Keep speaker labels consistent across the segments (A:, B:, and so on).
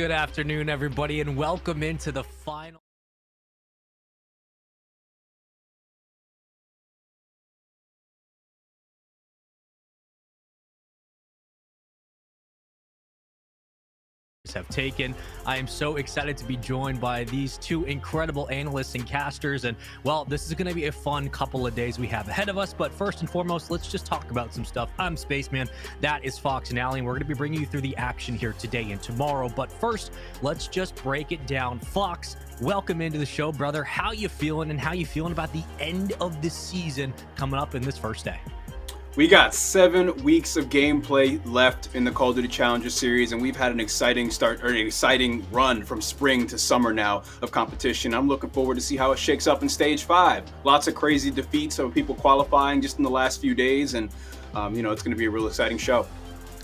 A: Good afternoon, everybody, and welcome into the final have taken. I am so excited to be joined by these two incredible analysts and casters, and well, this is going to be a fun couple of days we have ahead of us. But first and foremost, let's just talk about some stuff. I'm Spaceman, that is Fox and Allie, and we're going to be bringing you through the action here today and tomorrow. But first, let's just break it down. Fox, welcome into the show, brother. How you feeling, and how you feeling about the end of the season coming up in this first day?
B: We got 7 weeks of gameplay left in the Call of Duty Challenger series, and we've had an exciting start, or an exciting run from spring to summer now of competition. I'm looking forward to see how it shakes up in Stage 5. Lots of crazy defeats of people qualifying just in the last few days, and it's going to be a real exciting show.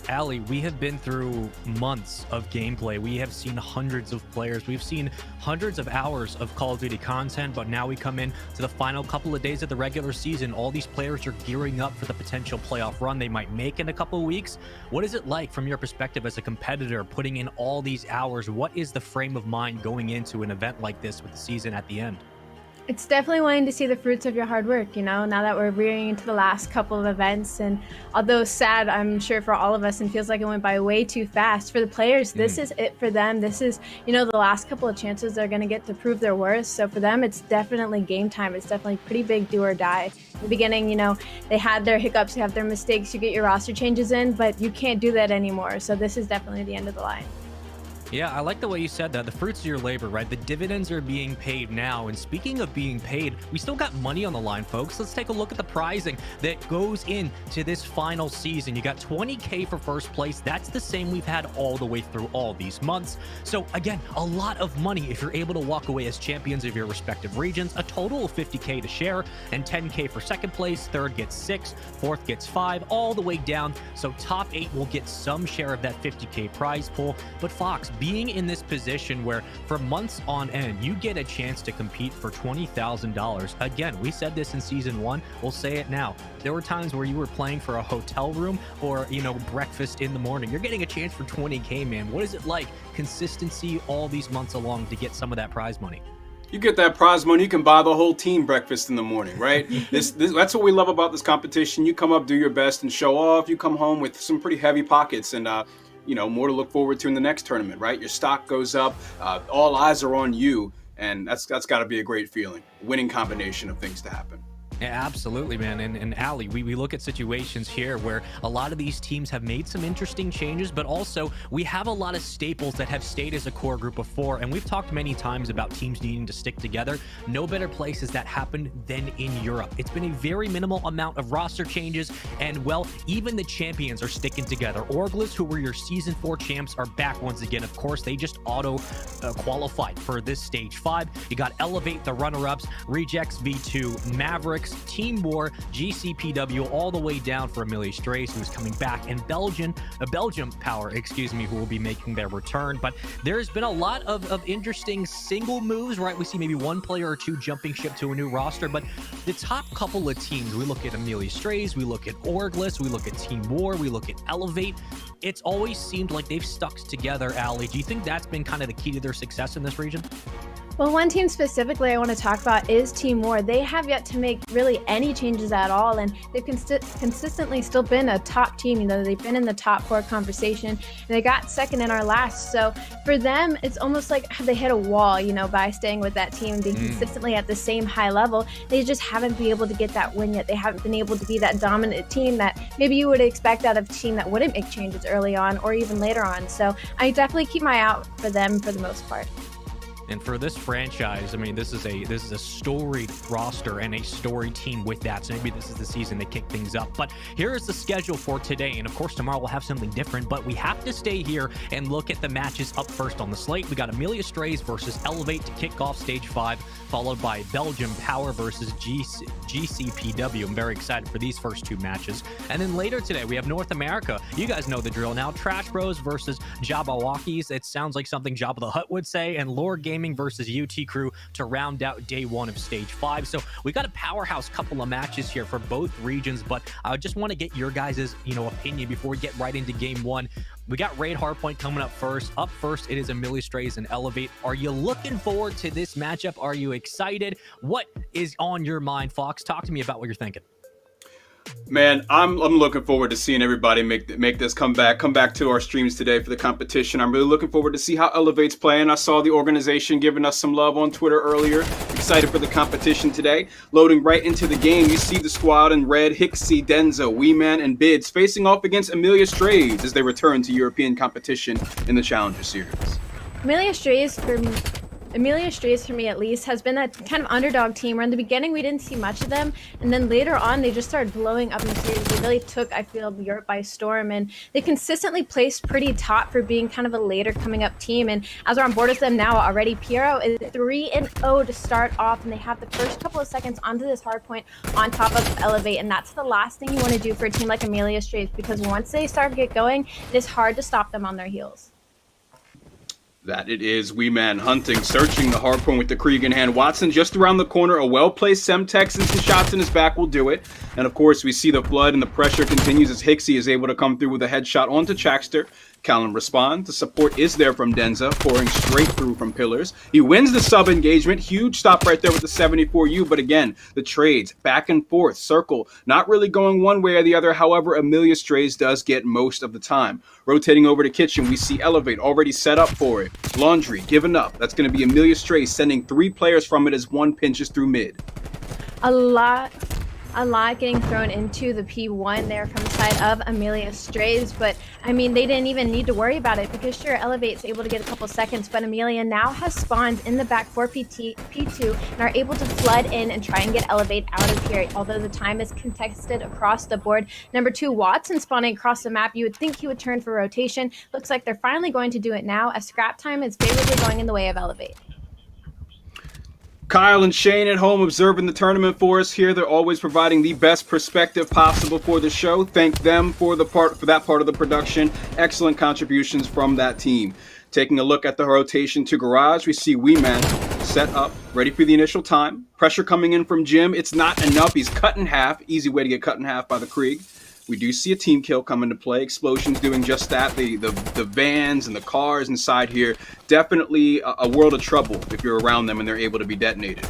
A: Allie, we have been through months of gameplay. We have seen hundreds of players. We've seen hundreds of hours of Call of Duty content, but now we come in to the final couple of days of the regular season. All these players are gearing up for the potential playoff run they might make in a couple of weeks. What is it like from your perspective as a competitor putting in all these hours? What is the frame of mind going into an event like this with the season at the end?
C: It's definitely wanting to see the fruits of your hard work, now that we're rearing into the last couple of events. And although sad, I'm sure for all of us, and feels like it went by way too fast, for the players, this is it for them. This is, the last couple of chances they're going to get to prove their worth. So for them, it's definitely game time. It's definitely pretty big do or die. In the beginning, they had their hiccups, they have their mistakes, you get your roster changes in, but you can't do that anymore. So this is definitely the end of the line.
A: Yeah, I like the way you said that. The fruits of your labor, right? The dividends are being paid now. And speaking of being paid, we still got money on the line, folks. Let's take a look at the prizing that goes into this final season. You got $20K for first place. That's the same we've had all the way through all these months. So again, a lot of money if you're able to walk away as champions of your respective regions. A total of $50K to share, and $10K for second place. Third gets 6, fourth gets 5, all the way down. So top 8 will get some share of that $50K prize pool. But Fox, being in this position where for months on end, you get a chance to compete for $20,000. Again, we said this in season 1. We'll say it now. There were times where you were playing for a hotel room or, breakfast in the morning. You're getting a chance for $20K, man. What is it like? Consistency all these months along to get some of that prize money.
B: You get that prize money, you can buy the whole team breakfast in the morning, right? That's what we love about this competition. You come up, do your best, and show off. You come home with some pretty heavy pockets, and more to look forward to in the next tournament, right? Your stock goes up, all eyes are on you, and that's got to be a great feeling. Winning combination of things to happen.
A: Yeah, absolutely, man. And Allie, we look at situations here where a lot of these teams have made some interesting changes, but also we have a lot of staples that have stayed as a core group of 4. And we've talked many times about teams needing to stick together. No better place has that happened than in Europe. It's been a very minimal amount of roster changes. And well, even the champions are sticking together. Orglis, who were your season 4 champs, are back once again. Of course, they just auto qualified for this stage 5. You got Elevate, the runner-ups, Rejects V2, Mavericks, Team War, GCPW, all the way down for Amelia Strays, who's coming back, and Belgium Power, who will be making their return. But there's been a lot of interesting single moves, right? We see maybe one player or two jumping ship to a new roster, but the top couple of teams, we look at Amelia Strays, we look at Orglis, we look at Team War, we look at Elevate. It's always seemed like they've stuck together, Allie. Do you think that's been kind of the key to their success in this region?
C: Well, one team specifically I want to talk about is Team War. They have yet to make really any changes at all, and they've consistently still been a top team. They've been in the top 4 conversation, and they got second in our last. So for them, it's almost like they hit a wall, by staying with that team and being consistently at the same high level. They just haven't been able to get that win yet. They haven't been able to be that dominant team that maybe you would expect out of a team that wouldn't make changes early on or even later on. So I definitely keep my eye out for them for the most part.
A: And for this franchise, I mean, this is a storied roster and a storied team with that. So maybe this is the season they kick things up. But here is the schedule for today. And of course, tomorrow we'll have something different. But we have to stay here and look at the matches up first on the slate. We got Amelia Strays versus Elevate to kick off stage 5. followed by Belgium Power versus GCPW. I'm very excited for these first two matches. And then later today, we have North America. You guys know the drill now. Trash Bros versus Jabberwockies. It sounds like something Jabba the Hutt would say. And Lore Gaming versus UT Crew to round out day one of stage 5. So we got a powerhouse couple of matches here for both regions, but I just want to get your guys' opinion before we get right into game one. We got Raid Hardpoint coming up first. Up first, it is Amelia Strays and Elevate. Are you looking forward to this matchup? Are you excited? What is on your mind, Fox? Talk to me about what you're thinking.
B: Man, I'm looking forward to seeing everybody make this come back to our streams today for the competition. I'm really looking forward to see how Elevate's playing. I saw the organization giving us some love on Twitter earlier. Excited for the competition today. Loading right into the game, you see the squad in red: Hixie, Denza, Weeman, and Bids facing off against Amelia Strays as they return to European competition in the Challenger Series.
C: Amelia Strays, for me at least, has been that kind of underdog team where in the beginning we didn't see much of them, and then later on they just started blowing up in the series. They really took, I feel, Europe by storm, and they consistently placed pretty top for being kind of a later coming up team. And as we're on board with them now already, Piero is 3-0 to start off, and they have the first couple of seconds onto this hard point on top of Elevate, and that's the last thing you want to do for a team like Amelia Strays, because once they start to get going, it is hard to stop them on their heels.
B: That it is. Weeman hunting, searching the hard point with the Krieg in hand. Watson just around the corner. A well-placed Semtex and some shots in his back will do it. And of course, we see the flood and the pressure continues as Hixie is able to come through with a headshot onto Chaxter. Callum responds. The support is there from Denza, pouring straight through from pillars. He wins the sub engagement. Huge stop right there with the 74U. But again, the trades back and forth, circle, not really going one way or the other. However, Amelia Strays does get most of the time. Rotating over to kitchen, we see Elevate already set up for it. Laundry given up. That's going to be Amelia Strays sending 3 players from it as one pinches through mid.
C: A lot getting thrown into the P1 there from the side of Amelia Strays, but I mean, they didn't even need to worry about it because sure, Elevate's able to get a couple seconds, but Amelia now has spawns in the back for P2 and are able to flood in and try and get Elevate out of here, although the time is contested across the board. Number 2, Watson spawning across the map. You would think he would turn for rotation. Looks like they're finally going to do it now, as scrap time is favorably going in the way of Elevate.
B: Kyle and Shane at home observing the tournament for us here. They're always providing the best perspective possible for the show. Thank them for that part of the production. Excellent contributions from that team. Taking a look at the rotation to garage, we see Weeman set up, ready for the initial time. Pressure coming in from Jim. It's not enough. He's cut in half. Easy way to get cut in half by the Krieg. We do see a team kill come into play. Explosions doing just that. The vans and the cars inside here, definitely a world of trouble if you're around them and they're able to be detonated.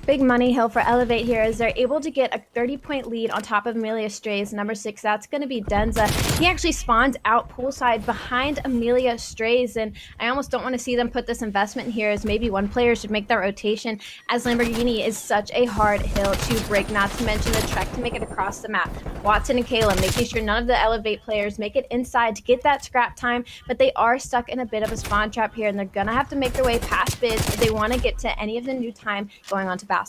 C: Big money hill for Elevate here as they're able to get a 30-point lead on top of Amelia Strays. Number 6, that's going to be Denza. He actually spawns out poolside behind Amelia Strays, and I almost don't want to see them put this investment here as maybe one player should make that rotation, as Lamborghini is such a hard hill to break, not to mention the trek to make it across the map. Watson and Kayla making sure none of the Elevate players make it inside to get that scrap time, but they are stuck in a bit of a spawn trap here, and they're going to have to make their way past Bids if they want to get to any of the new time going on to basketball.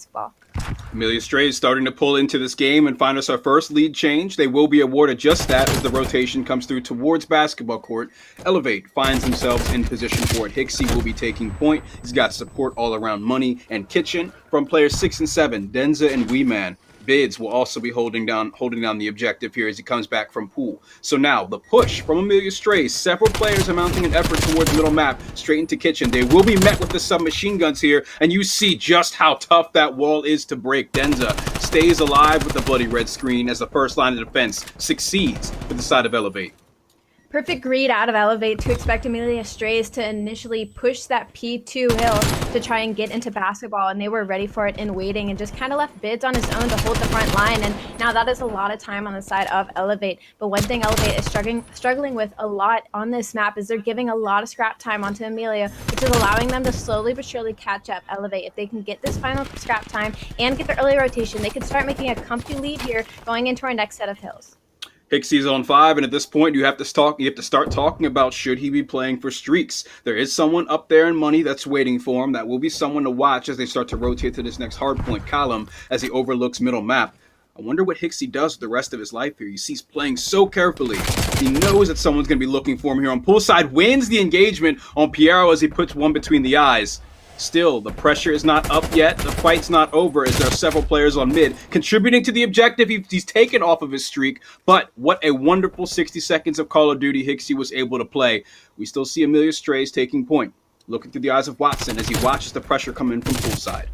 B: Amelia Strays starting to pull into this game and find us our first lead change. They will be awarded just that as the rotation comes through towards basketball court. Elevate finds themselves in position for it. Hixie will be taking point. He's got support all around Money and Kitchen from players 6 and 7, Denza and Weeman. Bids will also be holding down the objective here as he comes back from pool. So now the push from Amelia Strays. Several players are mounting an effort towards middle map, straight into kitchen. They will be met with the submachine guns here, and you see just how tough that wall is to break. Denza stays alive with the bloody red screen as the first line of defense succeeds for the side of Elevate.
C: Perfect read out of Elevate to expect Amelia Strays to initially push that P2 hill to try and get into basketball, and they were ready for it in waiting and just kind of left Bids on his own to hold the front line. And now that is a lot of time on the side of Elevate. But one thing Elevate is struggling with a lot on this map is they're giving a lot of scrap time onto Amelia, which is allowing them to slowly but surely catch up Elevate. If they can get this final scrap time and get the early rotation, they could start making a comfy lead here going into our next set of hills.
B: Hixie's on 5, and at this point, you have to start talking about should he be playing for streaks. There is someone up there in Money that's waiting for him. That will be someone to watch as they start to rotate to this next hardpoint column as he overlooks middle map. I wonder what Hixie does with the rest of his life here. You see he's playing so carefully. He knows that someone's going to be looking for him here on poolside. Wins the engagement on Piero as he puts one between the eyes. Still, the pressure is not up yet. The fight's not over as there are several players on mid contributing to the objective he's taken off of his streak. But what a wonderful 60 seconds of Call of Duty Hixie was able to play. We still see Amelia Strays taking point, looking through the eyes of Watson as he watches the pressure come in from poolside.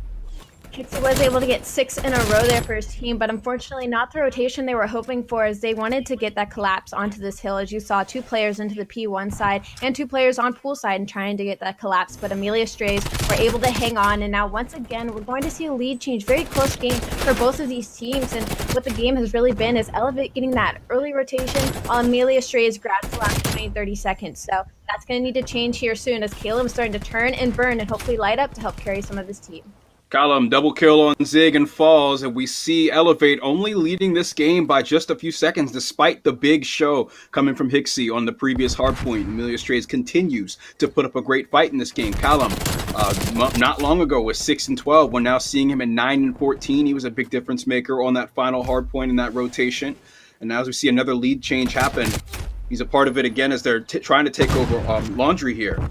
C: Hixie was able to get 6 in a row there for his team, but unfortunately not the rotation they were hoping for, as they wanted to get that collapse onto this hill. As you saw, 2 players into the P1 side and 2 players on pool side and trying to get that collapse, but Amelia Strays were able to hang on, and now once again we're going to see a lead change. Very close game for both of these teams, and what the game has really been is Elevate getting that early rotation while Amelia Strays grabs the last 20-30 seconds. So that's going to need to change here soon, as Caleb is starting to turn and burn and hopefully light up to help carry some of his team.
B: Callum double kill on Zig and falls, and we see Elevate only leading this game by just a few seconds despite the big show coming from Hixie on the previous hardpoint. Amelia Strays continues to put up a great fight in this game. Callum, not long ago, was 6-12. We're now seeing him at 9-14. He was a big difference maker on that final hardpoint in that rotation. And now as we see another lead change happen, he's a part of it again as they're trying to take over Laundry here.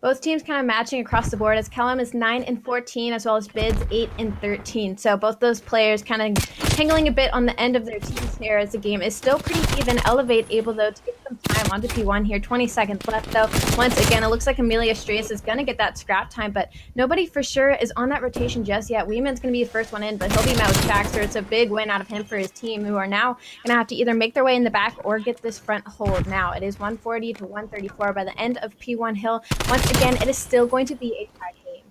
C: Both teams kind of matching across the board, as Callum is 9-14, as well as Bids 8-13. So both those players kind of hangling a bit on the end of their teams here, as the game is still pretty even. Elevate able, though, to get some time onto P1 here. 20 seconds left, though. Once again, it looks like Amelia Strays is going to get that scrap time, but nobody for sure is on that rotation just yet. Weeman's going to be the first one in, but he'll be met with Traxter. It's a big win out of him for his team, who are now going to have to either make their way in the back or get this front hold. Now, it is 140 to 134 by the end of P1 Hill. Once again, it is still going to be a tied game.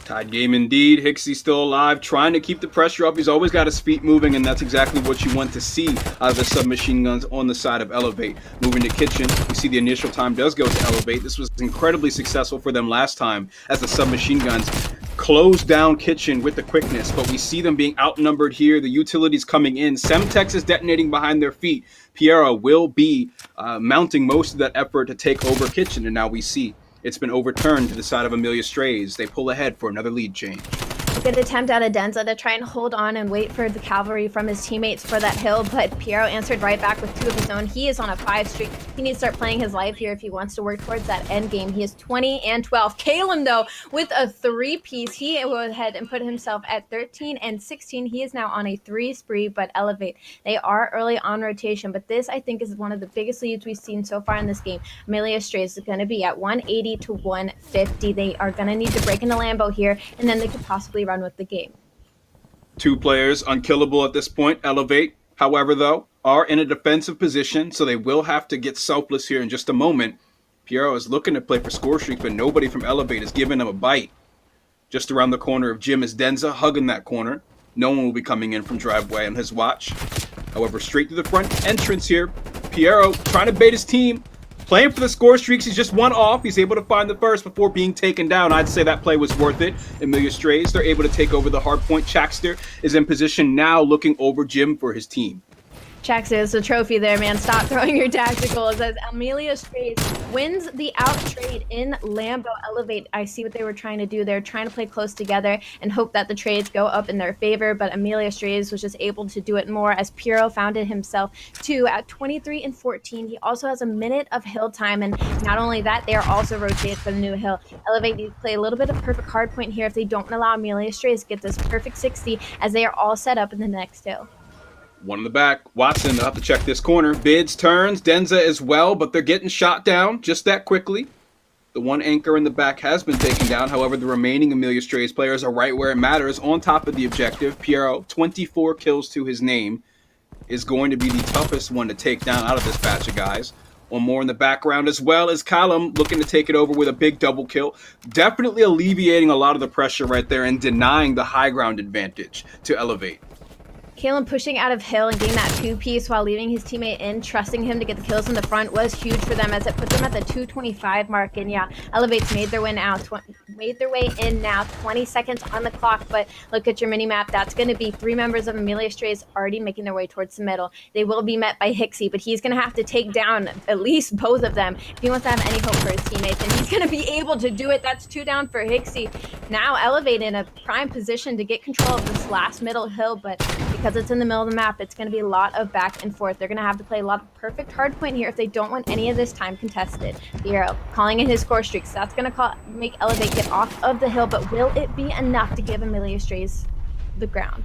B: Tied game indeed. Hixie still alive, trying to keep the pressure up. He's always got his feet moving, and that's exactly what you want to see out of the submachine guns on the side of Elevate. Moving to Kitchen, we see the initial time does go to Elevate. This was incredibly successful for them last time as the submachine guns closed down Kitchen with the quickness, but we see them being outnumbered here. The utilities coming in. Semtex is detonating behind their feet. Piera will be mounting most of that effort to take over Kitchen, and now we see it's been overturned to the side of Amelia Strays. They pull ahead for another lead change.
C: A good attempt out of Denza to try and hold on and wait for the cavalry from his teammates for that hill, but Piero answered right back with 2 of his own. He is on a 5 streak. He needs to start playing his life here if he wants to work towards that end game. He is 20-12. Kalen, though, with a 3-piece, he will ahead and put himself at 13-16. He is now on a 3 spree, but Elevate, they are early on rotation, but this, I think, is one of the biggest leads we've seen so far in this game. Amelia Strays is going to be at 180 to 150. They are going to need to break into Lambo here, and then they could possibly run with the game.
B: 2 players unkillable at this point. Elevate, however, though, are in a defensive position, so they will have to get selfless here in just a moment. Piero is looking to play for score streak, but nobody from Elevate is giving him a bite. Just around the corner of Jim is Denza, hugging that corner. No one will be coming in from driveway on his watch. However, straight to the front entrance here. Piero trying to bait his team. Playing for the score streaks, he's just 1 off. He's able to find the first before being taken down. I'd say that play was worth it. Amelia Strays, they're able to take over the hardpoint. Chaxter is in position now, looking over Jim for his team.
C: Chax is a trophy there, man. Stop throwing your tacticals, as Amelia Strays wins the out trade in Lambo. Elevate, I see what they were trying to do. They're trying to play close together and hope that the trades go up in their favor, but Amelia Strays was just able to do it more, as Piero found it himself too at 23-14. He also has a minute of hill time, and not only that, they are also rotated for the new hill. Elevate needs to play a little bit of perfect hard point here if they don't allow Amelia Strays to get this perfect 60, as they are all set up in the next hill.
B: 1 in the back. Watson, they'll have to check this corner. Bids turns. Denza as well, but they're getting shot down just that quickly. The 1 anchor in the back has been taken down. However, the remaining Amelia Strays players are right where it matters, on top of the objective. Piero, 24 kills to his name, is going to be the toughest one to take down out of this batch of guys. 1 more in the background, as well as Callum looking to take it over with a big double kill. Definitely alleviating a lot of the pressure right there and denying the high ground advantage to Elevate.
C: Kalen pushing out of hill and getting that 2-piece while leaving his teammate in, trusting him to get the kills in the front was huge for them, as it put them at the 225 mark. And yeah, Elevate's made their way in now. 20 seconds on the clock, but look at your mini map. That's going to be 3 members of Amelia Strays already making their way towards the middle. They will be met by Hixie, but he's going to have to take down at least both of them if he wants to have any hope for his teammates, and he's going to be able to do it. That's 2 down for Hixie. Now Elevate in a prime position to get control of this last middle hill, but because it's in the middle of the map, it's going to be a lot of back and forth. They're going to have to play a lot of perfect hardpoint here if they don't want any of this time contested. Hero calling in his score streaks. That's going to make Elevate get off of the hill, but will it be enough to give Amelia Strays the ground?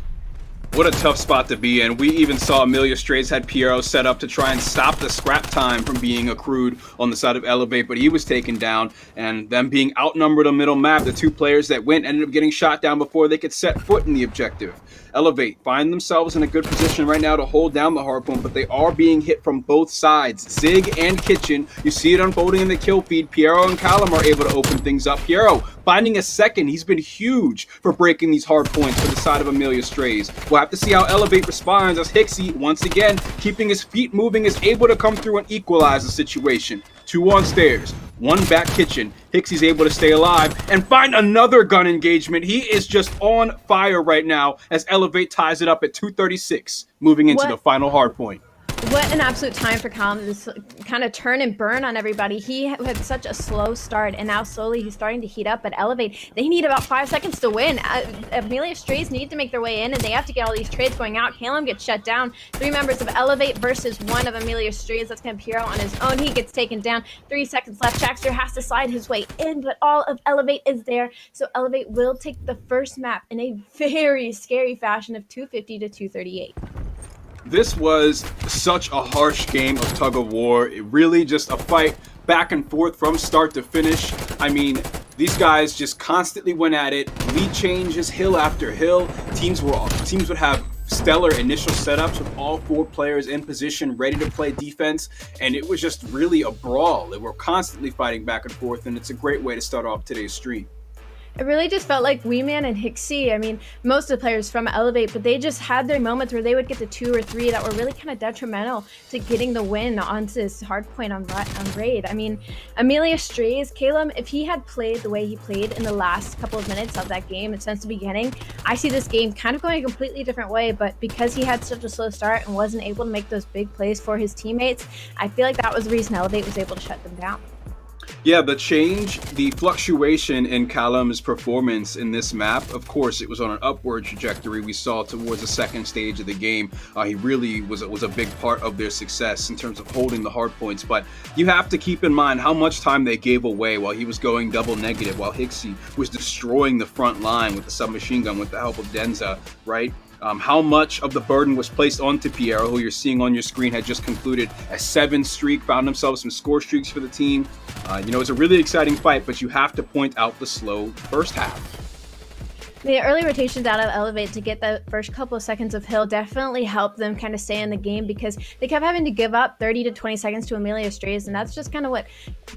B: What a tough spot to be in. We even saw Amelia Strays had Piero set up to try and stop the scrap time from being accrued on the side of Elevate, but he was taken down, and them being outnumbered on middle map, the two players that went ended up getting shot down before they could set foot in the objective. Elevate find themselves in a good position right now to hold down the hardpoint, but they are being hit from both sides. Zig and Kitchen, you see it unfolding in the kill feed. Piero and Callum are able to open things up. Piero finding a second. He's been huge for breaking these hard points for the side of Amelia Strays. We'll have to see how Elevate responds as Hixie, once again, keeping his feet moving, is able to come through and equalize the situation. 2 on stairs, 1 back kitchen. Hixie's able to stay alive and find another gun engagement. He is just on fire right now as Elevate ties it up at 2:36, moving into the final hard point.
C: What an absolute time for Callum to just kind of turn and burn on everybody. He had such a slow start, and now slowly he's starting to heat up. But Elevate, they need about 5 seconds to win. Amelia Strays need to make their way in, and they have to get all these trades going out. Callum gets shut down. 3 members of Elevate versus 1 of Amelia Strays. That's going to Piero on his own. He gets taken down. 3 seconds left. Jackster has to slide his way in, but all of Elevate is there. So Elevate will take the first map in a very scary fashion of 250 to 238.
B: This was such a harsh game of tug of war. It really just a fight back and forth from start to finish. I mean, these guys just constantly went at it. Lead changes, hill after hill. Teams would have stellar initial setups with all 4 players in position, ready to play defense, and it was just really a brawl. They were constantly fighting back and forth, and it's a great way to start off today's stream.
C: It really just felt like Weeman and Hixie, I mean, most of the players from Elevate, but they just had their moments where they would get the 2 or 3 that were really kind of detrimental to getting the win onto this hard point on Raid. I mean, Amelia Strays, Caleb, if he had played the way he played in the last couple of minutes of that game and since the beginning, I see this game kind of going a completely different way, but because he had such a slow start and wasn't able to make those big plays for his teammates, I feel like that was the reason Elevate was able to shut them down.
B: Yeah, the fluctuation in Callum's performance in this map, of course, it was on an upward trajectory. We saw towards the second stage of the game. He really was a big part of their success in terms of holding the hard points. But you have to keep in mind how much time they gave away while he was going double negative, while Hixie was destroying the front line with the submachine gun with the help of Denza, right? How much of the burden was placed onto Piero, who you're seeing on your screen had just concluded a 7 streak, found himself some score streaks for the team. It was a really exciting fight, but you have to point out the slow first half.
C: The early rotations out of Elevate to get the first couple of seconds of hill definitely helped them kind of stay in the game because they kept having to give up 30 to 20 seconds to Amelia Strays, and that's just kind of what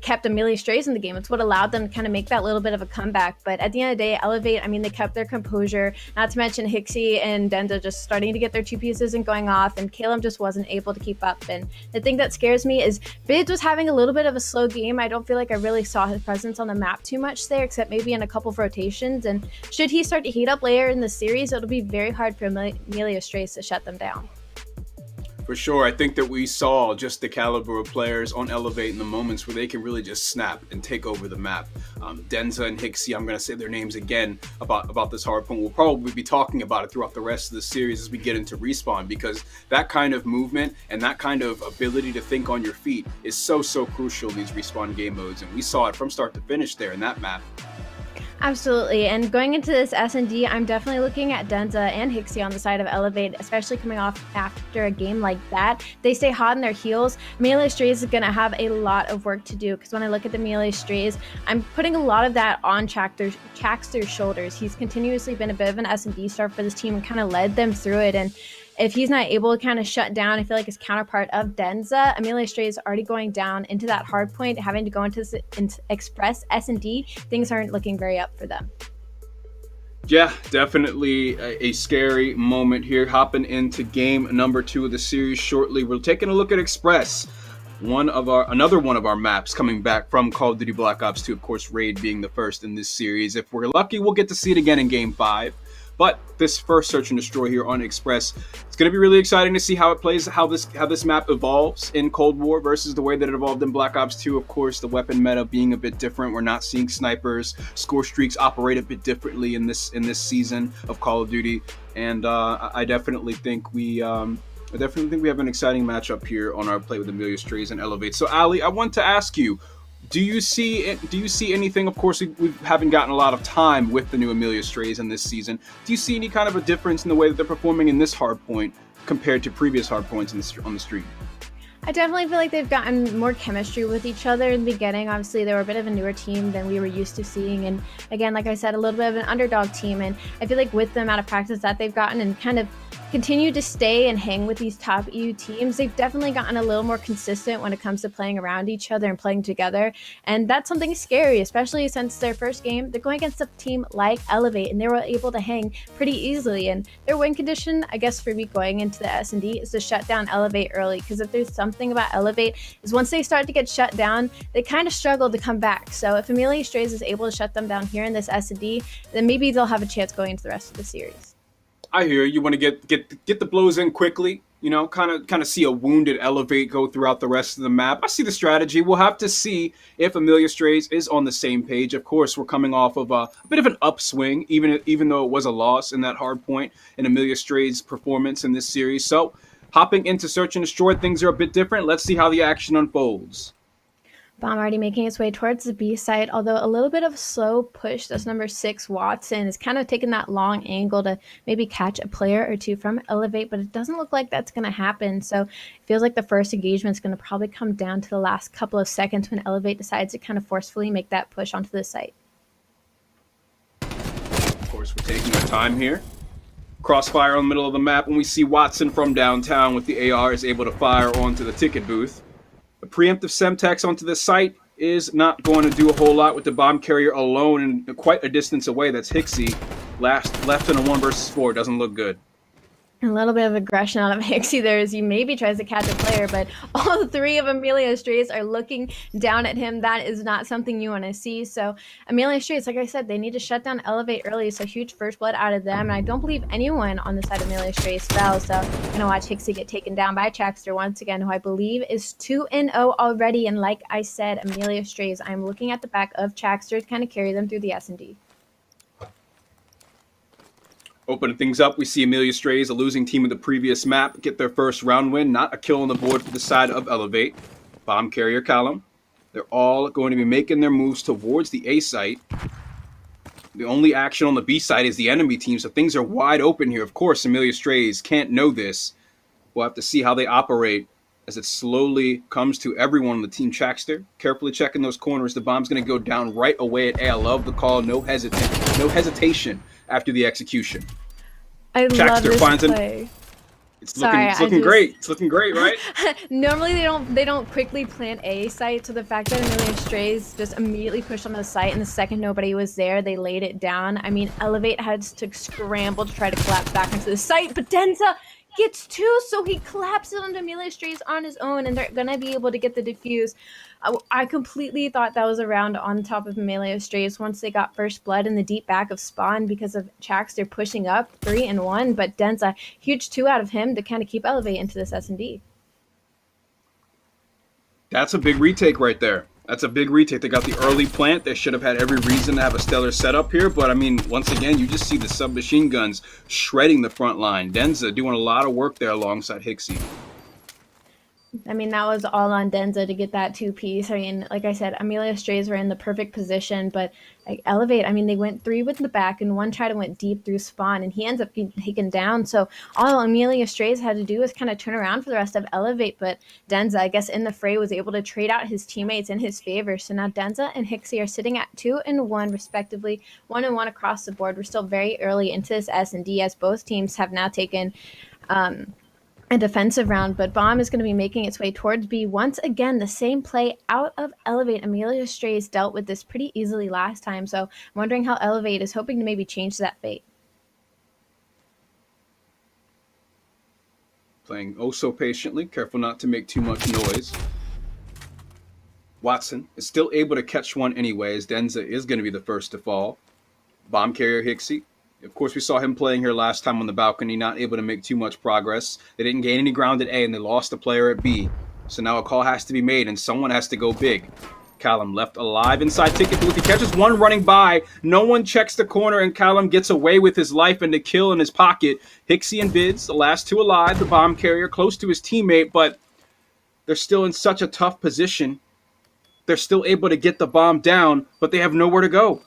C: kept Amelia Strays in the game. It's what allowed them to kind of make that little bit of a comeback. But at the end of the day, Elevate, I mean, they kept their composure, not to mention Hixie and Denza just starting to get their 2 pieces and going off, and Caleb just wasn't able to keep up. And the thing that scares me is Bids was having a little bit of a slow game. I don't feel like I really saw his presence on the map too much there, except maybe in a couple of rotations. And should he start to heat up later in the series, it'll be very hard for Amelia Strays to shut them down.
B: For sure, I think that we saw just the caliber of players on Elevate in the moments where they can really just snap and take over the map. Denza and Hixie, I'm going to say their names again about this hardpoint. We'll probably be talking about it throughout the rest of the series as we get into Respawn, because that kind of movement and that kind of ability to think on your feet is so crucial in these Respawn game modes, and we saw it from start to finish there in that map.
C: Absolutely, and going into this S&D, I'm definitely looking at Denza and Hixie on the side of Elevate, especially coming off after a game like that. They stay hot in their heels. Amelia Strays is going to have a lot of work to do, because when I look at the Amelia Strays, I'm putting a lot of that on Jackster's shoulders. He's continuously been a bit of an S&D star for this team and kind of led them through it, and if he's not able to kind of shut down, I feel like his counterpart of Denza, Amelia Strays is already going down into that hard point, having to go into Express S&D. Things aren't looking very up for them.
B: Yeah, definitely a scary moment here. Hopping into game number 2 of the series shortly. We're taking a look at Express, another one of our maps coming back from Call of Duty Black Ops 2. Of course, Raid being the first in this series. If we're lucky, we'll get to see it again in game 5. But this first search and destroy here on Express, it's going to be really exciting to see how it plays, how this map evolves in Cold War versus the way that it evolved in Black Ops 2. Of course, the weapon meta being a bit different. We're not seeing snipers. Score streaks operate a bit differently in this season of Call of Duty, and I definitely think we have an exciting matchup here on our plate with Amelia Strays and Elevate. So, Ali, I want to ask you, do you see anything? Of course, we haven't gotten a lot of time with the new Amelia Strays in this season. Do you see any kind of a difference in the way that they're performing in this hardpoint compared to previous hardpoints on the street?
C: I definitely feel like they've gotten more chemistry with each other in the beginning. Obviously, they were a bit of a newer team than we were used to seeing. And again, like I said, a little bit of an underdog team. And I feel like with the amount of practice that they've gotten and kind of continue to stay and hang with these top EU teams, they've definitely gotten a little more consistent when it comes to playing around each other and playing together. And that's something scary, especially since their first game, they're going against a team like Elevate, and they were able to hang pretty easily. And their win condition, I guess, for me going into the S&D is to shut down Elevate early, because if there's something about Elevate is once they start to get shut down, they kind of struggle to come back. So if Amelia Strays is able to shut them down here in this S&D, then maybe they'll have a chance going into the rest of the series.
B: I hear you want to get the blows in quickly, you know, kind of see a wounded Elevate go throughout the rest of the map. I see the strategy. We'll have to see if Amelia Strays is on the same page. Of course, we're coming off of a bit of an upswing, even though it was a loss in that hard point in Amelia Strays' performance in this series. So, hopping into Search and Destroy, things are a bit different. Let's see how the action unfolds.
C: Bomb already making its way towards the B site, although a little bit of a slow push. That's number 6, Watson, is kind of taking that long angle to maybe catch a player or two from Elevate, but it doesn't look like that's going to happen. So it feels like the first engagement is going to probably come down to the last couple of seconds when Elevate decides to kind of forcefully make that push onto the site.
B: Of course, we're taking our time here. Crossfire on the middle of the map, and we see Watson from downtown with the AR is able to fire onto the ticket booth. A preemptive Semtex onto the site is not going to do a whole lot with the bomb carrier alone and quite a distance away. That's Hixie. Left in a 1 versus 4. Doesn't look good.
C: A little bit of aggression out of Hixie there as he maybe tries to catch a player, but all 3 of Amelia Strays are looking down at him. That is not something you want to see. So Amelia Strays, like I said, they need to shut down Elevate early, so huge first blood out of them. And I don't believe anyone on the side of Amelia Strays fell, so I'm going to watch Hixie get taken down by Trackster once again, who I believe is 2-0 already. And like I said, Amelia Strays, I'm looking at the back of Trackster to kind of carry them through the S&D.
B: Opening things up, we see Amelia Strays, a losing team of the previous map, get their first round win. Not a kill on the board for the side of Elevate. Bomb carrier column. They're all going to be making their moves towards the A site. The only action on the B side is the enemy team, so things are wide open here. Of course, Amelia Strays can't know this. We'll have to see how they operate as it slowly comes to everyone on the team. Trackster carefully checking those corners. The bomb's going to go down right away at A. I love the call. No hesitation after the execution.
C: I love this play.
B: It's looking great. It's looking great, right?
C: Normally they don't quickly plant A site, so the fact that Amelia Strays just immediately pushed on the site, and the second nobody was there, they laid it down. I mean, Elevate had to scramble to try to collapse back into the site, but Denza gets 2, so he collapses onto Amelia Strays on his own, and they're gonna be able to get the defuse. I completely thought that was a round on top of Amelia Strays once they got first blood in the deep back of spawn because of Trackster pushing up 3-1, but Denza, huge 2 out of him to kind of keep Elevate into this S&D.
B: That's a big retake right there. That's a big retake. They got the early plant. They should have had every reason to have a stellar setup here. But, I mean, once again, you just see the submachine guns shredding the front line. Denza doing a lot of work there alongside Hixie.
C: I mean, that was all on Denza to get that 2-piece. I mean, like I said, Amelia Strays were in the perfect position, but like Elevate, I mean, they went 3 with the back, and 1 tried to went deep through spawn, and he ends up getting taken down. So all Amelia Strays had to do was kind of turn around for the rest of Elevate, but Denza, I guess, in the fray was able to trade out his teammates in his favor. So now Denza and Hixie are sitting at 2-1 respectively, 1-1 across the board. We're still very early into this S&D as both teams have now taken a defensive round, but Bomb is going to be making its way towards B. Once again, the same play out of Elevate. Amelia Strays dealt with this pretty easily last time, so I'm wondering how Elevate is hoping to maybe change that fate.
B: Playing oh so patiently, careful not to make too much noise. Watson is still able to catch one anyway, as Denza is going to be the first to fall. Bomb carrier Hixie Of course, we saw him playing here last time on the balcony, not able to make too much progress. They didn't gain any ground at A, and they lost a player at B. So now a call has to be made, and someone has to go big. Callum left alive inside ticket booth. He catches one running by. No one checks the corner, and Callum gets away with his life and the kill in his pocket. Hixie and Bids, the last two alive, the bomb carrier, close to his teammate, but they're still in such a tough position. They're still able to get the bomb down, but they have nowhere to go.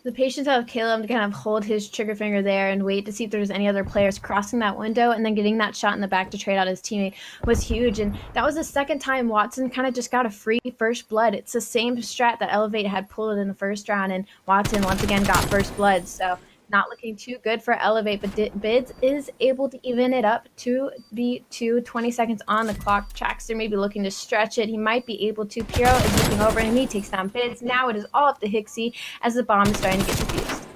C: The patience of Caleb to kind of hold his trigger finger there and wait to see if there's any other players crossing that window and then getting that shot in the back to trade out his teammate was huge. And that was the second time Watson kind of just got a free first blood. It's the same strat that Elevate had pulled in the first round, and Watson once again got first blood. So not looking too good for Elevate, but Bids is able to even it up to be 20 seconds on the clock. Traxter may be looking to stretch it. He might be able to. Piero is looking over and he takes down Bids. Now it is all up to Hixie as the bomb is starting to get defused.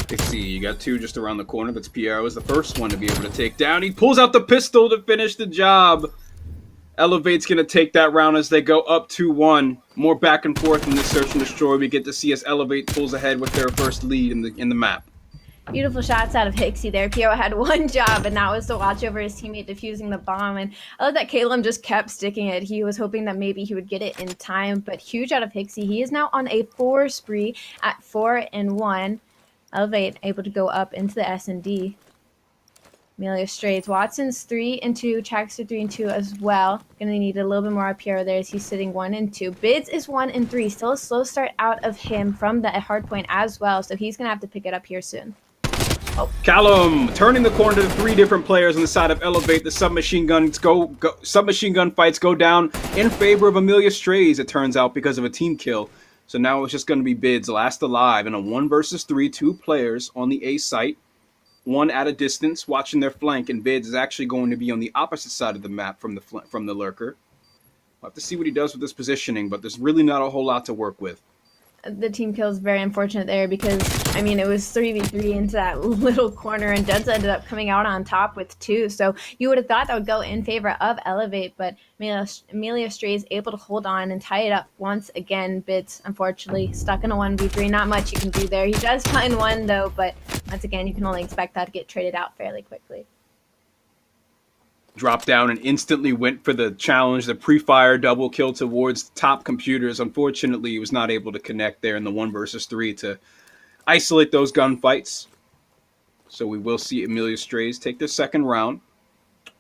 B: Hixie, you got two just around the corner. That's Piero is the first one to be able to take down. He pulls out the pistol to finish the job. Elevate's going to take that round as they go up 2-1. More back and forth in this search and destroy. We get to see as Elevate pulls ahead with their first lead in the map.
C: Beautiful shots out of Hixie there. Piero had one job, and that was to watch over his teammate defusing the bomb. And I love that Caleb just kept sticking it. He was hoping that maybe he would get it in time, but huge out of Hixie. He is now on a 4 spree at 4-1. Elevate able to go up into the S&D. Amelia strays. Watson's 3-2. Traxter 3-2 as well. Gonna need a little bit more up here there as he's sitting 1-2. Bids is 1-3. Still a slow start out of him from the hardpoint as well. So he's gonna have to pick it up here soon.
B: Oh. Callum turning the corner to the 3 different players on the side of Elevate. The submachine gun fights go down in favor of Amelia strays, it turns out, because of a team kill. So now it's just going to be Bids last alive in a 1 versus 3, 2 players on the A site. One at a distance, watching their flank, and Bids is actually going to be on the opposite side of the map from the lurker. We'll have to see what he does with this positioning, but there's really not a whole lot to work with.
C: The team kill is very unfortunate there because, I mean, it was 3v3 into that little corner, and Duds ended up coming out on top with 2. So you would have thought that would go in favor of Elevate, but Amelia Stray is able to hold on and tie it up once again. Bids, unfortunately, stuck in a 1v3. Not much you can do there. He does find one, though, but once again, you can only expect that to get traded out fairly quickly.
B: Dropped down and instantly went for the challenge, the pre-fire double kill towards top computers. Unfortunately, he was not able to connect there in the 1 versus 3 to isolate those gunfights. So we will see Amelia Strays take their second round.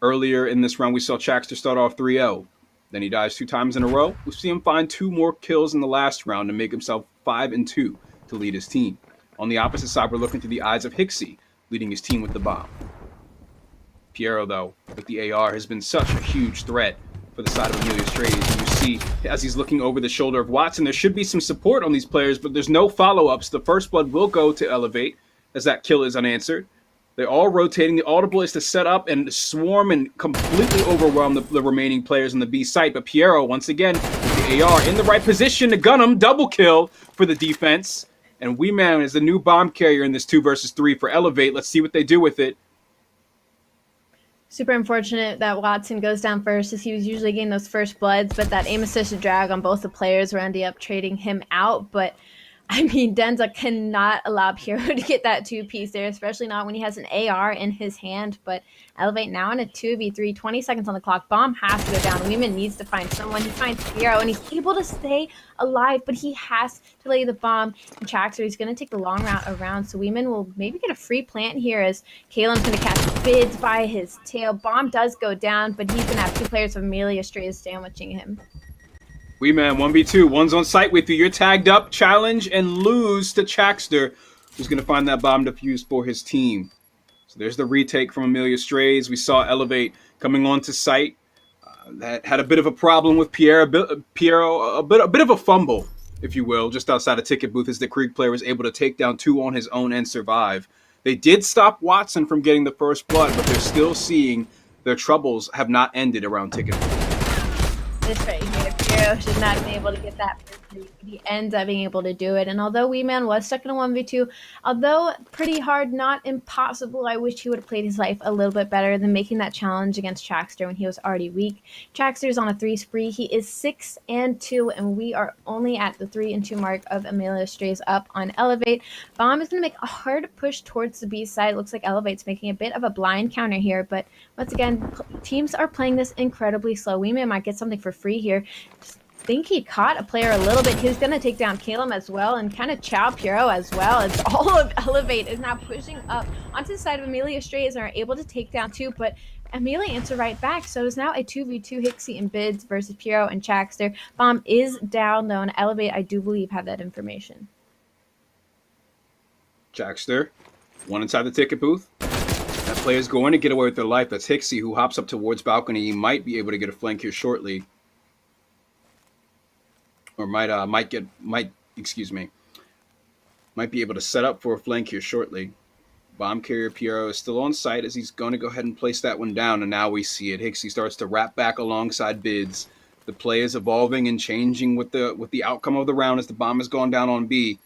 B: Earlier in this round, we saw Traxter start off 3-0. Then he dies 2 times in a row. We see him find 2 more kills in the last round to make himself 5-2 to lead his team. On the opposite side, we're looking through the eyes of Hixie, leading his team with the bomb. Piero, though, with the AR, has been such a huge threat for the side of Amelia Strays. And you see, as he's looking over the shoulder of Watson, there should be some support on these players, but there's no follow-ups. The first blood will go to Elevate, as that kill is unanswered. They're all rotating. The audible is to set up and swarm and completely overwhelm the remaining players on the B site. But Piero, once again, with the AR in the right position to gun him. Double kill for the defense. And Wee Man is the new bomb carrier in this 2 versus 3 for Elevate. Let's see what they do with it.
C: Super unfortunate that Watson goes down first, as he was usually getting those first bloods, but that aim assist drag on both the players were ending up trading him out. But I mean, Denza cannot allow Piero to get that 2-piece there, especially not when he has an AR in his hand. But Elevate now in a 2v3, 20 seconds on the clock. Bomb has to go down. Weeman needs to find someone. He finds Piero, and he's able to stay alive, but he has to lay the bomb. And Traxter, he's going to take the long route around, so Weeman will maybe get a free plant here as Kalen's going to catch Bids by his tail. Bomb does go down, but he's going to have 2 players of Amelia Strays sandwiching him.
B: Wee Man, 1v2. One's on site with you. You're tagged up. Challenge and lose to Traxter, who's going to find that bomb defused for his team. So there's the retake from Amelia Strays. We saw Elevate coming onto site. That had a bit of a problem with Piero, a bit of a fumble, if you will, just outside of ticket booth as the Krieg player was able to take down 2 on his own and survive. They did stop Watson from getting the first blood, but they're still seeing their troubles have not ended around ticket booth.
C: This right here. Hero should not have been able to get that first read, but he ends up being able to do it. And although Wee Man was stuck in a 1v2, although pretty hard, not impossible, I wish he would have played his life a little bit better than making that challenge against Traxter when he was already weak. Traxter's on a 3 spree. He is 6-2, and we are only at the 3-2 mark of Amelia Strays up on Elevate. Bomb is going to make a hard push towards the B side. Looks like Elevate's making a bit of a blind counter here, but once again, teams are playing this incredibly slow. Wee Man might get something for free here. Just think he caught a player a little bit. He's going to take down Caleb as well and kind of chow Piero as well. As all of Elevate is now pushing up onto the side of Amelia Strays and are able to take down two, but Amelia answered right back, so it's now a 2v2 Hixie and Bids versus Piero and Traxter. Bomb is down though, and Elevate, I do believe, have that information.
B: Traxter, one inside the ticket booth. That player is going to get away with their life. That's Hixie, who hops up towards balcony. He might be able to get a flank here shortly. Or might be able to set up for a flank here shortly. Bomb carrier Piero is still on site as he's going to go ahead and place that one down, and now we see it. Hixie starts to wrap back alongside Bids. The play is evolving and changing with the outcome of the round as the bomb has gone down on B.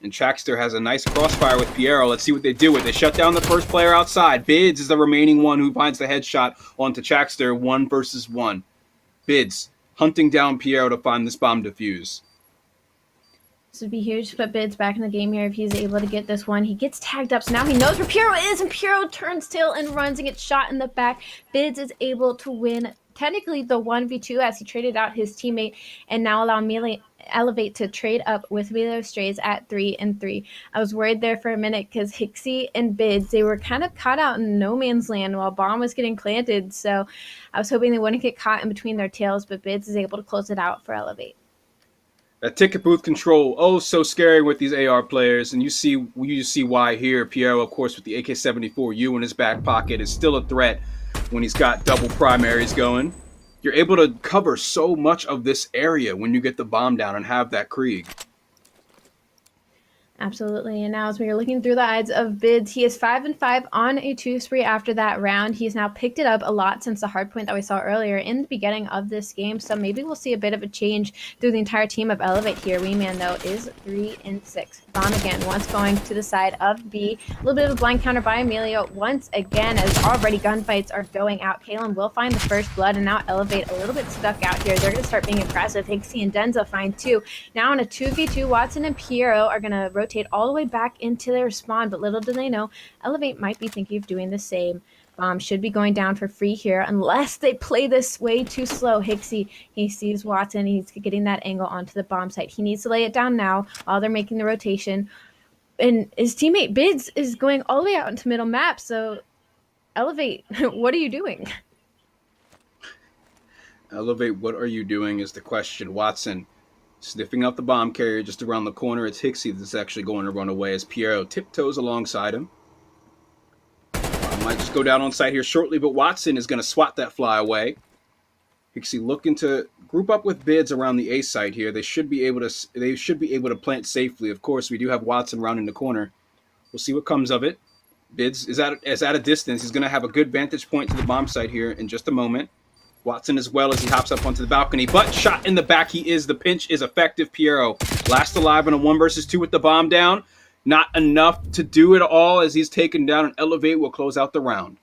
B: And Traxter has a nice crossfire with Piero. Let's see what they do with it. They shut down the first player outside. Bids is the remaining one who finds the headshot onto Traxter, 1 versus 1. Bids hunting down Piero to find this bomb defuse.
C: This would be huge to put Bids back in the game here if he's able to get this one. He gets tagged up, so now he knows where Piero is, and Piero turns tail and runs and gets shot in the back. Bids is able to win technically the 1v2 as he traded out his teammate and now allow Amelia Elevate to trade up with Amelia Strays at 3-3. I was worried there for a minute because Hixie and Bids, they were kind of caught out in no man's land while Bomb was getting planted, so I was hoping they wouldn't get caught in between their tails, but Bids is able to close it out for Elevate.
B: That ticket booth control, oh so scary with these AR players, and you see why here. Piero, of course, with the AK-74U in his back pocket, is still a threat when he's got double primaries going. You're able to cover so much of this area when you get the bomb down and have that Krieg.
C: Absolutely. And now as we are looking through the odds of Bids, he is 5-5 on a 2 spree after that round. He's now picked it up a lot since the hard point that we saw earlier in the beginning of this game. So maybe we'll see a bit of a change through the entire team of Elevate here. Wee Man, though, is 3-6. Bomb again, once going to the side of B. A little bit of a blind counter by Amelia once again as already gunfights are going out. Kalen will find the first blood, and now Elevate a little bit stuck out here. They're going to start being aggressive. Hixie and Denza find 2. Now on a 2v2, Watson and Piero are going to rotate all the way back into their spawn, but little do they know, Elevate might be thinking of doing the same. Bomb should be going down for free here unless they play this way too slow. Hixie, he sees Watson, he's getting that angle onto the bomb site. He needs to lay it down now while they're making the rotation. And his teammate Bids is going all the way out into middle map, so Elevate, what are you doing?
B: Elevate, what are you doing is the question. Watson sniffing out the bomb carrier just around the corner. It's Hixie that's actually going to run away as Piero tiptoes alongside him. Might just go down on site here shortly, but Watson is going to swat that fly away. Hixie looking to group up with Bids around the A site here. They should be able to plant safely. Of course, we do have Watson rounding the corner. We'll see what comes of it. Bids is at a distance. He's going to have a good vantage point to the bomb site here in just a moment. Watson as well as he hops up onto the balcony, but shot in the back. The pinch is effective. Piero last alive in a 1 versus 2 with the bomb down. Not enough to do it all as he's taken down, and Elevate will close out the round.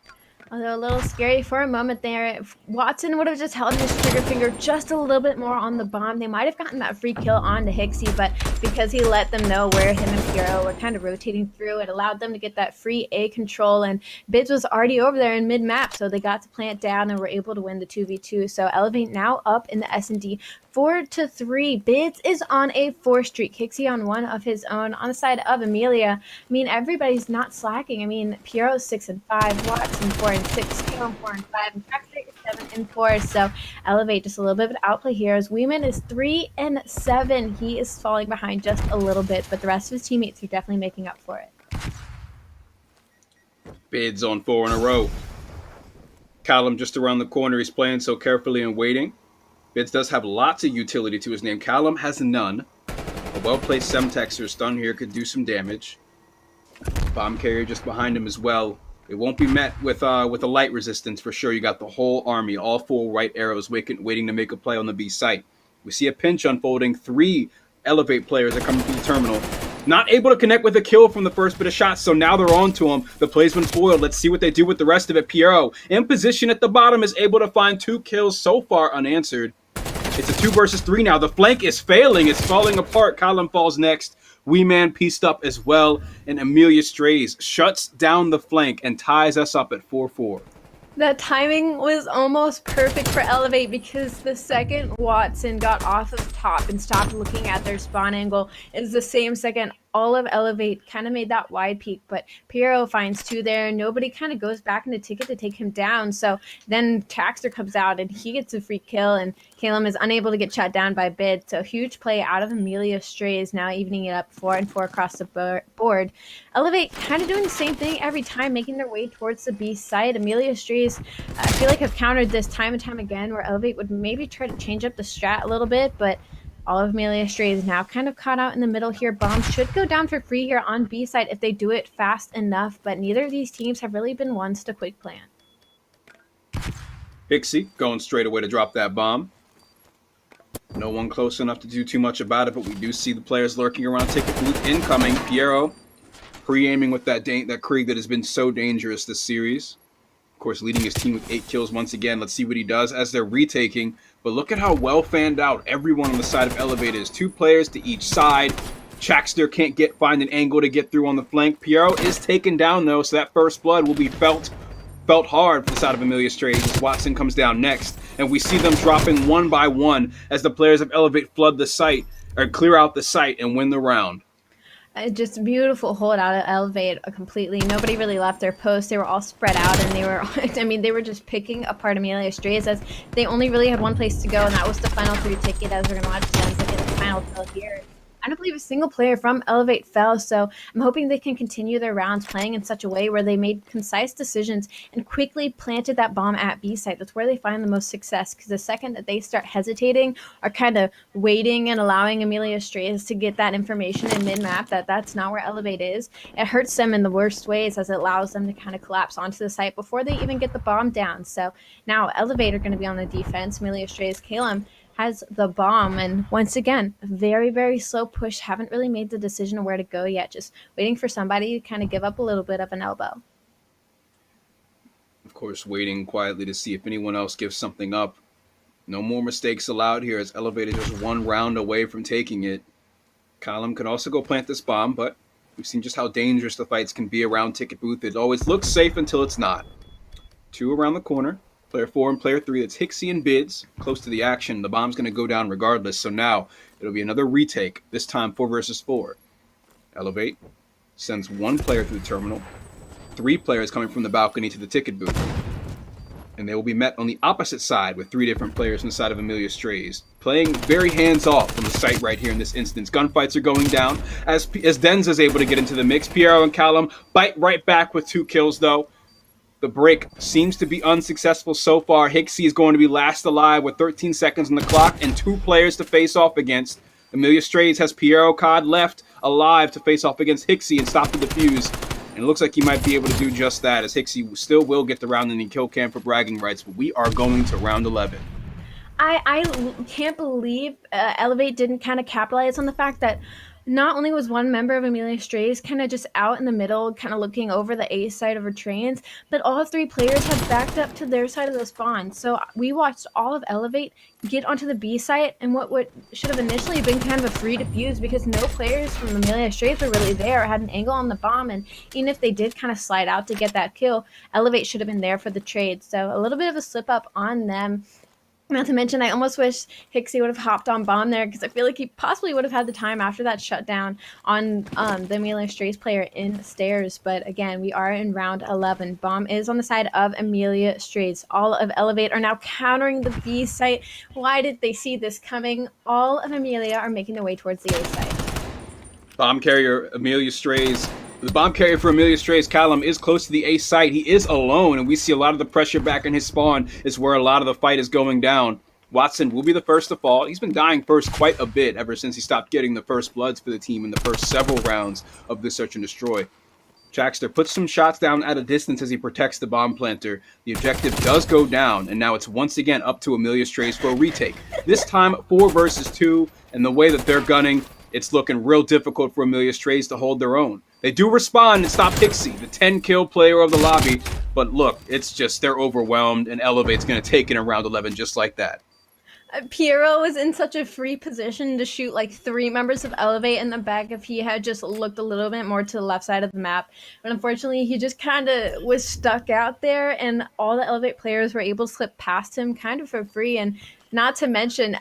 C: Although a little scary for a moment there, if Watson would have just held his trigger finger just a little bit more on the bomb, they might have gotten that free kill on to Hixie, but because he let them know where him and Piero were kind of rotating through, it allowed them to get that free A control, and Bids was already over there in mid-map, so they got to plant down and were able to win the 2v2. So Elevate now up in the S&D 4-3. Bids is on a 4 streak. Hixie on one of his own on the side of Amelia. I mean, everybody's not slacking. I mean, Piero's 6-5, Watson 4-6, Kale 4-5, and Traxter is 7-4. So Elevate just a little bit of an outplay here as Weeman is 3-7. He is falling behind just a little bit, but the rest of his teammates are definitely making up for it.
B: Bids on 4 in a row. Callum just around the corner. He's playing so carefully and waiting. Bids does have lots of utility to his name. Callum has none. A well-placed Semtexer stun here could do some damage. Bomb carrier just behind him as well. It won't be met with a light resistance for sure. You got the whole army, all 4 right arrows waiting to make a play on the B site. We see a pinch unfolding. 3 Elevate players are coming through the terminal. Not able to connect with a kill from the first bit of shots, so now they're on to him. The play's been foiled. Let's see what they do with the rest of it. Piero, in position at the bottom, is able to find 2 kills so far unanswered. It's a 2 versus 3 now. The flank is failing. It's falling apart. Column falls next. Wee Man pieced up as well, and Amelia Strays shuts down the flank and ties us up at 4-4.
C: That timing was almost perfect for Elevate because the second Watson got off of top and stopped looking at their spawn angle is the same second all of Elevate kind of made that wide peak, but Piero finds 2 there. Nobody kind of goes back in the ticket to take him down. So then Traxter comes out and he gets a free kill, and Calum is unable to get shut down by Bid. So huge play out of Amelia Strays, now evening it up 4-4 across the board. Elevate kind of doing the same thing every time, making their way towards the B side. Amelia Strays, I feel like have countered this time and time again, where Elevate would maybe try to change up the strat a little bit, but all of Amelia Strays now kind of caught out in the middle here. Bombs should go down for free here on B side if they do it fast enough, but neither of these teams have really been ones to quick plan.
B: Pixie going straight away to drop that bomb. No one close enough to do too much about it, but we do see the players lurking around ticket booth incoming. Piero pre-aiming with that Krieg that has been so dangerous this series. Of course, leading his team with 8 kills once again. Let's see what he does as they're retaking. But look at how well fanned out everyone on the side of Elevate is. 2 players to each side. Traxter can't find an angle to get through on the flank. Piero is taken down though, so that first blood will be felt hard for the side of Amelia Strays as Watson comes down next. And we see them dropping 1 by 1 as the players of Elevate flood the site, or clear out the site and win the round.
C: Just a beautiful hold out of Elevate completely. Nobody really left their post. They were all spread out, and they were, I mean, they were just picking apart Amelia Strays as they only really had one place to go, and that was the final 3 ticket, as we're going to watch them get the final kill here. I don't believe a single player from Elevate fell, so I'm hoping they can continue their rounds playing in such a way where they made concise decisions and quickly planted that bomb at B site. That's where they find the most success, because the second that they start hesitating or kind of waiting and allowing Amelia Strays to get that information in mid-map that that's not where Elevate is, it hurts them in the worst ways as it allows them to kind of collapse onto the site before they even get the bomb down. So now Elevate are going to be on the defense. Amelia Strays, Calum has the bomb, and once again, a very, very slow push. Haven't really made the decision of where to go yet, just waiting for somebody to kind of give up a little bit of an elbow.
B: Of course, waiting quietly to see if anyone else gives something up. No more mistakes allowed here as Elevate is just 1 round away from taking it. Column could also go plant this bomb, but we've seen just how dangerous the fights can be around ticket booth. It always looks safe until it's not. 2 around the corner. Player 4 and player 3, that's Hixie and Bids, close to the action. The bomb's going to go down regardless, so now it'll be another retake, this time 4 versus 4. Elevate sends 1 player through the terminal, 3 players coming from the balcony to the ticket booth. And they will be met on the opposite side with 3 different players on the side of Amelia Strays, playing very hands-off from the site right here in this instance. Gunfights are going down as Denz is able to get into the mix. Piero and Callum bite right back with 2 kills, though. The break seems to be unsuccessful so far. Hixie is going to be last alive with 13 seconds on the clock and 2 players to face off against. Amelia Strays has Piero Cod left alive to face off against Hixie and stop the defuse. And it looks like he might be able to do just that, as Hixie still will get the round in the kill cam for bragging rights. But we are going to round 11.
C: I can't believe Elevate didn't kind of capitalize on the fact that not only was 1 member of Amelia Strays kind of just out in the middle, kind of looking over the A side of her trains, but all 3 players had backed up to their side of the spawn. So we watched all of Elevate get onto the B site, and what should have initially been kind of a free defuse because no players from Amelia Strays were really there or had an angle on the bomb, and even if they did kind of slide out to get that kill, Elevate should have been there for the trade. So a little bit of a slip up on them. Not to mention, I almost wish Hixie would have hopped on bomb there because I feel like he possibly would have had the time after that shutdown on the Amelia Strays player in the stairs. But again, we are in round 11. Bomb is on the side of Amelia Strays. All of Elevate are now countering the B site. Why did they see this coming? All of Amelia are making their way towards the A site.
B: Bomb carrier Amelia Strays. The bomb carrier for Amelia Strays, Callum, is close to the A site. He is alone, and we see a lot of the pressure back in his spawn is where a lot of the fight is going down. Watson will be the first to fall. He's been dying first quite a bit ever since he stopped getting the first bloods for the team in the first several rounds of this search and destroy. Jackster puts some shots down at a distance as he protects the bomb planter. The objective does go down, and now it's once again up to Amelia Strays for a retake. This time 4 versus 2, and the way that they're gunning, it's looking real difficult for Amelia Strays to hold their own. They do respond and stop Pixie, the 10-kill player of the lobby, but look, it's just they're overwhelmed, and Elevate's going to take it in round 11 just like that.
C: Piero was in such a free position to shoot like 3 members of Elevate in the back if he had just looked a little bit more to the left side of the map. But unfortunately, he just kind of was stuck out there, and all the Elevate players were able to slip past him kind of for free. And not to mention,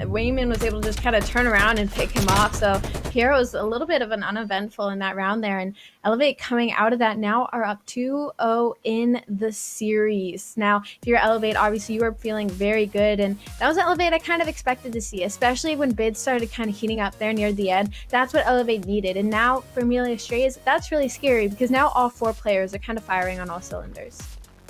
C: Wayman was able to just kind of turn around and pick him off. So Piero was a little bit of an uneventful in that round there. And Elevate coming out of that now are up 2-0 in the series. Now, if you're Elevate, obviously you were feeling very good. And that was Elevate I kind of expected to see, especially when bids started kind of heating up there near the end. That's what Elevate needed. And now for Amelia Strays, that's really scary because now all 4 players are kind of firing on all cylinders.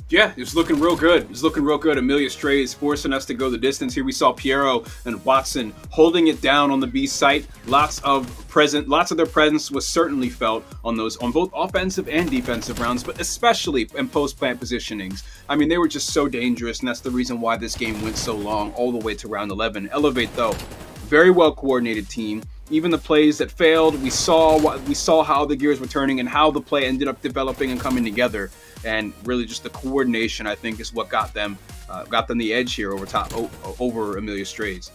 B: Yeah, it's looking real good. It's looking real good. Amelia Strays forcing us to go the distance. Here we saw Piero and Watson holding it down on the B site. Lots of their presence was certainly felt on both offensive and defensive rounds, but especially in post-plant positionings. I mean, they were just so dangerous, and that's the reason why this game went so long, all the way to round 11. Elevate, though, very well coordinated team. Even the plays that failed, we saw how the gears were turning and how the play ended up developing and coming together. And really, just the coordination, I think, is what got them the edge here over Amelia Strays.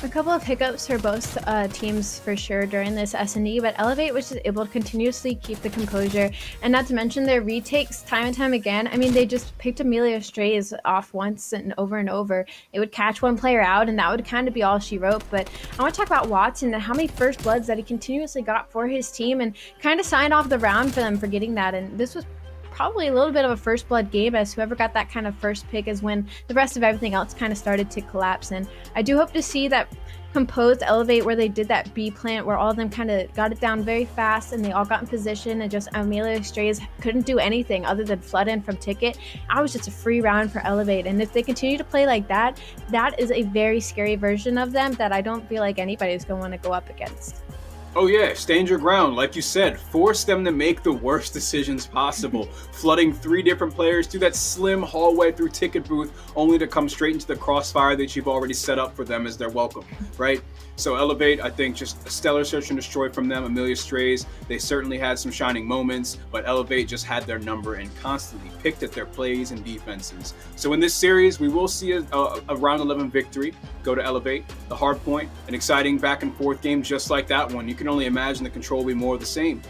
C: A couple of hiccups for both teams for sure during this S&D, but Elevate was just able to continuously keep the composure, and not to mention their retakes time and time again. I mean, they just picked Amelia Strays off once and over. It would catch one player out, and that would kind of be all she wrote. But I want to talk about Watson and how many first bloods that he continuously got for his team, and kind of signed off the round for them for getting that. And this was probably a little bit of a first blood game, as whoever got that kind of first pick is when the rest of everything else kind of started to collapse. And I do hope to see that composed Elevate where they did that B plant where all of them kind of got it down very fast and they all got in position, and just Amelia Strays couldn't do anything other than flood in from Ticket. I was just a free round for Elevate, and if they continue to play like that, that is a very scary version of them that I don't feel like anybody's going to want to go up against.
B: Oh yeah, stand your ground. Like you said, force them to make the worst decisions possible. Flooding 3 different players through that slim hallway through Ticket booth, only to come straight into the crossfire that you've already set up for them as their welcome, right? So Elevate, I think, just a stellar search and destroy from them. Amelia Strays, they certainly had some shining moments, but Elevate just had their number and constantly picked at their plays and defenses. So in this series, we will see a round 11 victory go to Elevate. The Hardpoint, an exciting back and forth game just like that one. You can only imagine the control will be more of the same.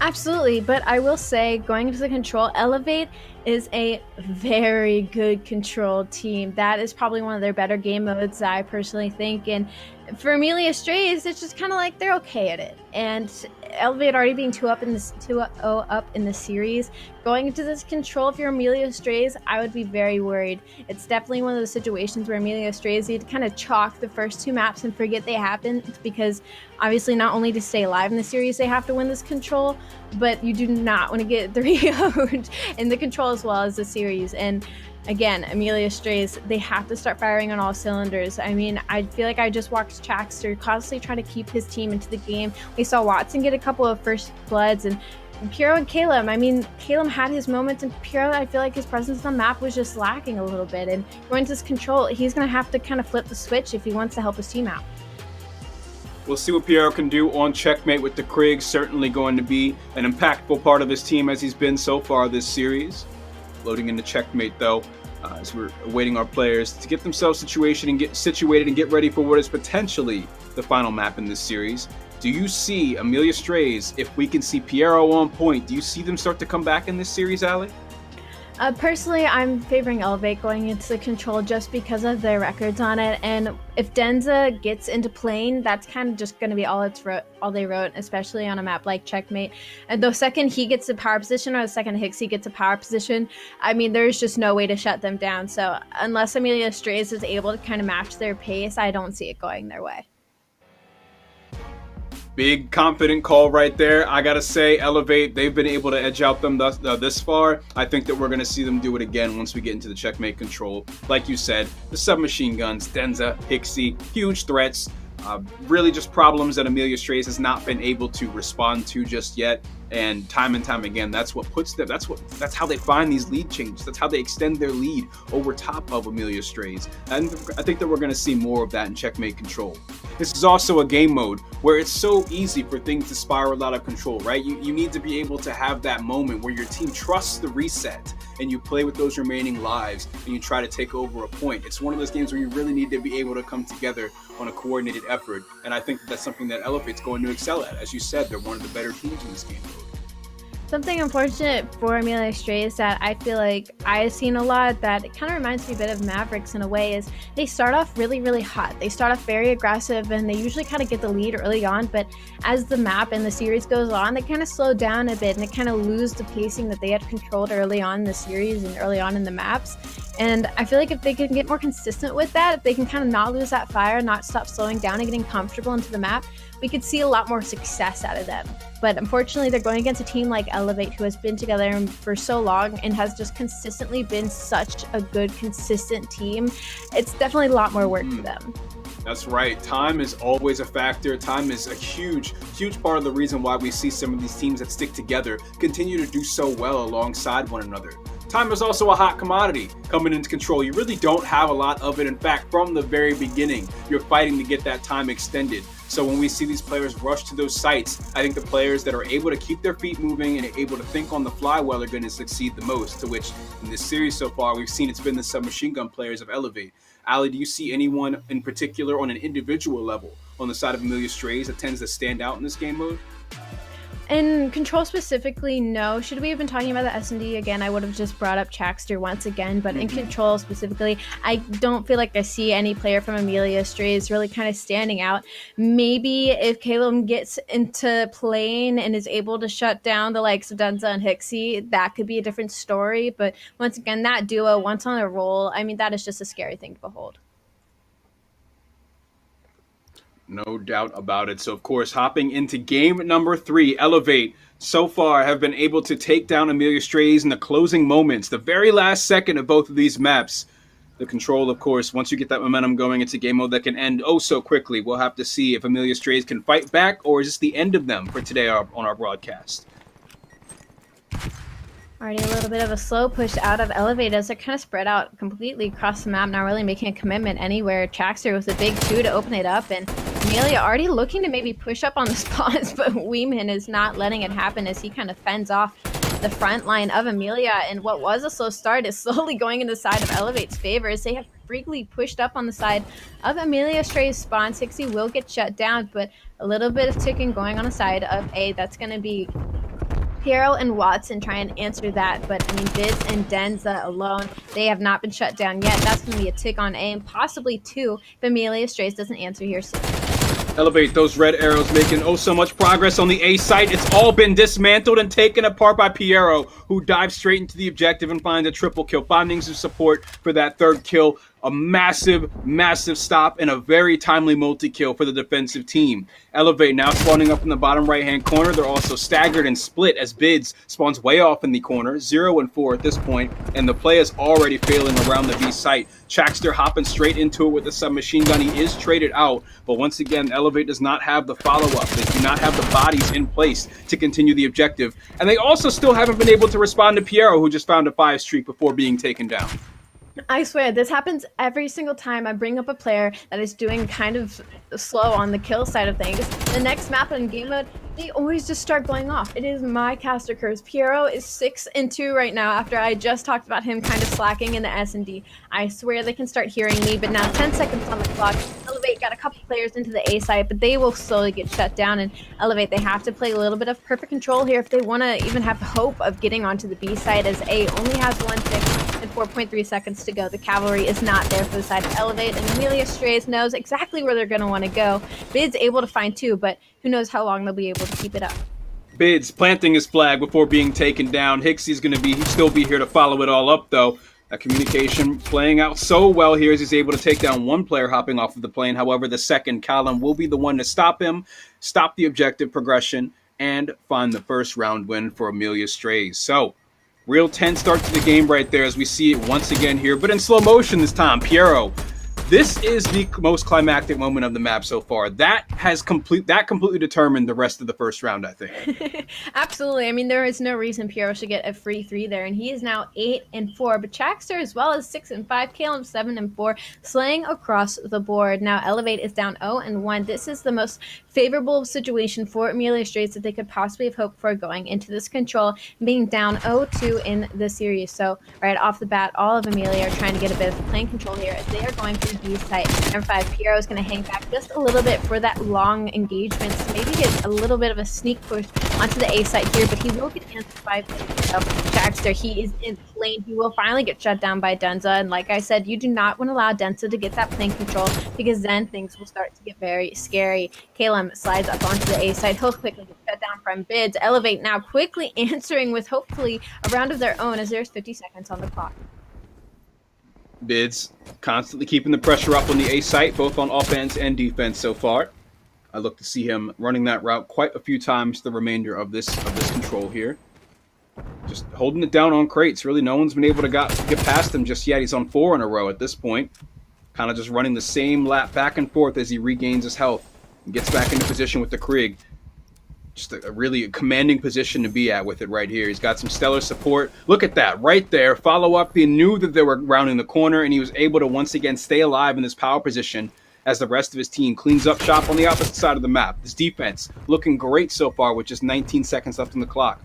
C: Absolutely, but I will say, going into the control, Elevate is a very good control team. That is probably one of their better game modes, I personally think. And for Amelia Strays, it's just kind of like they're okay at it. And Elevate already being 2-0 up in the series, going into this control, if you're Amelia Strays, I would be very worried. It's definitely one of those situations where Amelia Strays need to kind of chalk the first 2 maps and forget they happened, because obviously not only to stay alive in the series they have to win this control, but you do not want to get 3-0'd in the control as well as the series. And again, Amelia Strays, they have to start firing on all cylinders. I mean, I feel like I just watched Traxter constantly trying to keep his team into the game. We saw Watson get a couple of first bloods, and Piero and Caleb. I mean, Caleb had his moments, and Piero, I feel like his presence on the map was just lacking a little bit. And going to this control, he's going to have to kind of flip the switch if he wants to help his team out.
B: We'll see what Piero can do on checkmate with the Krieg. Certainly going to be an impactful part of his team as he's been so far this series. Loading into checkmate though, as we're awaiting our players to get themselves situated and get ready for what is potentially the final map in this series. Do you see Amelia Strays, if we can see Piero on point, do you see them start to come back in this series, Allie?
C: Personally, I'm favoring Elevate going into the control just because of their records on it. And if Denza gets into playing, that's kind of just going to be all they wrote, especially on a map like Checkmate. And the second he gets a power position, or the second Hixie gets a power position, I mean, there's just no way to shut them down. So unless Amelia Strays is able to kind of match their pace, I don't see it going their way.
B: Big confident call right there. I gotta say, Elevate, they've been able to edge out them this far. I think that we're gonna see them do it again once we get into the checkmate control. Like you said, the submachine guns, Denza, Hixie, huge threats. Really just problems that Amelia Strays has not been able to respond to just yet. And time again, that's what puts them, that's how they find these lead changes. That's how they extend their lead over top of Amelia Strays. And I think that we're going to see more of that in Checkmate Control. This is also a game mode where it's so easy for things to spiral out of control, right? You need to be able to have that moment where your team trusts the reset and you play with those remaining lives and you try to take over a point. It's one of those games where you really need to be able to come together on a coordinated effort. And I think that's something that Elevate's going to excel at. As you said, they're one of the better teams in this game mode.
C: Something unfortunate for Amelia Strays that I feel like I've seen a lot that it kind of reminds me a bit of Mavericks in a way is they start off really, really hot. They start off very aggressive and they usually kind of get the lead early on, but as the map and the series goes on, they kind of slow down a bit and they kind of lose the pacing that they had controlled early on in the series and early on in the maps. And I feel like if they can get more consistent with that, if they can kind of not lose that fire, not stop slowing down and getting comfortable into the map, we could see a lot more success out of them. But unfortunately, they're going against a team like Elevate, who has been together for so long and has just consistently been such a good, consistent team. It's definitely a lot more work for them.
B: That's right. Time is always a factor. Time is a huge part of the reason why we see some of these teams that stick together continue to do so well alongside one another. Time is also a hot commodity coming into Control. You really don't have a lot of it. In fact, from the very beginning, you're fighting to get that time extended. So when we see these players rush to those sites, I think the players that are able to keep their feet moving and able to think on the fly well are going to succeed the most, to which in this series so far, we've seen it's been the submachine gun players of Elevate. Ali, do you see anyone in particular on an individual level on the side of Amelia Strays that tends to stand out in this game mode?
C: In Control specifically, no. Should we have been talking about the S&D again, I would have just brought up Chaxter once again. But in Control specifically, I don't feel like I see any player from Amelia Strays really kind of standing out. Maybe if Caleb gets into playing and is able to shut down the likes of Denza and Hixie, that could be a different story. But once again, that duo, once on a roll, I mean, that is just a scary thing to behold.
B: No doubt about it. So, of course, hopping into game number 3, Elevate so far have been able to take down Amelia Strays in the closing moments, the very last second of both of these maps. The Control, of course, once you get that momentum going, it's a game mode that can end oh so quickly. We'll have to see if Amelia Strays can fight back, or is this the end of them for today on our broadcast?
C: Already a little bit of a slow push out of Elevate as they're kind of spread out completely across the map, not really making a commitment anywhere. Chaxter with a big 2 to open it up, and Amelia already looking to maybe push up on the spawns, but Weeman is not letting it happen as he kind of fends off the front line of Amelia. And what was a slow start is slowly going into the side of Elevate's favor as they have freakily pushed up on the side of Amelia Stray's spawn. Hixie will get shut down, but a little bit of ticking going on the side of A. That's going to be Piero and Watson try and answer that, but I mean, Viz and Denza alone, they have not been shut down yet. That's going to be a tick on A and possibly 2 if Amelia Strays doesn't answer here soon.
B: Elevate, those red arrows making oh so much progress on the A site. It's all been dismantled and taken apart by Piero, who dives straight into the objective and finds a triple kill, finding some support for that 3rd kill. A massive stop and a very timely multi-kill for the defensive team. Elevate now spawning up in the bottom right-hand corner. They're also staggered and split as Bids spawns way off in the corner, 0 and 4 at this point, and the play is already failing around the B site. Chaxter hopping straight into it with the submachine gun. He is traded out, but once again, Elevate does not have the follow-up. They do not have the bodies in place to continue the objective, and they also still haven't been able to respond to Piero, who just found a 5 streak before being taken down.
C: I swear, this happens every single time I bring up a player that is doing kind of slow on the kill side of things. The next map in game mode, they always just start going off. It is my caster curse. Piero is 6 and 2 right now after I just talked about him kind of slacking in the S&D. I swear they can start hearing me, but now 10 seconds on the clock. Elevate got a couple players into the A site, but they will slowly get shut down, and Elevate, they have to play a little bit of perfect control here if they want to even have hope of getting onto the B site, as A only has 1 tick and 4.3 seconds to go. The cavalry is not there for the side of Elevate, and Amelia Strays knows exactly where they're going to want to go. Bid's able to find 2, but who knows how long they'll be able to keep it up.
B: Bids planting his flag before being taken down. Hixie's going to still be here to follow it all up, though. That communication playing out so well here as he's able to take down 1 player hopping off of the plane. However, the second Callum will be the one to stop him, stop the objective progression, and find the first round win for Amelia Strays. So, real tense start to the game right there as we see it once again here, but in slow motion this time. Piero This is the most climactic moment of the map so far. That completely determined the rest of the first round, I think.
C: Absolutely. I mean, there is no reason Piero should get a free 3 there, and he is now 8-4. But Chaxter as well as 6-5, Caleb 7-4, slaying across the board. Now Elevate is down 0-1. This is the most favorable situation for Amelia Straits that they could possibly have hoped for going into this control, being down 0-2 in the series. So right off the bat, all of Amelia are trying to get a bit of playing control here as they are going for B site. Number 5, Piero is going to hang back just a little bit for that long engagement, so maybe get a little bit of a sneak push onto the A site here, but he will get answered by Chaxter. He is in lane. He will finally get shut down by Denza, and like I said, you do not want to allow Denza to get that plane control, because then things will start to get very scary. Caleb slides up onto the A site. He'll quickly get shut down from Bids. Elevate now quickly answering with hopefully a round of their own, as there's 50 seconds on the clock.
B: Bids constantly keeping the pressure up on the A site, both on offense and defense so far. I look to see him running that route quite a few times the remainder of this control here. Just holding it down on crates. Really, no one's been able to get past him just yet. He's on 4 in a row at this point. Kind of just running the same lap back and forth as he regains his health and gets back into position with the Krieg. Just a really commanding position to be at with it right here. He's got some stellar support. Look at that right there. Follow up. He knew that they were rounding the corner, and he was able to once again stay alive in this power position as the rest of his team cleans up shop on the opposite side of the map. This defense looking great so far with just 19 seconds left on the clock.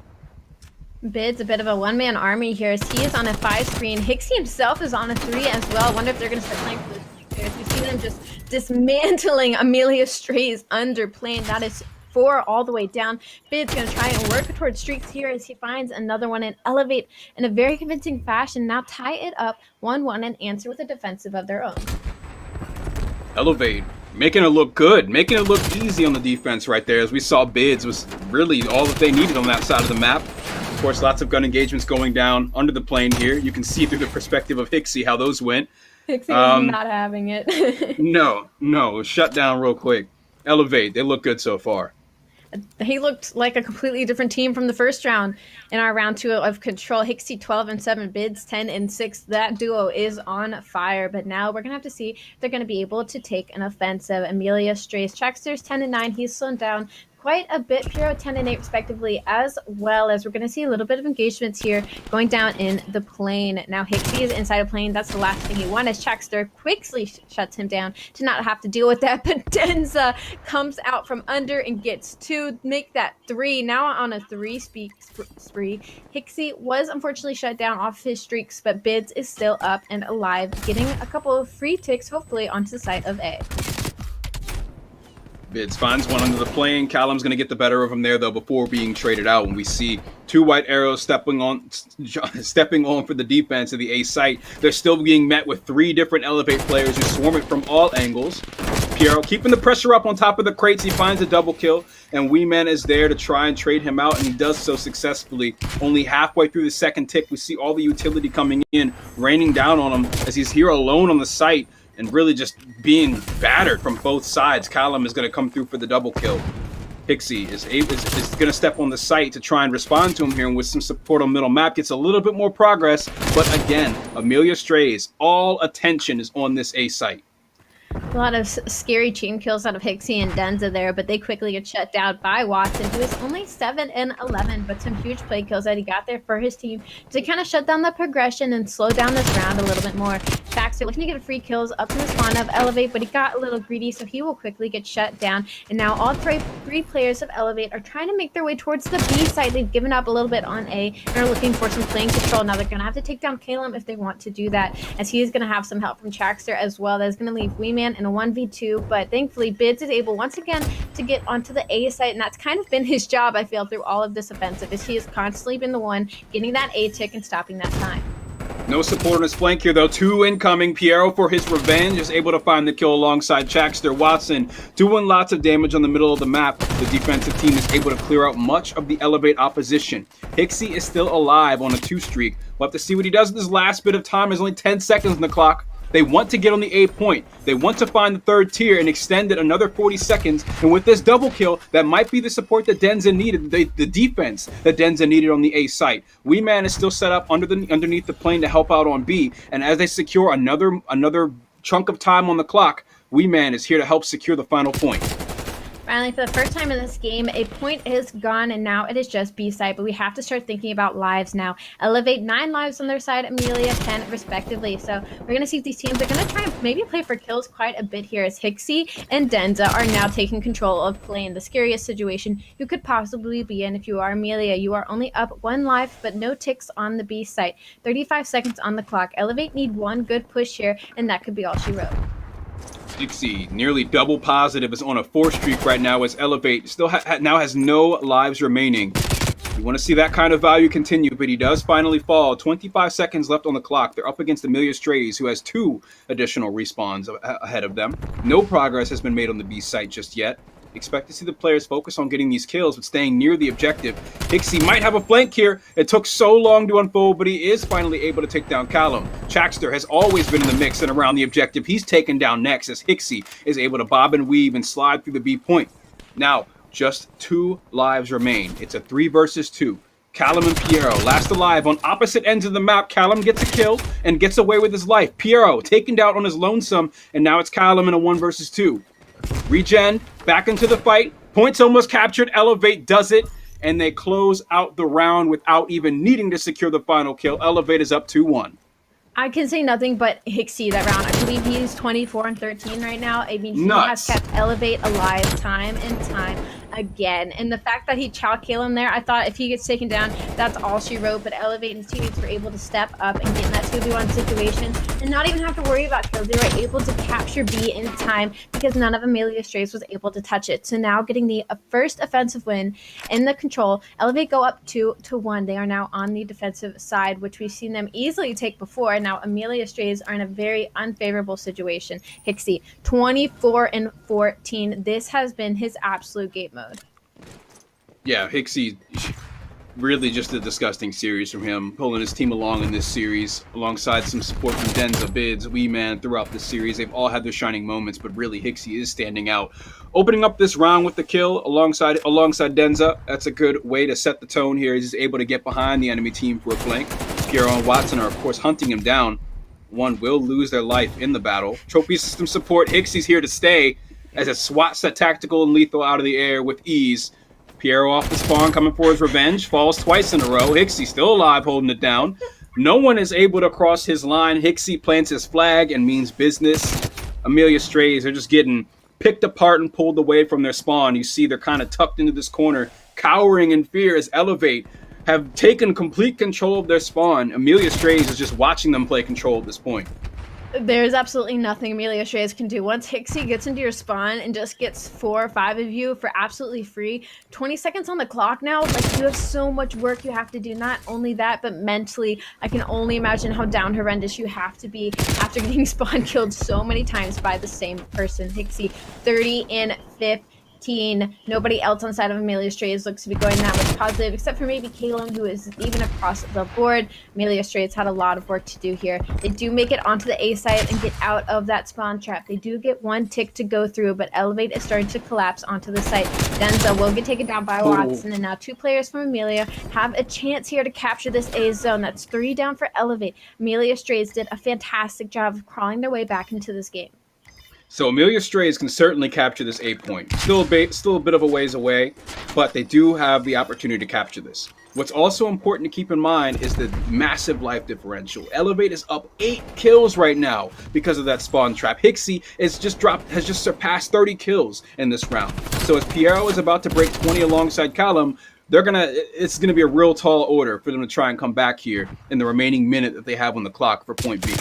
C: Bids a bit of a one-man army here as he is on a 5 screen. Hixie himself is on a 3 as well. I wonder if they're going to start playing for this players. We see them just dismantling Amelia Strays under plane. That is 4 all the way down. Bid's going to try and work towards streaks here as he finds another one and Elevate in a very convincing fashion. Now tie it up 1-1 and answer with a defensive of their own.
B: Elevate, making it look good, making it look easy on the defense right there, as we saw Bids was really all that they needed on that side of the map. Of course, lots of gun engagements going down under the plane here. You can see through the perspective of Hixie how those went.
C: Hixie was not having it.
B: No, shut down real quick. Elevate, they look good so far.
C: He looked like a completely different team from the first round in our round 2 of control. Hixie 12-7, Bids 10-6. That duo is on fire, but now we're gonna have to see if they're gonna be able to take an offensive. Amelia Strays, Chaxter's 10-9. He's slowed down quite a bit. Piero 10-8 respectively, as well as we're going to see a little bit of engagements here going down in the plane. Now Hixie is inside a plane. That's the last thing he wanted. Chaxter quickly shuts him down to not have to deal with that, but Denza comes out from under and gets 2, make that 3. Now on a 3 spree. Hixie was unfortunately shut down off his streaks, but Bids is still up and alive, getting a couple of free ticks hopefully onto the side of A.
B: Bids finds one under the plane. Callum's going to get the better of him there, though, before being traded out. When we see 2 white arrows stepping on for the defense of the A site, they're still being met with 3 different Elevate players who swarm it from all angles. Piero keeping the pressure up on top of the crates. He finds a double kill, and Wee Man is there to try and trade him out, and he does so successfully. Only halfway through the second tick, we see all the utility coming in, raining down on him as he's here alone on the site, and really just being battered from both sides. Callum is going to come through for the double kill. Hixie is going to step on the site to try and respond to him here, and with some support on middle map, gets a little bit more progress. But again, Amelia Strays, all attention is on this A site.
C: A lot of scary team kills out of Hixie and Denza there, but they quickly get shut down by Watson, who is only 7-11, but some huge play kills that he got there for his team to kind of shut down the progression and slow down this round a little bit more. Baxter looking to get free kills up in the spawn of Elevate, but he got a little greedy, so he will quickly get shut down. And now all three players of Elevate are trying to make their way towards the B side. They've given up a little bit on A and are looking for some playing control. Now they're going to have to take down Caleb if they want to do that, as he is going to have some help from Chaxter as well. That is going to leave Wee Man in a 1v2, but thankfully Bids is able once again to get onto the A site, and that's kind of been his job, I feel, through all of this offensive, is he has constantly been the one getting that A tick and stopping that time.
B: No support on his flank here, though. 2 incoming. Piero, for his revenge, is able to find the kill alongside Chaxter. Watson doing lots of damage on the middle of the map. The defensive team is able to clear out much of the Elevate opposition. Hixie is still alive on a 2 streak. We'll have to see what he does with his last bit of time. There's only 10 seconds on the clock. They want to get on the A point. They want to find the 3rd tier and extend it another 40 seconds. And with this double kill, that might be the support that Denza needed, the defense that Denza needed on the A site. Wee Man is still set up underneath the plane to help out on B. And as they secure another chunk of time on the clock, Wee Man is here to help secure the final point.
C: Finally, for the first time in this game, a point is gone, and now it is just B side. But we have to start thinking about lives now. Elevate 9 lives on their side, Amelia 10 respectively. So we're going to see if these teams are going to try and maybe play for kills quite a bit here, as Hixie and Denza are now taking control of playing the scariest situation you could possibly be in. If you are Amelia, you are only up 1 life, but no ticks on the B site. 35 seconds on the clock. Elevate need 1 good push here, and that could be all she wrote.
B: Hixie, nearly double positive, is on a 4 streak right now as Elevate still now has no lives remaining. You want to see that kind of value continue, but he does finally fall. 25 seconds left on the clock. They're up against Amelia Strays, who has 2 additional respawns ahead of them. No progress has been made on the B site just yet. Expect to see the players focus on getting these kills, but staying near the objective. Hixie might have a flank here. It took so long to unfold, but he is finally able to take down Callum. Chaxter has always been in the mix and around the objective. He's taken down next as Hixie is able to bob and weave and slide through the B point. Now, just 2 lives remain. It's a 3 versus 2. Callum and Piero last alive on opposite ends of the map. Callum gets a kill and gets away with his life. Piero taken down on his lonesome, and now it's Callum in a 1 versus 2. Regen, back into the fight. Points almost captured. Elevate does it, and they close out the round without even needing to secure the final kill. Elevate is up 2-1.
C: I can say nothing but Hixie that round. I believe he's 24 and 13 right now. I mean, he has kept Elevate alive time and time again. And the fact that he chow killed him there, I thought if he gets taken down, that's all she wrote. But Elevate and his teammates were able to step up and get in that 2v1 situation and not even have to worry about kills. They were able to capture B in time because none of Amelia Strays was able to touch it. So now getting the first offensive win in the control. Elevate go up 2-1. They are now on the defensive side, which we've seen them easily take before. Now Amelia Strays are in a very unfavorable situation. Hixie, 24 and 14. This has been his absolute game mode.
B: Yeah, Hixie, really just a disgusting series from him, pulling his team along in this series, alongside some support from Denza, Bids, Wee Man throughout this series. They've all had their shining moments, but really Hixie is standing out. Opening up this round with the kill alongside Denza, that's a good way to set the tone here. He's able to get behind the enemy team for a flank. Piero and Watson are, of course, hunting him down. One will lose their life in the battle. Trophy system support. Hixie's here to stay as it swats that tactical and lethal out of the air with ease. Piero off the spawn, coming for his revenge. Falls twice in a row. Hixie still alive, holding it down. No one is able to cross his line. Hixie plants his flag and means business. Amelia Strays are just getting picked apart and pulled away from their spawn. You see they're kind of tucked into this corner, cowering in fear as Elevate have taken complete control of their spawn. Amelia Strays is just watching them play control at this point.
C: There's absolutely nothing Amelia Strays can do. Once Hixie gets into your spawn and just gets 4 or 5 of you for absolutely free, 20 seconds on the clock now, like, you have so much work you have to do. Not only that, but mentally, I can only imagine how down horrendous you have to be after getting spawn killed so many times by the same person. Hixie, 30 and 15. Nobody else on the side of Amelia Strays looks to be going that much positive, except for maybe Caleb, who is even across the board. Amelia Strays had a lot of work to do here. They do make it onto the A site and get out of that spawn trap. They do get 1 tick to go through, but Elevate is starting to collapse onto the site. Denza will get taken down by Watson, and now 2 players from Amelia have a chance here to capture this A zone. That's 3 down for Elevate. Amelia Strays did a fantastic job of crawling their way back into this game.
B: So Amelia Strays can certainly capture this A point. Still a bit of a ways away, but they do have the opportunity to capture this. What's also important to keep in mind is the massive life differential. Elevate is up 8 kills right now because of that spawn trap. Hixie has just surpassed 30 kills in this round. So as Piero is about to break 20 alongside Callum, it's gonna be a real tall order for them to try and come back here in the remaining minute that they have on the clock for point B.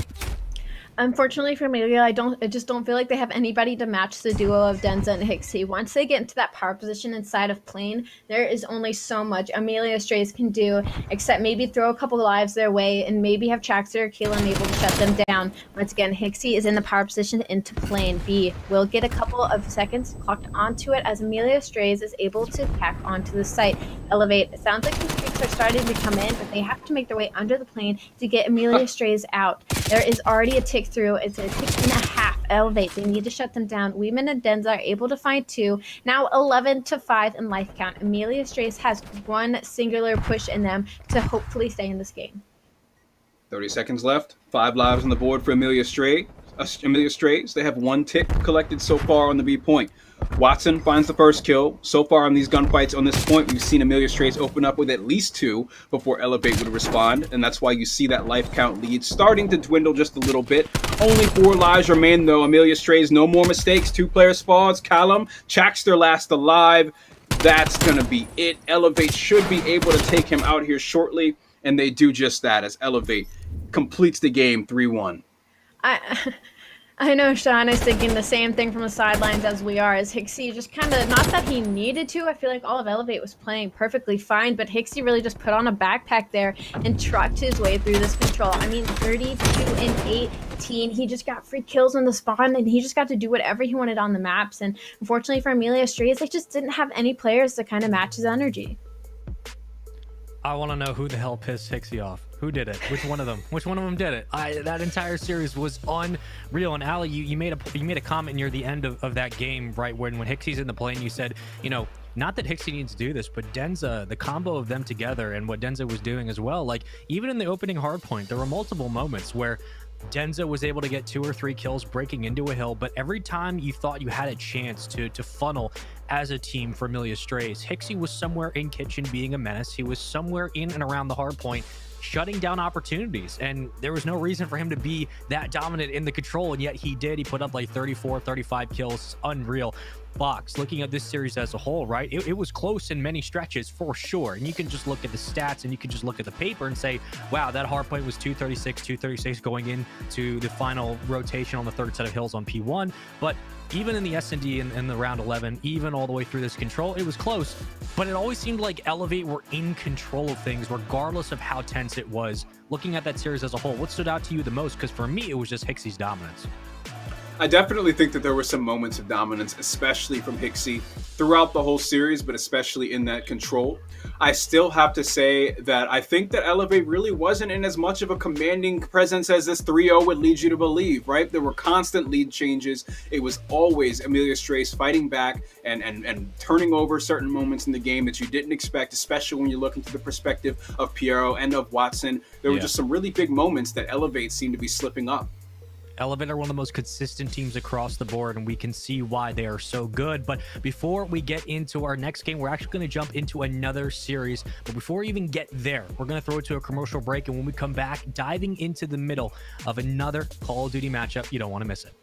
C: Unfortunately for Amelia, I just don't feel like they have anybody to match the duo of Denza and Hixie. Once they get into that power position inside of Plane, there is only so much Amelia Strays can do, except maybe throw a couple of lives their way and maybe have Chaxter or Kaylin able to shut them down. Once again, Hixie is in the power position into Plane B. We'll get a couple of seconds clocked onto it as Amelia Strays is able to pack onto the site. Elevate. It sounds like the streaks are starting to come in, but they have to make their way under the plane to get Amelia Strays out. There is already a tick through. It's a tick and a half. Elevate. They need to shut them down. Weeman and Denza are able to find 2. Now 11-5 in life count. Amelia Strays has 1 singular push in them to hopefully stay in this game.
B: 30 seconds left. 5 lives on the board for Amelia Strays. Amelia strays. They have 1 tick collected so far on the B point. Watson finds the first kill. So far in these gunfights on this point, we've seen Amelia strays open up with at least 2 before Elevate would respond, and that's why you see that life count lead starting to dwindle just a little bit. Only 4 lives remain though. Amelia strays, no more mistakes. 2 players falls. Callum, Chaxter last alive. That's going to be it. Elevate should be able to take him out here shortly, and they do just that as Elevate completes the game 3-1.
C: I know Sean is thinking the same thing from the sidelines as we are, as Hixie just kind of, not that he needed to, I feel like all of Elevate was playing perfectly fine, but Hixie really just put on a backpack there and trucked his way through this control. I mean, 32-18, he just got free kills on the spawn, and he just got to do whatever he wanted on the maps, and unfortunately for Amelia Strays, they just didn't have any players to kind of match his energy.
A: I want to know who the hell pissed Hixie off. Who did it? Which one of them? Which one of them did it? That entire series was unreal. And Ali, you made a comment near the end of that game, right, when Hixie's in the plane, you said, you know, not that Hixie needs to do this, but Denza, the combo of them together and what Denza was doing as well, like even in the opening hardpoint, there were multiple moments where Denza was able to get 2 or 3 kills breaking into a hill, but every time you thought you had a chance to funnel as a team for Amelia Strays, Hixie was somewhere in kitchen being a menace. He was somewhere in and around the hardpoint shutting down opportunities, and there was no reason for him to be that dominant in the control, and yet he did. He put up like 34, 35 kills. Unreal. Box, looking at this series as a whole, right, it was close in many stretches for sure, and you can just look at the stats and you can just look at the paper and say, wow, that hardpoint was 236 going into the final rotation on the 3rd set of hills on P1. But even in the S&D in the round 11, even all the way through this control, it was close, but it always seemed like Elevate were in control of things regardless of how tense it was. Looking at that series as a whole, what stood out to you the most? Because for me, it was just Hixie's dominance.
B: I definitely think that there were some moments of dominance, especially from Hixie throughout the whole series, but especially in that control. I still have to say that I think that Elevate really wasn't in as much of a commanding presence as this 3-0 would lead you to believe, right? There were constant lead changes. It was always Amelia Strays fighting back and turning over certain moments in the game that you didn't expect, especially when you look into the perspective of Piero and of Watson. There were just some really big moments that Elevate seemed to be slipping up.
A: Elevate are one of the most consistent teams across the board, and we can see why they are so good. But before we get into our next game, we're actually going to jump into another series. But before we even get there, we're going to throw it to a commercial break, and when we come back, diving into the middle of another Call of Duty matchup. You don't want to miss it.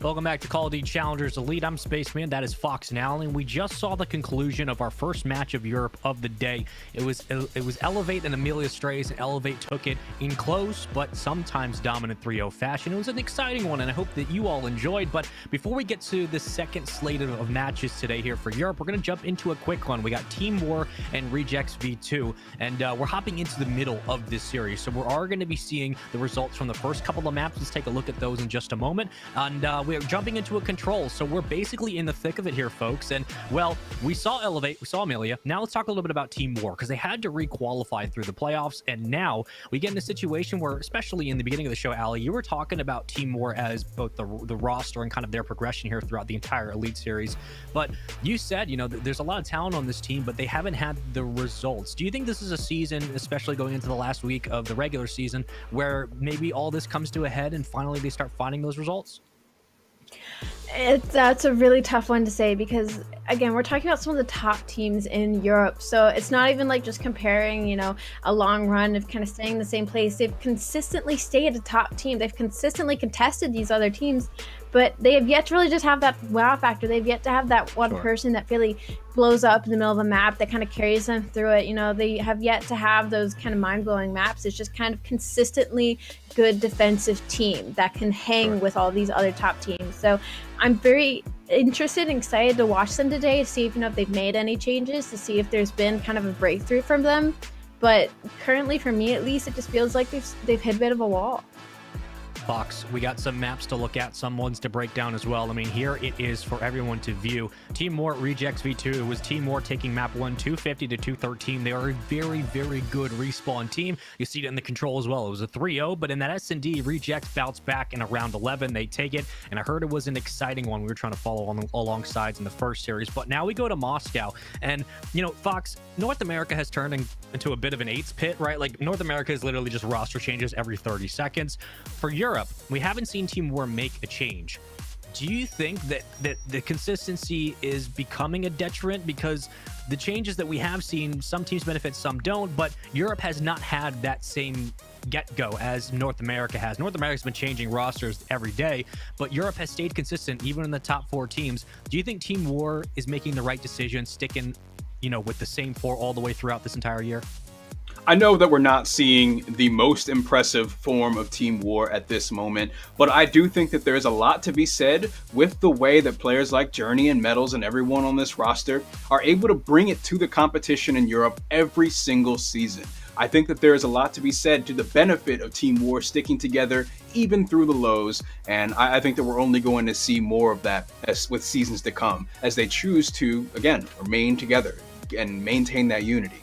A: Welcome back to Call of Duty Challengers Elite. I'm Spaceman. That is Fox and Allen. We just saw the conclusion of our first match of Europe of the day. It was Elevate and Amelia Strays, and Elevate took it in close but sometimes dominant 3-0 fashion. It was an exciting one, and I hope that you all enjoyed. But before we get to the second slate of matches today here for Europe, we're going to jump into a quick one. We got Team War and Rejects V2, and we're hopping into the middle of this series. So we're going to be seeing the results from the first couple of maps. Let's take a look at those in just a moment. And we're jumping into a control, so we're basically in the thick of it here, folks. And well, we saw Elevate, we saw Amelia. Now let's talk a little bit about Team War, because they had to re-qualify through the playoffs, and now we get in a situation where, especially in the beginning of the show, Ali, you were talking about Team War as both the roster and kind of their progression here throughout the entire Elite series. But you said, you know, there's a lot of talent on this team, but they haven't had the results. Do you think this is a season, especially going into the last week of the regular season, where maybe all this comes to a head and finally they start finding those results?
C: That's a really tough one to say, because again, we're talking about some of the top teams in Europe, so it's not even like just comparing, you know, a long run of kind of staying in the same place. They've consistently stayed a top team. They've consistently contested these other teams, but they have yet to really just have that wow factor. They've yet to have that one person that really blows up in the middle of a map that kind of carries them through it. You know, they have yet to have those kind of mind-blowing maps. It's just kind of consistently good defensive team that can hang with all these other top teams. So I'm very interested and excited to watch them today to see if, you know, if they've made any changes, to see if there's been kind of a breakthrough from them. But currently, for me at least, it just feels like they've hit a bit of a wall.
A: Fox, we got some maps to look at, some ones to break down as well. I mean, here it is for everyone to view. Team War Rejects V2. It was Team War taking map 1, 250 to 213. They are a very, very good respawn team. You see it in the control as well. It was a 3-0, but in that S&D, Rejects bounced back in around 11. They take it, and I heard it was an exciting one. We were trying to follow on alongside in the first series, but now we go to Moscow. And, you know, Fox, North America has turned into a bit of an eights pit, right? Like, North America is literally just roster changes every 30 seconds. For Europe, we haven't seen Team War make a change. Do you think that the consistency is becoming a detriment? Because the changes that we have seen, some teams benefit, some don't, but Europe has not had that same get-go as North America has. North America's been changing rosters every day, but Europe has stayed consistent even in the top 4 teams. Do you think Team War is making the right decision, sticking, you know, with the same 4 all the way throughout this entire year?
B: I know that we're not seeing the most impressive form of Team War at this moment, but I do think that there's a lot to be said with the way that players like Journey and Metals and everyone on this roster are able to bring it to the competition in Europe every single season. I think that there is a lot to be said to the benefit of Team War sticking together even through the lows, and I think that we're only going to see more of that with seasons to come as they choose to, again, remain together and maintain that unity.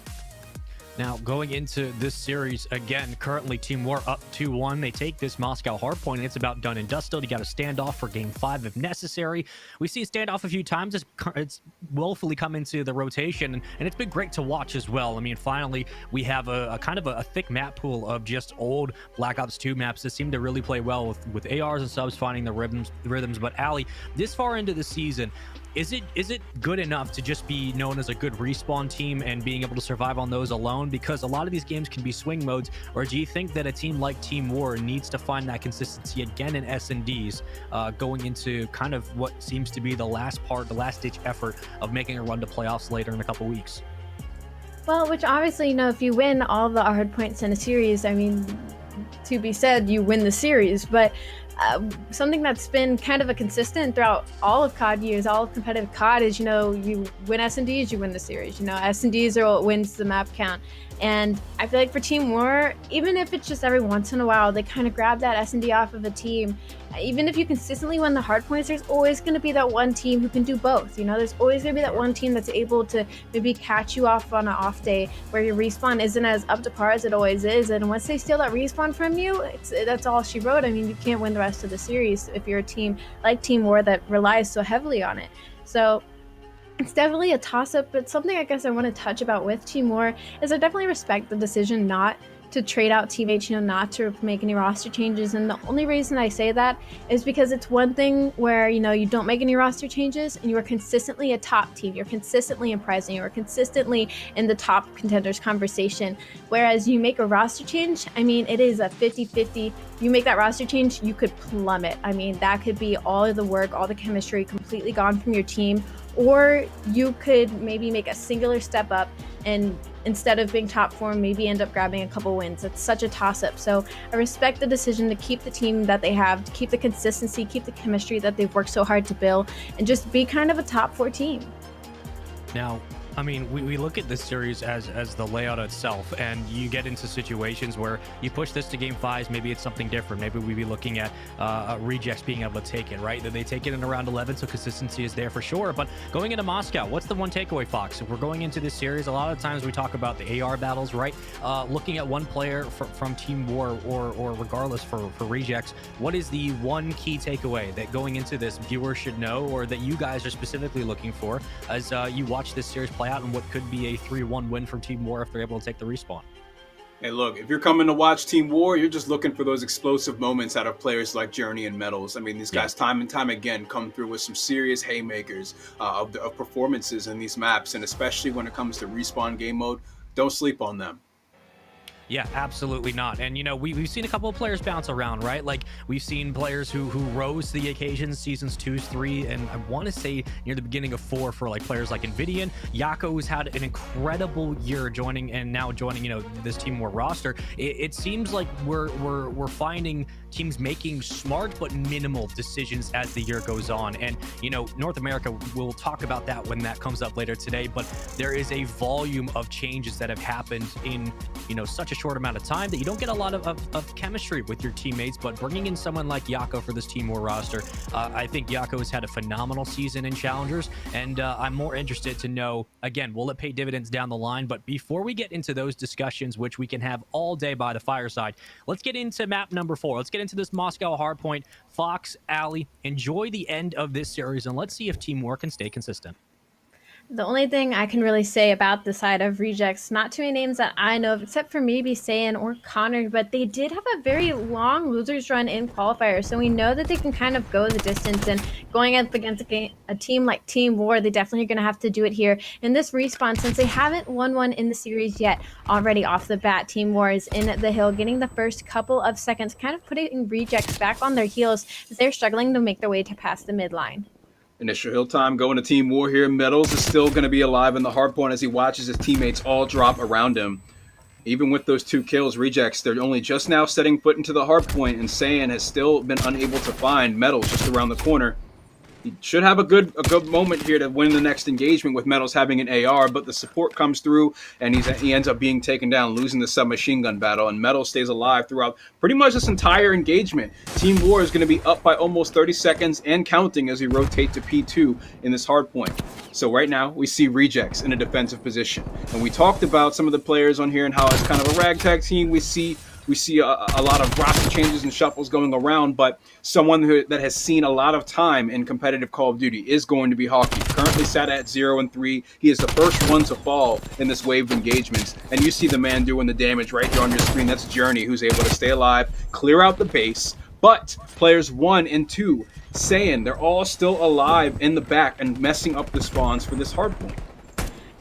A: Now, going into this series, again, currently Team War up 2-1. They take this Moscow hardpoint, and it's about done and dusted. You got a standoff for Game 5 if necessary. We see a standoff a few times. It's willfully come into the rotation, and it's been great to watch as well. I mean, finally, we have a kind of a thick map pool of just old Black Ops 2 maps that seem to really play well with ARs and subs finding the rhythms. But, Ali, this far into the season, is it good enough to just be known as a good respawn team and being able to survive on those alone? Because a lot of these games can be swing modes, or do you think that a team like Team War needs to find that consistency again in S&Ds going into kind of what seems to be the last ditch effort of making a run to playoffs later in a couple weeks?
C: Well, which obviously, you know, if you win all the hard points in a series, I mean, to be said, you win the series, but something that's been kind of a consistent throughout all of COD years, all of competitive COD, is, you know, you win S&Ds, you win the series. You know, S&Ds are what wins the map count. And I feel like for Team War, even if it's just every once in a while, they kind of grab that S&D off of a team. Even if you consistently win the hard points, there's always going to be that one team who can do both. You know, there's always going to be that one team that's able to maybe catch you off on an off day where your respawn isn't as up to par as it always is. And once they steal that respawn from you, that's all she wrote. I mean, you can't win the rest of the series if you're a team like Team War that relies so heavily on it. So it's definitely a toss-up, but something I guess I want to touch about with Team War is I definitely respect the decision not to trade out teammates, not to make any roster changes. And the only reason I say that is because it's one thing where, you don't make any roster changes and you are consistently a top team. You're consistently impressing. You're consistently in the top contenders conversation. Whereas you make a roster change, it is a 50-50. You make that roster change, you could plummet. That could be all of the work, all the chemistry completely gone from your team. Or you could maybe make a singular step up and instead of being top form, maybe end up grabbing a couple wins. It's such a toss-up. So I respect the decision to keep the team that they have, to keep the consistency, keep the chemistry that they've worked so hard to build, and just be kind of a top 4 team.
A: Now, we look at this series as the layout itself, and you get into situations where you push this to game 5s, maybe it's something different. Maybe we'd be looking at Rejects being able to take it, right? That they take it in around 11, so consistency is there for sure. But going into Moscow, what's the one takeaway, Fox? If we're going into this series, a lot of times we talk about the AR battles, right? Looking at one player from Team War or regardless for Rejects, what is the one key takeaway that going into this viewers should know, or that you guys are specifically looking for as you watch this series play out and what could be a 3-1 win from Team War if they're able to take the respawn?
B: Hey, look, if you're coming to watch Team War, you're just looking for those explosive moments out of players like Journey and Metals. These guys time and time again come through with some serious haymakers of performances in these maps, and especially when it comes to respawn game mode, don't sleep on them.
A: Yeah, absolutely not. And, we've seen a couple of players bounce around, right? Like, we've seen players who rose to the occasion, seasons 2, 3, and I want to say near the beginning of 4 for, like, players like Nvidian. Yako, who's had an incredible year joining this Team War roster. It seems like we're finding teams making smart but minimal decisions as the year goes on. And, North America, we'll talk about that when that comes up later today, but there is a volume of changes that have happened in, such a short amount of time that you don't get a lot of chemistry with your teammates. But bringing in someone like Yako for this Team War roster, I think Yako has had a phenomenal season in Challengers, and I'm more interested to know, again, will it pay dividends down the line? But before we get into those discussions, which we can have all day by the fireside, let's get into map number 4. Let's get into this Moscow Hardpoint. Fox, Ali, enjoy the end of this series, and let's see if Team War can stay consistent.
C: The only thing I can really say about the side of Rejects, not too many names that I know of, except for maybe Saiyan or Connor, but they did have a very long losers run in qualifiers, so we know that they can kind of go the distance, and going up against a team like Team War, they definitely are going to have to do it here. In this respawn, since they haven't won one in the series yet, already off the bat, Team War is in the hill, getting the first couple of seconds, kind of putting Rejects back on their heels as they're struggling to make their way to past the midline.
B: Initial hill time going to Team War here. Metals is still going to be alive in the hardpoint as he watches his teammates all drop around him. Even with those 2 kills, Rejects, they're only just now setting foot into the hardpoint, and Saiyan has still been unable to find Metals just around the corner. He should have a good moment here to win the next engagement with Metals having an AR, but the support comes through and he ends up being taken down, losing the submachine gun battle, and Metals stays alive throughout pretty much this entire engagement. Team War is going to be up by almost 30 seconds and counting as we rotate to P2 in this hard point. So right now we see Rejects in a defensive position, and we talked about some of the players on here and how it's kind of a ragtag team. We see a lot of roster changes and shuffles going around, but someone that has seen a lot of time in competitive Call of Duty is going to be Hockey. Currently sat at 0-3. He is the first one to fall in this wave of engagements, and you see the man doing the damage right here on your screen. That's Journey, who's able to stay alive, clear out the base, but players 1 and 2, Saiyan, they're all still alive in the back and messing up the spawns for this hardpoint.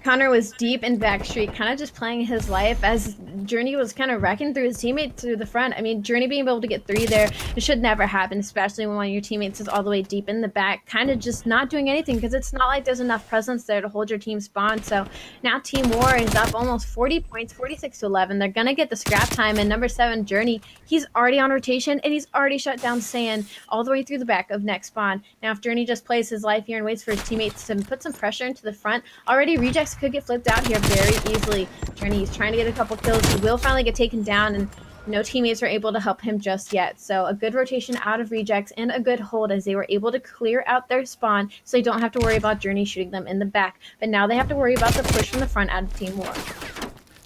C: Connor was deep in backstreet, kind of just playing his life as Journey was kind of wrecking through his teammates through the front. Journey being able to get 3 there, it should never happen, especially when one of your teammates is all the way deep in the back, kind of just not doing anything because it's not like there's enough presence there to hold your team spawn. So now Team War is up almost 40 points, 46-11. They're going to get the scrap time, and number 7, Journey, he's already on rotation, and he's already shut down Saiyan all the way through the back of next spawn. Now if Journey just plays his life here and waits for his teammates to put some pressure into the front, already Rejects could get flipped out here very easily. Journey's trying to get a couple kills. He will finally get taken down, and no teammates are able to help him just yet. So a good rotation out of Rejects and a good hold as they were able to clear out their spawn so they don't have to worry about Journey shooting them in the back. But now they have to worry about the push from the front out of Team War.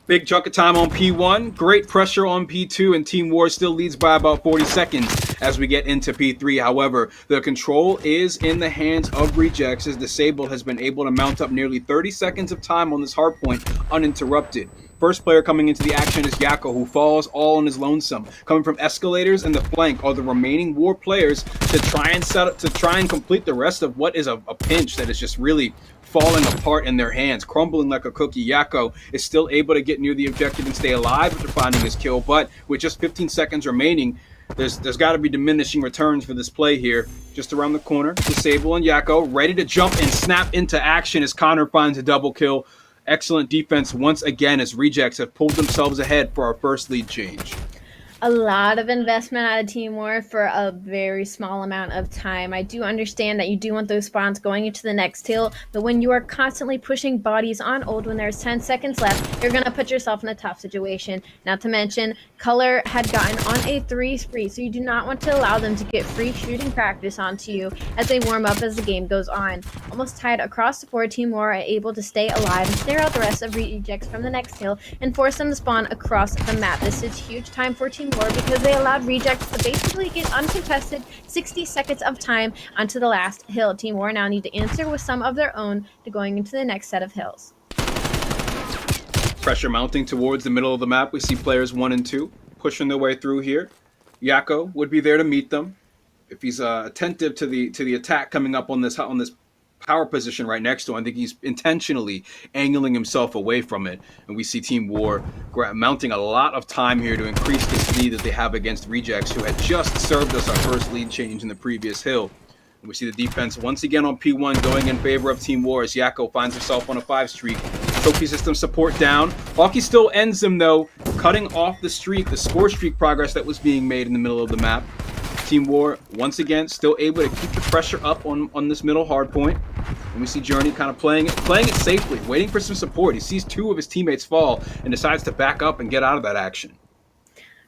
B: Big chunk of time on P1, great pressure on P2, and Team War still leads by about 40 seconds. as we get into P3. However, the control is in the hands of Rejects, as Disable has been able to mount up nearly 30 seconds of time on this hardpoint uninterrupted. First player coming into the action is Yakko, who falls all on his lonesome. Coming from escalators and the flank are the remaining War players to try and complete the rest of what is a pinch that is just really falling apart in their hands, crumbling like a cookie. Yakko is still able to get near the objective and stay alive after finding his kill, but with just 15 seconds remaining, there's got to be diminishing returns for this play here. Just around the corner, Disable and Yakko ready to jump and snap into action as Connor finds a double kill. Excellent defense once again as Rejects have pulled themselves ahead for our first lead change.
C: A lot of investment out of Team War for a very small amount of time. I do understand that you do want those spawns going into the next hill, but when you are constantly pushing bodies on ult when there's 10 seconds left, you're going to put yourself in a tough situation. Not to mention, Color had gotten on a 3 spree, so you do not want to allow them to get free shooting practice onto you as they warm up as the game goes on. Almost tied across the board, Team War are able to stay alive and stare out the rest of Rejects from the next hill and force them to spawn across the map. This is huge time for Team War because they allowed Rejects to basically get uncontested 60 seconds of time onto the last hill. Team War now need to answer with some of their own to going into the next set of hills.
B: Pressure mounting towards the middle of the map. We see players 1 and 2 pushing their way through here. Yakko would be there to meet them if he's attentive to the attack coming up on this power position right next to him. I think he's intentionally angling himself away from it, and we see Team War mounting a lot of time here to increase this lead that they have against Rejects, who had just served us our first lead change in the previous hill. And we see the defense once again on P1 going in favor of Team War as Yakko finds himself on a 5 streak. Trophy system support down. Hawkey still ends him though, cutting off the streak, the score streak progress that was being made in the middle of the map. Team War, once again, still able to keep the pressure up on this middle hard point. And we see Journey kind of playing it safely, waiting for some support. He sees 2 of his teammates fall and decides to back up and get out of that action.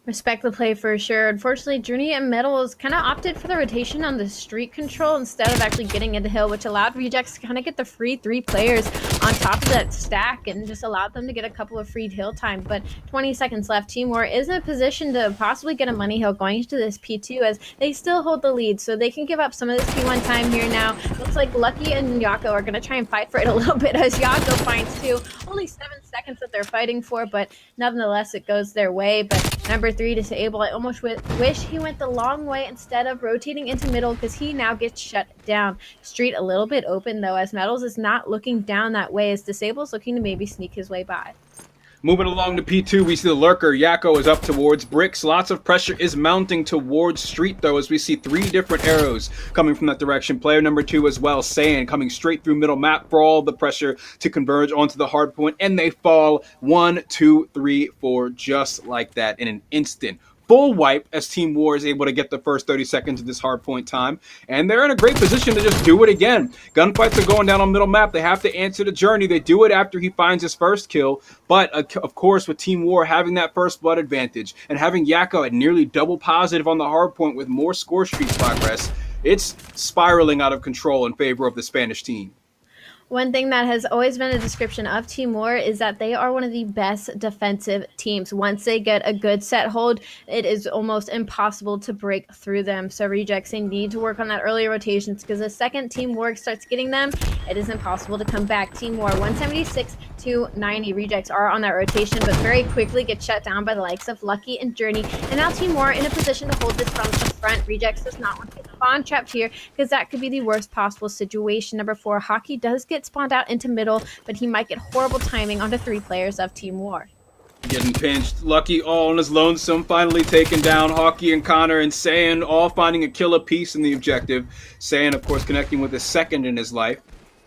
C: Respect the play for sure. Unfortunately, Journey and Metals kind of opted for the rotation on the street control instead of actually getting into hill, which allowed Rejects to kind of get the free 3 players on top of that stack and just allowed them to get a couple of free hill time. But 20 seconds left. Team War is in a position to possibly get a money hill going into this P2 as they still hold the lead, so they can give up some of this P1 time here now. Looks like Lucky and Yakko are going to try and fight for it a little bit as Yakko finds 2. Only 7 seconds that they're fighting for, but nonetheless it goes their way. But number 3, Disable, I almost wish he went the long way instead of rotating into middle because he now gets shut down. Street a little bit open though as Metals is not looking down that way as Disable's looking to maybe sneak his way by.
B: Moving along to P2, we see the Lurker. Yakko is up towards Bricks. Lots of pressure is mounting towards Street, though, as we see 3 different arrows coming from that direction. Player number 2 as well, Saiyan, coming straight through middle map for all the pressure to converge onto the hard point, and they fall 1, 2, 3, 4, just like that in an instant. Full wipe as Team War is able to get the first 30 seconds of this hard point time, and they're in a great position to just do it again. Gunfights are going down on middle map. They have to answer the Journey. They do it after he finds his first kill, but of course with Team War having that first blood advantage and having Yakko at nearly double positive on the hard point with more score streak progress, it's spiraling out of control in favor of the Spanish team.
C: One thing that has always been a description of Team War is that they are one of the best defensive teams. Once they get a good set hold, it is almost impossible to break through them. So Rejects, they need to work on that early rotations because the second Team War starts getting them, it is impossible to come back. Team War 176 to 90. Rejects are on that rotation, but very quickly get shut down by the likes of Lucky and Journey. And now Team War in a position to hold this from the front. Rejects does not want to get spawn trapped here because that could be the worst possible situation. Number 4, Hawkey does get spawned out into middle, but he might get horrible timing onto 3 players of Team War.
B: Getting pinched. Lucky all on his lonesome, finally taken down. Hawkey and Connor and Saiyan all finding a kill apiece in the objective. Saiyan, of course, connecting with his second in his life.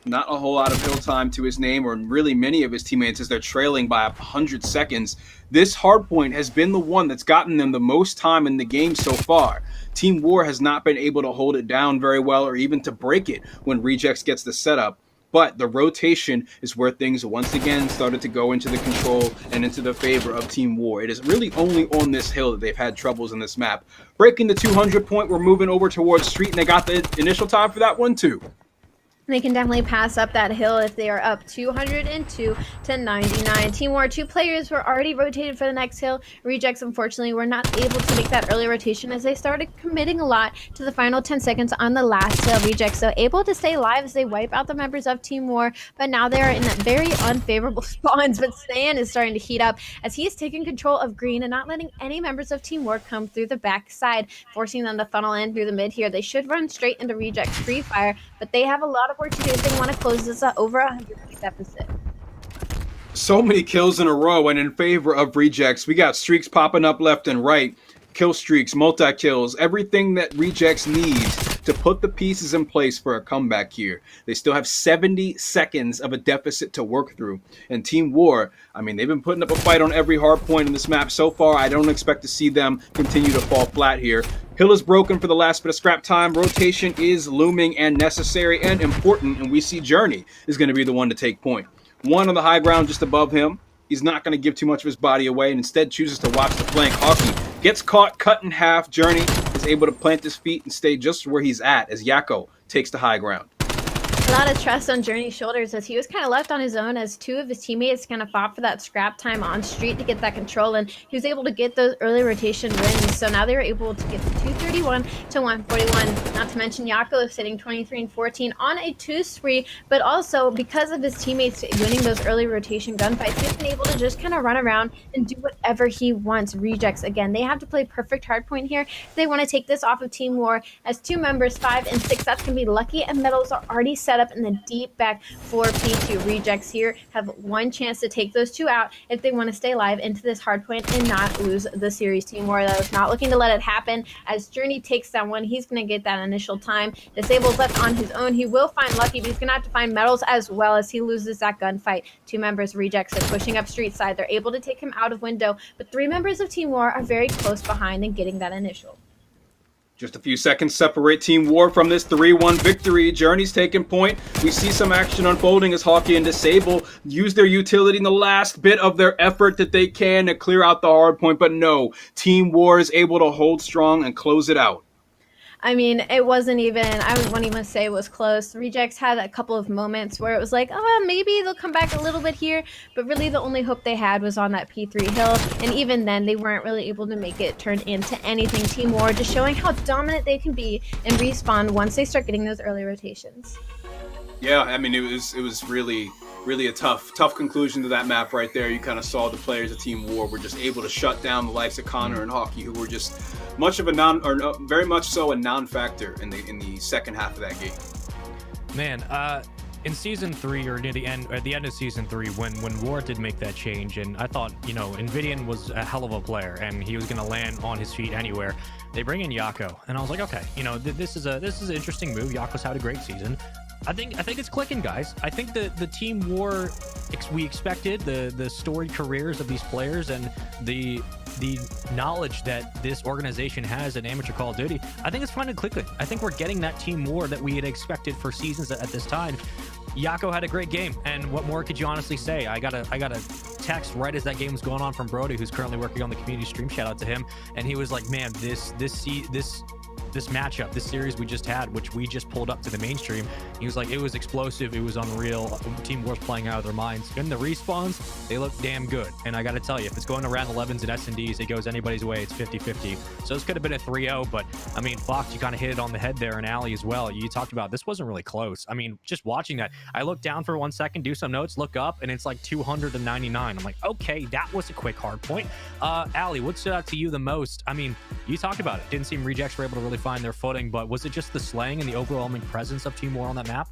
B: Not a whole lot of hill time to his name, or really many of his teammates, as they're trailing by 100 seconds. This hardpoint has been the one that's gotten them the most time in the game so far. Team War has not been able to hold it down very well, or even to break it when Rejects gets the setup. But the rotation is where things once again started to go into the control and into the favor of Team War. It is really only on this hill that they've had troubles in this map. Breaking the 200 point, we're moving over towards Street, and they got the initial time for that one too.
C: They can definitely pass up that hill if they are up 202 to 99. Team War, 2 players were already rotated for the next hill. Rejects, unfortunately, were not able to make that early rotation as they started committing a lot to the final 10 seconds on the last hill. Rejects, so able to stay alive as they wipe out the members of Team War, but now they are in very unfavorable spawns. But Stan is starting to heat up as he is taking control of green and not letting any members of Team War come through the back side, forcing them to funnel in through the mid here. They should run straight into Rejects free fire, but they have a lot of work to do if they want to close this over 100 point deficit.
B: So many kills in a row and in favor of Rejects. We got streaks popping up left and right. Kill streaks, multi-kills, everything that Rejects needs to put the pieces in place for a comeback here. They still have 70 seconds of a deficit to work through. And Team War, I mean, they've been putting up a fight on every hard point in this map so far. I don't expect to see them continue to fall flat here. Hill is broken for the last bit of scrap time. Rotation is looming and necessary and important, and we see Journey is going to be the one to take point. One on the high ground just above him. He's not going to give too much of his body away and instead chooses to watch the flank. Hockey gets caught, cut in half. Journey is able to plant his feet and stay just where he's at as Yakko takes the high ground.
C: A lot of trust on Journey's shoulders as he was kind of left on his own as 2 of his teammates kind of fought for that scrap time on street to get that control, and he was able to get those early rotation wins. So now they were able to get to 231 to 141. Not to mention Yakko is sitting 23 and 14 on a 2 spree, but also because of his teammates winning those early rotation gunfights, he's been able to just kind of run around and do whatever he wants. Rejects, again, they have to play perfect hardpoint here if they want to take this off of Team War, as 2 members, 5 and 6, that's going to be Lucky and Metals, are already set up in the deep back for P2. Rejects here have one chance to take those 2 out if they want to stay alive into this hardpoint and not lose the series. Team War, though, is not looking to let it happen as Journey takes down one. He's going to get that initial time. Disables left on his own. He will find Lucky, but he's going to have to find Metals as well as he loses that gunfight. 2 members, Rejects, are pushing up street side. They're able to take him out of window, but 3 members of Team War are very close behind and getting that initial.
B: Just a few seconds separate Team War from this 3-1 victory. Journey's taking point. We see some action unfolding as Hawkeye and Disable use their utility in the last bit of their effort that they can to clear out the hard point. But no, Team War is able to hold strong and close it out.
C: I mean, it wasn't even, I wouldn't even say it was close. Rejects had a couple of moments where it was like, oh, well, maybe they'll come back a little bit here. But really the only hope they had was on that P3 hill. And even then, they weren't really able to make it turn into anything. Team War just showing how dominant they can be and respawn once they start getting those early rotations.
B: Yeah, I mean, it was really a tough conclusion to that map right there. You kind of saw the players of Team War were just able to shut down the likes of Connor and Hawkeye, who were just very much so a non-factor in the second half of that game.
A: Man, in season 3 or near the end, at the end of season 3, when War did make that change, and I thought, you know, Invidian was a hell of a player and he was going to land on his feet anywhere. They bring in Yakko, and I was like, okay, you know, this is an interesting move. Yakko's had a great season. I think it's clicking, guys. I think the Team War we expected, the storied careers of these players and the knowledge that this organization has in amateur Call of Duty, I think it's finally clicking. I think we're getting that Team War that we had expected for seasons at this time. Yakko had a great game, and what more could you honestly say? I got a text right as that game was going on from Brody, who's currently working on the community stream. Shout out to him, and he was like, "Man, this matchup, this series we just had, which we just pulled up to the mainstream," he was like, it was explosive, it was unreal. Team War's playing out of their minds. In the respawns, they look damn good. And I gotta tell you, if it's going to round 11s and S&Ds, it goes anybody's way. It's 50-50. So this could have been a 3-0, but I mean, Fox, you kind of hit it on the head there, and Alley as well. You talked about this wasn't really close. I mean, just watching that, I looked down for 1 second, do some notes, look up, and it's like 299. I'm like, okay, that was a quick hard point. Alley, what stood out to you the most? I mean, you talked about it. Didn't seem Rejects were able to really find their footing, but was it just the slaying and the overwhelming presence of Team War on that map?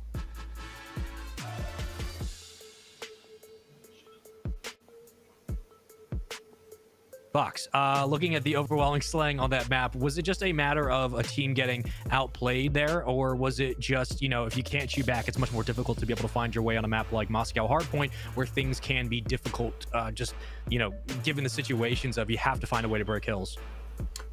A: Fox, looking at the overwhelming slaying on that map, was it just a matter of a team getting outplayed there, or was it just, you know, if you can't shoot back, it's much more difficult to be able to find your way on a map like Moscow Hardpoint, where things can be difficult, just, you know, given the situations of you have to find a way to break hills?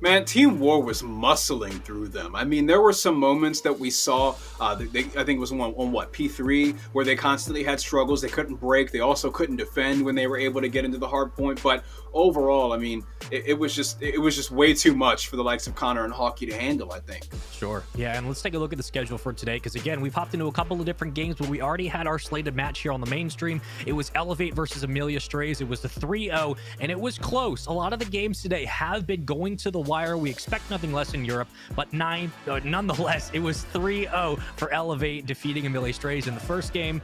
B: Man, Team War was muscling through them. I mean, there were some moments that we saw. I think it was on what, P3, where they constantly had struggles. They couldn't break. They also couldn't defend when they were able to get into the hard point. But overall, I mean, it was just way too much for the likes of Connor and Hawkeye to handle, I think.
A: Sure. Yeah, and let's take a look at the schedule for today, because again, we've hopped into a couple of different games, but we already had our slated match here on the mainstream. It was Elevate versus Amelia Strays. It was the 3-0, and it was close. A lot of the games today have been going to the wire. We expect nothing less in Europe, but nonetheless, it was 3-0 for Elevate, defeating Amelia Strays in the first game.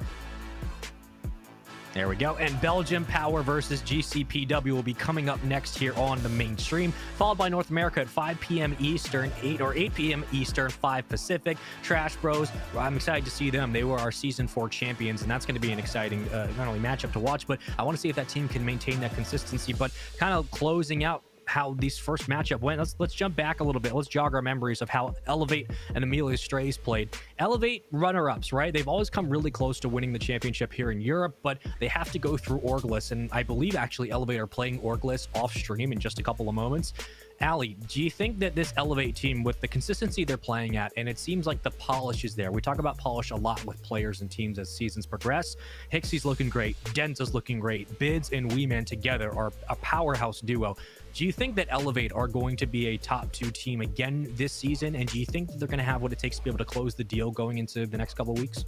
A: There we go. And Belgium Power versus GCPW will be coming up next here on the mainstream, followed by North America at 5 p.m. Eastern, 8 p.m. Eastern, 5 Pacific. Trash Bros, well, I'm excited to see them. They were our Season 4 champions, and that's going to be an exciting, not only matchup to watch, but I want to see if that team can maintain that consistency. But kind of closing out how this first matchup went, let's jump back a little bit. Let's jog our memories of how Elevate and Amelia Strays played. Elevate runner-ups, right? They've always come really close to winning the championship here in Europe, but they have to go through Orglis, and I believe actually Elevate are playing Orglis off stream in just a couple of moments. Allie, do you think that this Elevate team, with the consistency they're playing at, and it seems like the polish is there. We talk about polish a lot with players and teams as seasons progress. Hixie's looking great. Denza's looking great. Bids and Weeman together are a powerhouse duo. Do you think that Elevate are going to be a top 2 team again this season? And do you think that they're going to have what it takes to be able to close the deal going into the next couple of weeks?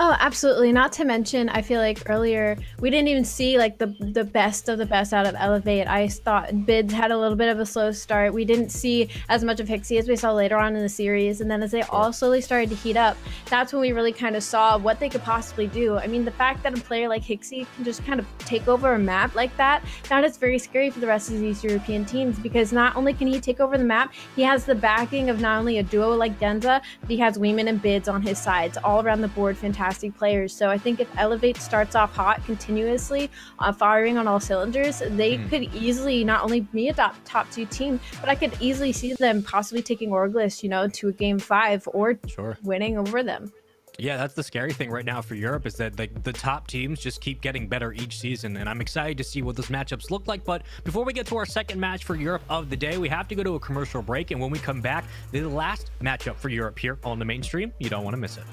C: Oh, absolutely. Not to mention, I feel like earlier we didn't even see like the best of the best out of Elevate. I thought Bids had a little bit of a slow start. We didn't see as much of Hixie as we saw later on in the series. And then as they all slowly started to heat up, that's when we really kind of saw what they could possibly do. I mean, the fact that a player like Hixie can just kind of take over a map like that is very scary for the rest of these European teams, because not only can he take over the map, he has the backing of not only a duo like Denza, but he has Weeman and Bids on his sides, all around the board. Fantastic players. So I think if Elevate starts off hot continuously, firing on all cylinders, they could easily not only be a top 2 team, but I could easily see them possibly taking Orglis, to a game 5 or winning over them.
A: Yeah, that's the scary thing right now for Europe, is that the top teams just keep getting better each season, and I'm excited to see what those matchups look like. But before we get to our second match for Europe of the day, we have to go to a commercial break, and when we come back, the last matchup for Europe here on the mainstream. You don't want to miss it.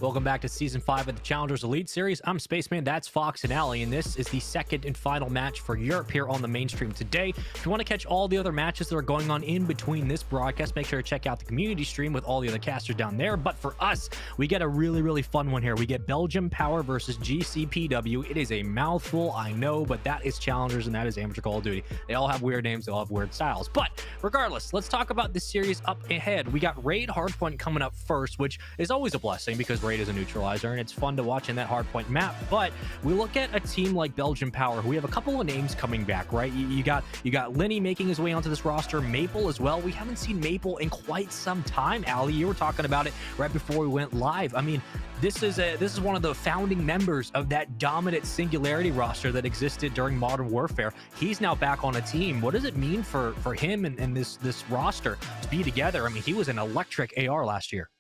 A: Welcome back to Season 5 of the Challengers Elite Series. I'm Spaceman, that's Fox and Allie, and this is the second and final match for Europe here on the mainstream today. If you want to catch all the other matches that are going on in between this broadcast, make sure to check out the community stream with all the other casters down there. But for us, we get a really fun one here. We get Belgium Power versus GCPW. It is a mouthful, I know, but that is Challengers and that is Amateur Call of Duty. They all have weird names, they all have weird styles. But regardless, let's talk about this series up ahead. We got Raid Hardpoint coming up first, which is always a blessing because Raid is a neutralizer and it's fun to watch in that Hardpoint map. But we look at a team like Belgium Power, who we have a couple of names coming back, right? You got Lenny making his way onto this roster, Maple as well. We haven't seen Maple in quite some time. Allie, you were talking about it right before we went live. I mean, this is one of the founding members of that dominant Singularity roster that existed during Modern Warfare. He's now back on a team. What does it mean for him and this roster to be together? I mean, he was an electric AR last year.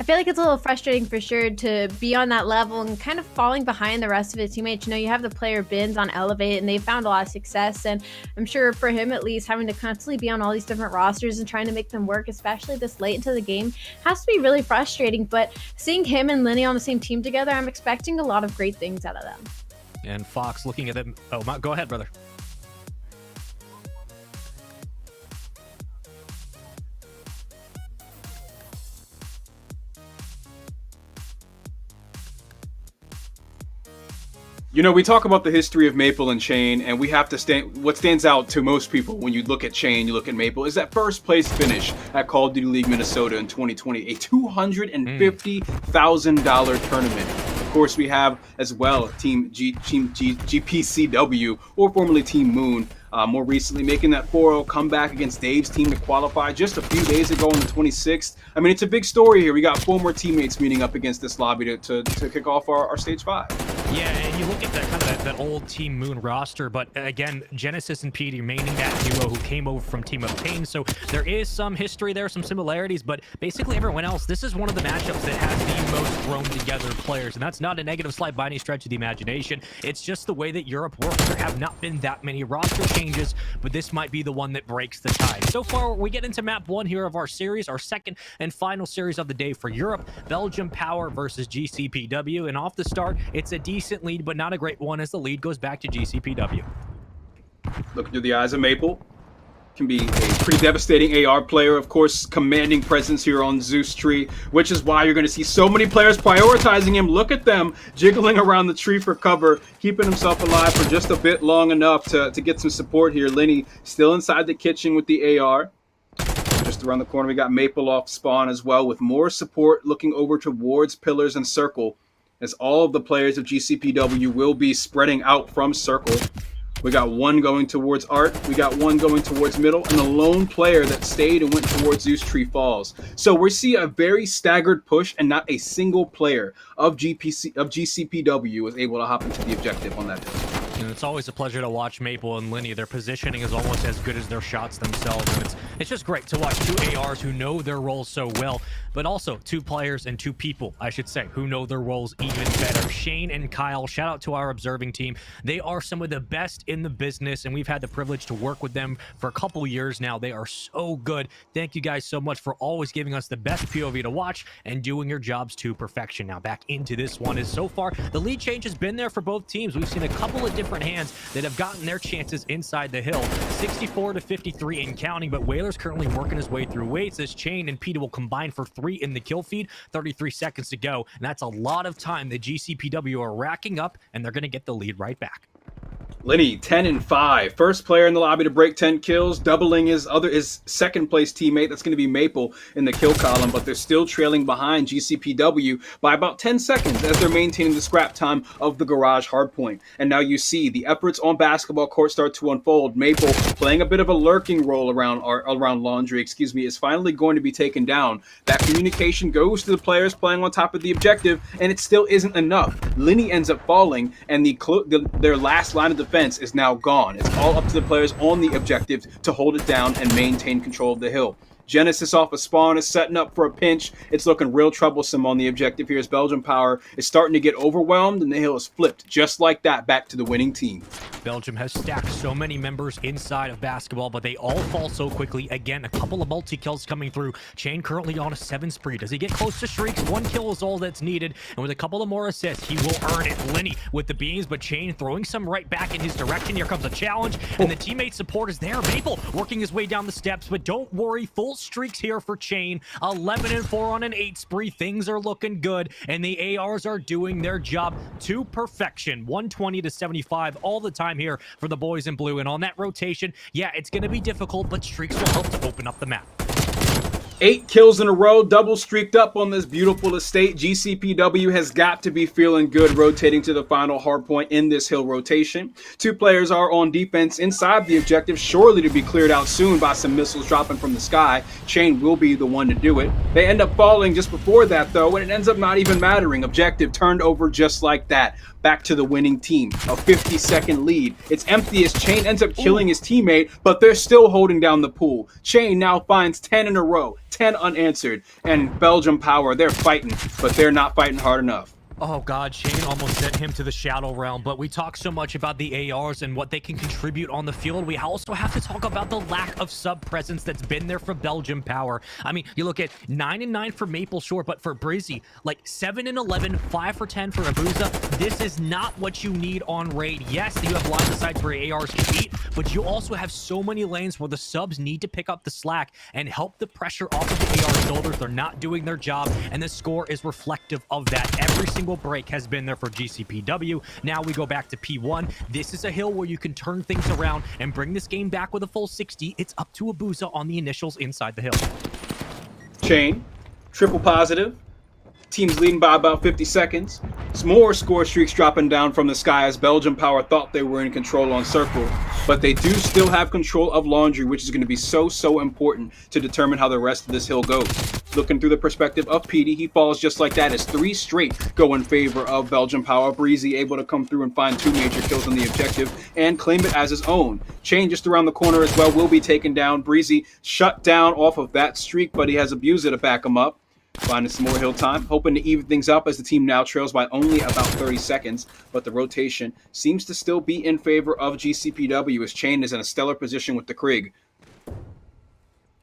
C: I feel like it's a little frustrating for sure to be on that level and kind of falling behind the rest of his teammates. You know, you have the player Bins on Elevate and they found a lot of success. And I'm sure for him, at least, having to constantly be on all these different rosters and trying to make them work, especially this late into the game, has to be really frustrating. But seeing him and Lenny on the same team together, I'm expecting a lot of great things out of them.
A: And Fox looking at them. Oh, go ahead, brother.
B: You know, we talk about the history of Maple and Chain, and we have to what stands out to most people when you look at Chain, you look at Maple, is that first place finish at Call of Duty League Minnesota in 2020, a $250,000 tournament. Of course, we have as well Team GPCW, or formerly Team Moon, more recently making that 4-0 comeback against Dave's team to qualify just a few days ago on the 26th. I mean, it's a big story here. We got 4 more teammates meeting up against this lobby to kick off our Stage 5.
A: Yeah, and you look at that old Team Moon roster, but again, Genesis and Pete remaining that duo who came over from Team Obtain, so there is some history there, some similarities, but basically everyone else, this is one of the matchups that has the most thrown together players, and that's not a negative slight by any stretch of the imagination. It's just the way that Europe works. There have not been that many roster changes, but this might be the one that breaks the tide. So far, we get into map 1 here of our series, our second and final series of the day for Europe, Belgium Power versus GCPW, and off the start, it's a decent lead, but not a great one as the lead goes back to GCPW.
B: Looking through the eyes of Maple, can be a pretty devastating AR player, of course, commanding presence here on Zeus Tree, which is why you're going to see so many players prioritizing him. Look at them jiggling around the tree for cover, keeping himself alive for just a bit long enough to get some support here. Lenny still inside the kitchen with the AR. Just around the corner, we got Maple off spawn as well, with more support looking over towards Pillars and Circle, as all of the players of GCPW will be spreading out from Circle. We got one going towards Art, we got one going towards Middle, and the lone player that stayed and went towards Zeus Tree Falls. So we see a very staggered push, and not a single player of GCPW was able to hop into the objective on that day.
A: And it's always a pleasure to watch Maple and Lenny. Their positioning is almost as good as their shots themselves. And it's just great to watch 2 ARs who know their roles so well, but also 2 players and 2 people, I should say, who know their roles even better. Shane and Kyle, shout out to our observing team. They are some of the best in the business, and we've had the privilege to work with them for a couple years now. They are so good. Thank you guys so much for always giving us the best POV to watch and doing your jobs to perfection. Now back into this one, is so far the lead change has been there for both teams. We've seen a couple of different hands that have gotten their chances inside the hill, 64-53 in counting, but Whaler's currently working his way through weights as Chain and Peter will combine for 3 in the kill feed, 33 seconds to go, and that's a lot of time that GCPW are racking up, and they're going to get the lead right back.
B: Lenny, 10-5. First player in the lobby to break 10 kills, doubling his second place teammate. That's going to be Maple in the kill column, but they're still trailing behind GCPW by about 10 seconds as they're maintaining the scrap time of the Garage Hardpoint. And now you see the efforts on basketball court start to unfold. Maple, playing a bit of a lurking role around Laundry, is finally going to be taken down. That communication goes to the players playing on top of the objective, and it still isn't enough. Lenny ends up falling, and their last line of defense is now gone. It's all up to the players on the objective to hold it down and maintain control of the hill. Genesis off a spawn is setting up for a pinch. It's looking real troublesome on the objective here as Belgium Power is starting to get overwhelmed, and the hill is flipped just like that back to the winning team.
A: Belgium has stacked so many members inside of basketball, but they all fall so quickly. Again, a couple of multi-kills coming through. Chain currently on a 7 spree. Does he get close to streaks? 1 kill is all that's needed, and with a couple of more assists, he will earn it. Lenny with the beams, but Chain throwing some right back in his direction. Here comes a challenge, and the teammate support is there. Maple working his way down the steps, but don't worry, full streaks here for Chain. 11-4 on an 8 spree. Things are looking good, and the ARs are doing their job to perfection. 120 to 75 all the time here for the boys in blue, and on that rotation, yeah, it's going to be difficult, but streaks will help to open up the map.
B: 8 kills in a row, double streaked up on this beautiful estate. GCPW has got to be feeling good rotating to the final hard point in this hill rotation. 2 players are on defense inside the objective, surely to be cleared out soon by some missiles dropping from the sky. Chain will be the one to do it. They end up falling just before that, though, and it ends up not even mattering. Objective turned over just like that. Back to the winning team. A 50-second lead. It's empty as Chain ends up killing his teammate, but they're still holding down the pool. Chain now finds 10 in a row, 10 unanswered, and Belgium Power, they're fighting, but they're not fighting hard enough.
A: Oh god, Chain almost sent him to the Shadow Realm, but we talk so much about the ARs and what they can contribute on the field. We also have to talk about the lack of sub-presence that's been there for Belgium Power. I mean, you look at 9 and 9 for Maple Shore, but for Brizzy, like 7 and 11, 5 for 10 for Abuza. This is not what you need on raid. Yes, you have lots of sites where ARs can eat, but you also have so many lanes where the subs need to pick up the slack and help the pressure off of the AR shoulders. They're not doing their job, and the score is reflective of that. Every single break has been there for GCPW. Now we go back to P1. This is a hill where you can turn things around and bring this game back with a full 60. It's up to Abuza on the initials inside the hill.
B: Chain, triple positive. Team's leading by about 50 seconds. Some more score streaks dropping down from the sky as Belgium Power thought they were in control on Circle, but they do still have control of Laundry, which is going to be so important to determine how the rest of this hill goes. Looking through the perspective of Petey, he falls just like that as 3 straight go in favor of Belgium Power. Breezy able to come through and find 2 major kills on the objective and claim it as his own. Chain just around the corner as well will be taken down. Breezy shut down off of that streak, but he has Abuza to back him up. Finding some more hill time, hoping to even things up as the team now trails by only about 30 seconds, but the rotation seems to still be in favor of GCPW as Chain is in a stellar position with the Krieg.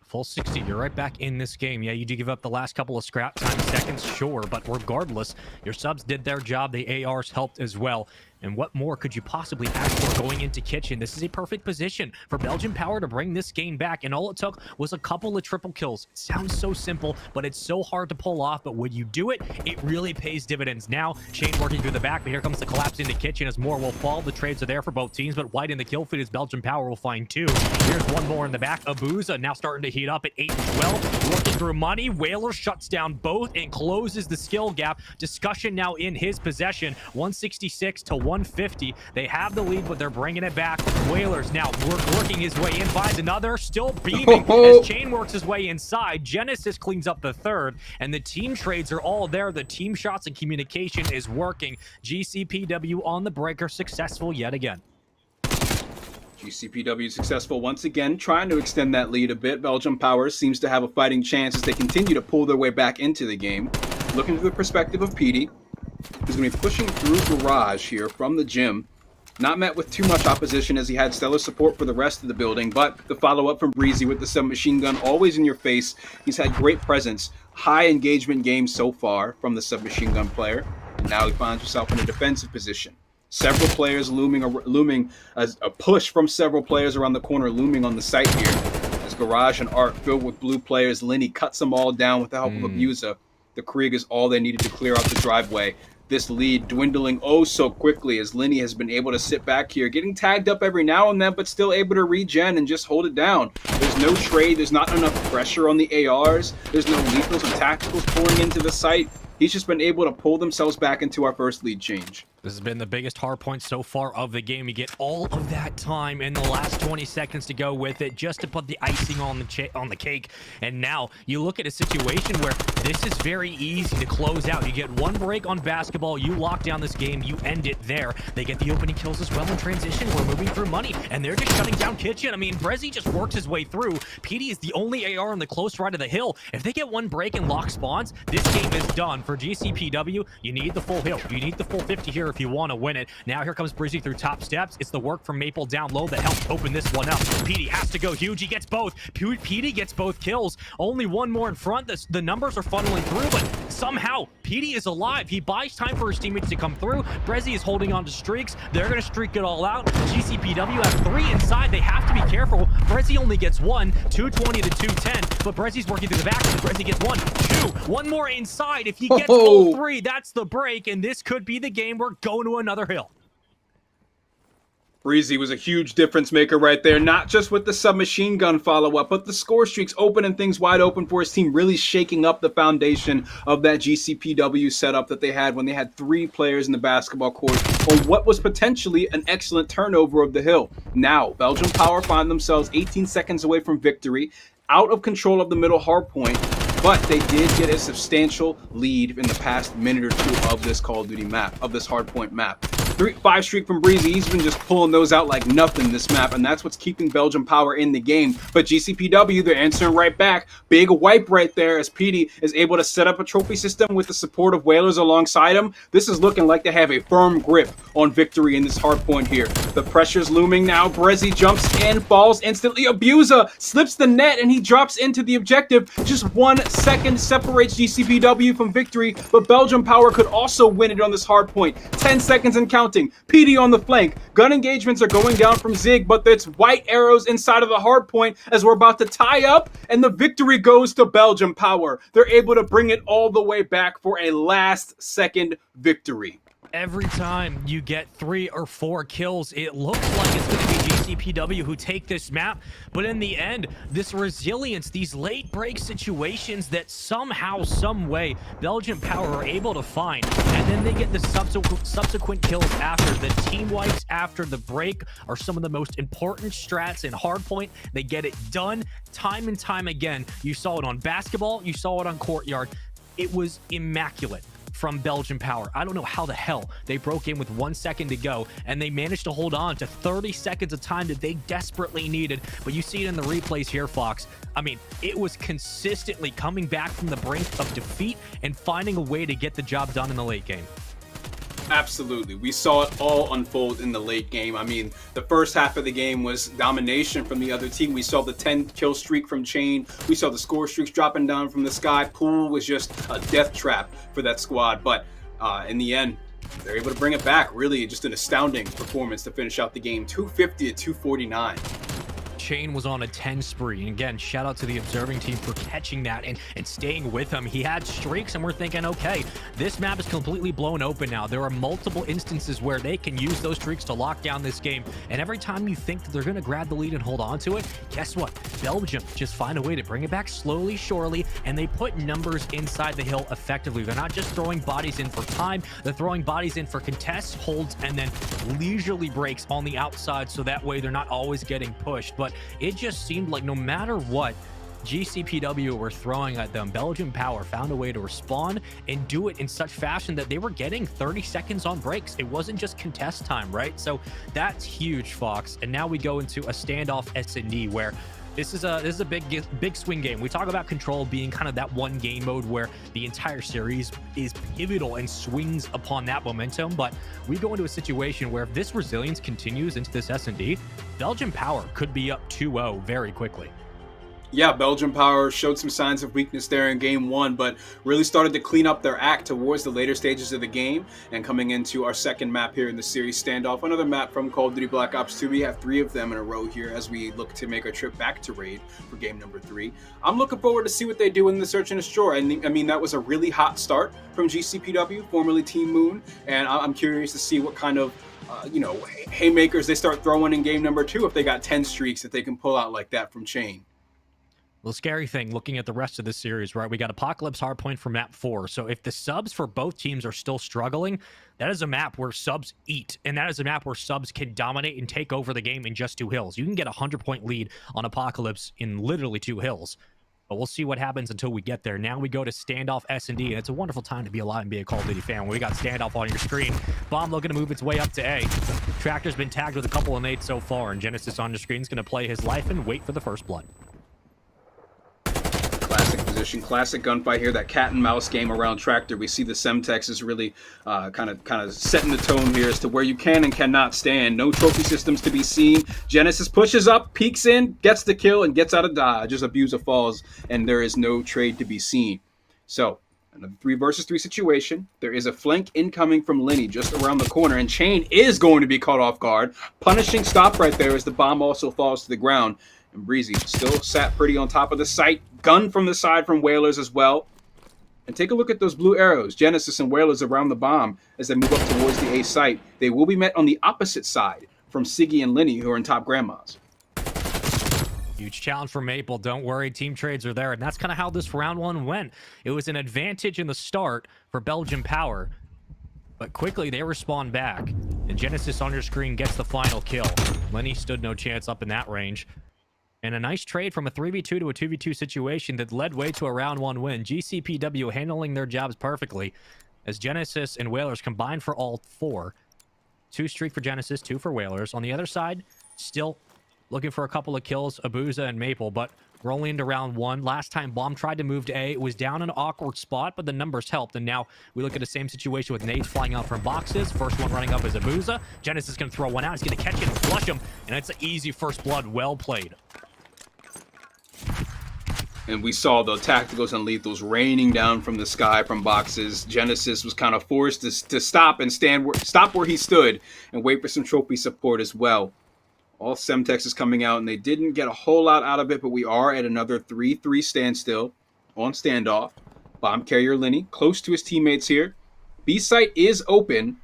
A: Full 60, you're right back in this game. Yeah, you do give up the last couple of scrap time seconds, sure, but regardless, your subs did their job. The ARs helped as well. And what more could you possibly ask for going into Kitchen? This is a perfect position for Belgium Power to bring this game back, and all it took was a couple of triple kills. It sounds so simple, but it's so hard to pull off, but when you do it, it really pays dividends. Now, Chain working through the back, but here comes the collapse into Kitchen as more will fall. The trades are there for both teams, but wide in the kill feed as Belgium Power will find 2. Here's one more in the back. Abuza now starting to heat up at 8 and 12. Working through money. Whaler shuts down both and closes the skill gap. Discussion now in his possession. 166 to 150. They have the lead, but they're bringing it back. Whalers now working his way in. Finds another. Still beaming as Chain works his way inside. Genesis cleans up the 3rd, and the team trades are all there. The team shots and communication is working. GCPW on the breaker, successful yet again.
B: GCPW successful once again, trying to extend that lead a bit. Belgium Power seems to have a fighting chance as they continue to pull their way back into the game. Looking through the perspective of Petey, who's going to be pushing through Garage here from the gym. Not met with too much opposition as he had stellar support for the rest of the building, but the follow-up from Breezy with the submachine gun always in your face. He's had great presence, high engagement game so far from the submachine gun player, and now he finds himself in a defensive position. Several players looming as a push from several players around the corner looming on the site here. As Garage and Art filled with blue players, Lenny cuts them all down with the help of Abuza. The Krieg is all they needed to clear out the driveway. This lead dwindling oh so quickly as Lenny has been able to sit back here, getting tagged up every now and then, but still able to regen and just hold it down. There's no trade, there's not enough pressure on the ARs, there's no lethals and tacticals pouring into the site. He's just been able to pull themselves back into our first lead change.
A: This has been the biggest hard point so far of the game. You get all of that time in the last 20 seconds to go with it, just to put the icing on the cake. And now you look at a situation where this is very easy to close out. You get one break on basketball, you lock down this game, you end it there. They get the opening kills as well in transition. We're moving through money, and they're just shutting down Kitchen. I mean, Brezzy just works his way through. PD is the only AR on the close right of the hill. If they get one break and lock spawns, this game is done. For GCPW, you need the full hill. You need the full 50 here if you want to win it. Now here comes Breezy through top steps. It's the work from Maple down low that helped open this one up. PD has to go huge. He gets both. PD gets both kills. Only one more in front. The numbers are funneling through, but somehow PD is alive. He buys time for his teammates to come through. Brezzy is holding on to streaks. They're going to streak it all out. GCPW have 3 inside. They have to be careful. Brezzy only gets 1. 220 to 210, but Brezzy's working through the back. Brezzy gets 1, 2. One more inside. If he gets all 3, that's the break, and this could be the game. We're going to another hill.
B: Breezy was a huge difference maker right there, not just with the submachine gun follow-up, but the score streaks opening things wide open for his team, really shaking up the foundation of that GCPW setup that they had when they had 3 players in the basketball court on what was potentially an excellent turnover of the hill. Now, Belgium Power find themselves 18 seconds away from victory, out of control of the middle hard point, but they did get a substantial lead in the past minute or 2 of this Call of Duty map, of this hardpoint map. 5 streak from Breezy. He's been just pulling those out like nothing this map, and that's what's keeping Belgium Power in the game. But GCPW, they're answering right back. Big wipe right there as PD is able to set up a trophy system with the support of Whalers alongside him. This is looking like they have a firm grip on victory in this hard point here. The pressure's looming now. Brezzy jumps in, falls instantly. Abuser slips the net, and he drops into the objective. Just 1 second separates GCPW from victory, but Belgium Power could also win it on this hard point. 10 seconds and counting. PD on the flank. Gun engagements are going down from Zig, but there's white arrows inside of the hard point as we're about to tie up, and the victory goes to Belgium Power. They're able to bring it all the way back for a last-second victory.
A: Every time you get 3 or 4 kills, it looks like it's going to be GCPW who take this map. But in the end, this resilience, these late break situations that somehow, some way, Belgian Power are able to find. And then they get the subsequent kills after. The team wipes after the break are some of the most important strats in Hardpoint. They get it done time and time again. You saw it on basketball. You saw it on Courtyard. It was immaculate from Belgian Power. I don't know how the hell they broke in with 1 second to go, and they managed to hold on to 30 seconds of time that they desperately needed. But you see it in the replays here, Fox. I mean, it was consistently coming back from the brink of defeat and finding a way to get the job done in the late game.
B: Absolutely. We saw it all unfold in the late game. I mean, the first half of the game was domination from the other team. We saw the 10 kill streak from Chain. We saw the score streaks dropping down from the sky. Pool was just a death trap for that squad. But in the end, they're able to bring it back. Really just an astounding performance to finish out the game. 250 to 249.
A: Chain was on a 10 spree, and again, shout out to the observing team for catching that and staying with him. He had streaks, and we're thinking, okay, this map is completely blown open now. There are multiple instances where they can use those streaks to lock down this game, and every time you think that they're going to grab the lead and hold on to it, guess what? Belgium just find a way to bring it back slowly, surely, and they put numbers inside the hill effectively. They're not just throwing bodies in for time, they're throwing bodies in for contests, holds, and then leisurely breaks on the outside, so that way they're not always getting pushed. But it just seemed like no matter what GCPW were throwing at them, Belgian Power found a way to respond and do it in such fashion that they were getting 30 seconds on breaks. It wasn't just contest time, right? So that's huge, Fox. And now we go into a standoff S&D where this is a big swing game. We talk about Control being kind of that one game mode where the entire series is pivotal and swings upon that momentum, but we go into a situation where if this resilience continues into this S&D, Belgian Power could be up 2-0 very quickly.
B: Yeah, Belgium Power showed some signs of weakness there in game 1, but really started to clean up their act towards the later stages of the game. And coming into our second map here in the series, Standoff, another map from Call of Duty Black Ops 2. We have 3 of them in a row here as we look to make our trip back to Raid for game number 3. I'm looking forward to see what they do in the Search and Destroy. I mean, that was a really hot start from GCPW, formerly Team Moon, and I'm curious to see what kind of haymakers they start throwing in game number 2 if they got 10 streaks that they can pull out like that from Chain.
A: The scary thing looking at the rest of this series, right? We got Apocalypse Hardpoint for map 4. So if the subs for both teams are still struggling, that is a map where subs eat. And that is a map where subs can dominate and take over the game in just 2 hills. You can get a 100-point lead on Apocalypse in literally 2 hills. But we'll see what happens until we get there. Now we go to Standoff S&D, and it's a wonderful time to be alive and be a Call of Duty fan. We got Standoff on your screen. Bomb looking to move its way up to A. Tractor's been tagged with a couple of nades so far, and Genesis on your screen is going to play his life and wait for the first blood.
B: Classic position, classic gunfight here. That cat and mouse game around Tractor. We see the Semtex is really kind of setting the tone here as to where you can and cannot stand. No trophy systems to be seen. Genesis pushes up, peeks in, gets the kill, and gets out of dodge. Just Abuser falls, and there is no trade to be seen. So, another 3 versus 3 situation. There is a flank incoming from Lenny just around the corner, and Chain is going to be caught off guard. Punishing stop right there as the bomb also falls to the ground. And Breezy still sat pretty on top of the site. Gun from the side from Whalers as well. And take a look at those blue arrows. Genesis and Whalers around the bomb as they move up towards the A site. They will be met on the opposite side from Siggy and Lenny, who are in top grandmas.
A: Huge challenge for Maple. Don't worry, team trades are there. And that's kind of how this round 1 went. It was an advantage in the start for Belgian Power. But quickly, they respawn back. And Genesis on your screen gets the final kill. Lenny stood no chance up in that range. And a nice trade from a 3v2 to a 2v2 situation that led way to a round 1 win. GCPW handling their jobs perfectly as Genesis and Whalers combined for all 4. 2 streak for Genesis, 2 for Whalers. On the other side, still looking for a couple of kills, Abuza and Maple, but we're only into round 1. Last time Bomb tried to move to A. It was down in an awkward spot, but the numbers helped. And now we look at the same situation with nades flying out from boxes. First one running up is Abuza. Genesis is going to throw one out. He's going to catch it and flush him. And it's an easy first blood. Well played.
B: And we saw the tacticals and lethals raining down from the sky from boxes. Genesis was kind of forced to stop and stop where he stood and wait for some trophy support as well. All Semtex is coming out, and they didn't get a whole lot out of it, but we are at another 3-3 standstill on Standoff. Bomb carrier Lenny close to his teammates here. B site is open,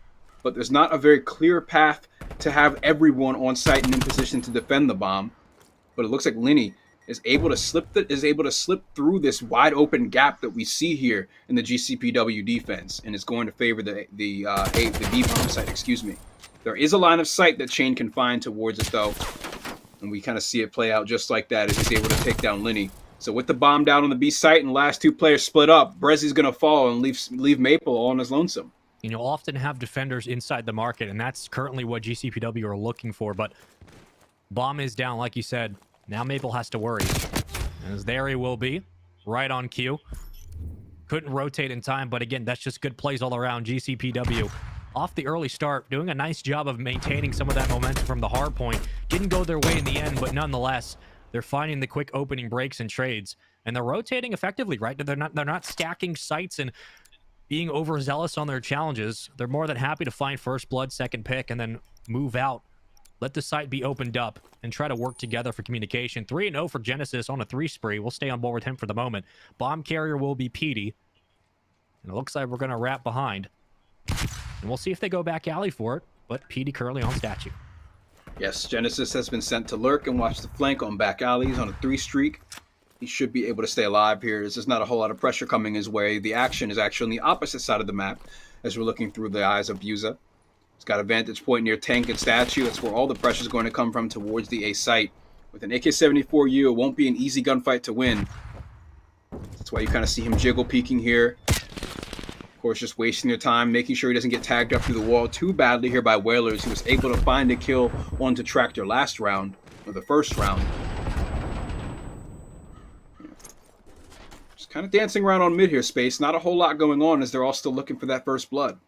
B: but there's not a very clear path to have everyone on site and in position to defend the bomb. But it looks like Lenny is able to slip through this wide open gap that we see here in the GCPW defense, and is going to favor the B bomb site. Excuse me. There is a line of sight that Chain can find towards it though, and we kind of see it play out just like that as he's able to take down Lenny. So with the bomb down on the B site and the last 2 players split up, Brezi's going to fall and leave Maple all on his lonesome.
A: You'll often have defenders inside the market, and that's currently what GCPW are looking for. But bomb is down, like you said. Now Maple has to worry, as there he will be, right on cue. Couldn't rotate in time, but again, that's just good plays all around. GCPW off the early start, doing a nice job of maintaining some of that momentum from the hard point. Didn't go their way in the end, but nonetheless, they're finding the quick opening breaks and trades, and they're rotating effectively, right? They're not stacking sites and being overzealous on their challenges. They're more than happy to find first blood, second pick, and then move out. Let the site be opened up and try to work together for communication. 3-0 for Genesis on a 3 spree. We'll stay on board with him for the moment. Bomb carrier will be Petey. And it looks like we're going to wrap behind. And we'll see if they go back alley for it. But Petey currently on statue.
B: Yes, Genesis has been sent to lurk and watch the flank on back alleys on a 3 streak. He should be able to stay alive here. There's not a whole lot of pressure coming his way. The action is actually on the opposite side of the map as we're looking through the eyes of Buza. He's got a vantage point near tank and statue. That's where all the pressure is going to come from towards the A site. With an AK-74U, it won't be an easy gunfight to win. That's why you kind of see him jiggle peeking here. Of course, just wasting their time, making sure he doesn't get tagged up through the wall too badly here by Whalers, who was able to find a kill onto Tractor last round, or the first round. Just kind of dancing around on mid here, Space. Not a whole lot going on as they're all still looking for that first blood.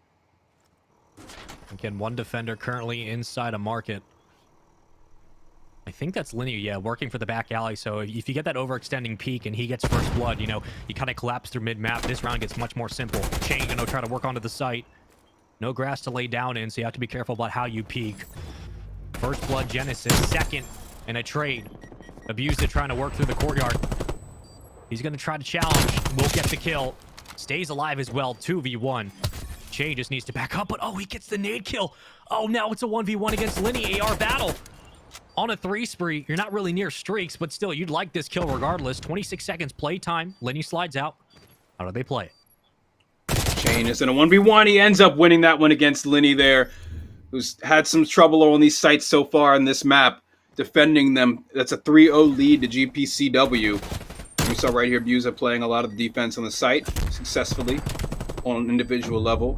A: Again, 1 defender currently inside a market. I think that's Linear, yeah, working for the back alley. So if you get that overextending peak and he gets first blood, you kind of collapse through mid-map. This round gets much more simple. Chain gonna try to work onto the site. No grass to lay down in, so you have to be careful about how you peek. First blood Genesis, second, and a trade. Abused it, trying to work through the courtyard. He's gonna try to challenge. Will get the kill. Stays alive as well, 2v1. Chain just needs to back up, but oh, he gets the nade kill. Oh, now it's a 1v1 against Lenny. AR battle. on a 3 spree. You're not really near streaks, but still, you'd like this kill regardless. 26 seconds play time. Lenny slides out. How do they play it?
B: Chain is in a 1v1. He ends up winning that one against Lenny there, who's had some trouble on these sites so far in this map, defending them. That's a 3-0 lead to GPCW. We saw right here Buza playing a lot of the defense on the site successfully on an individual level.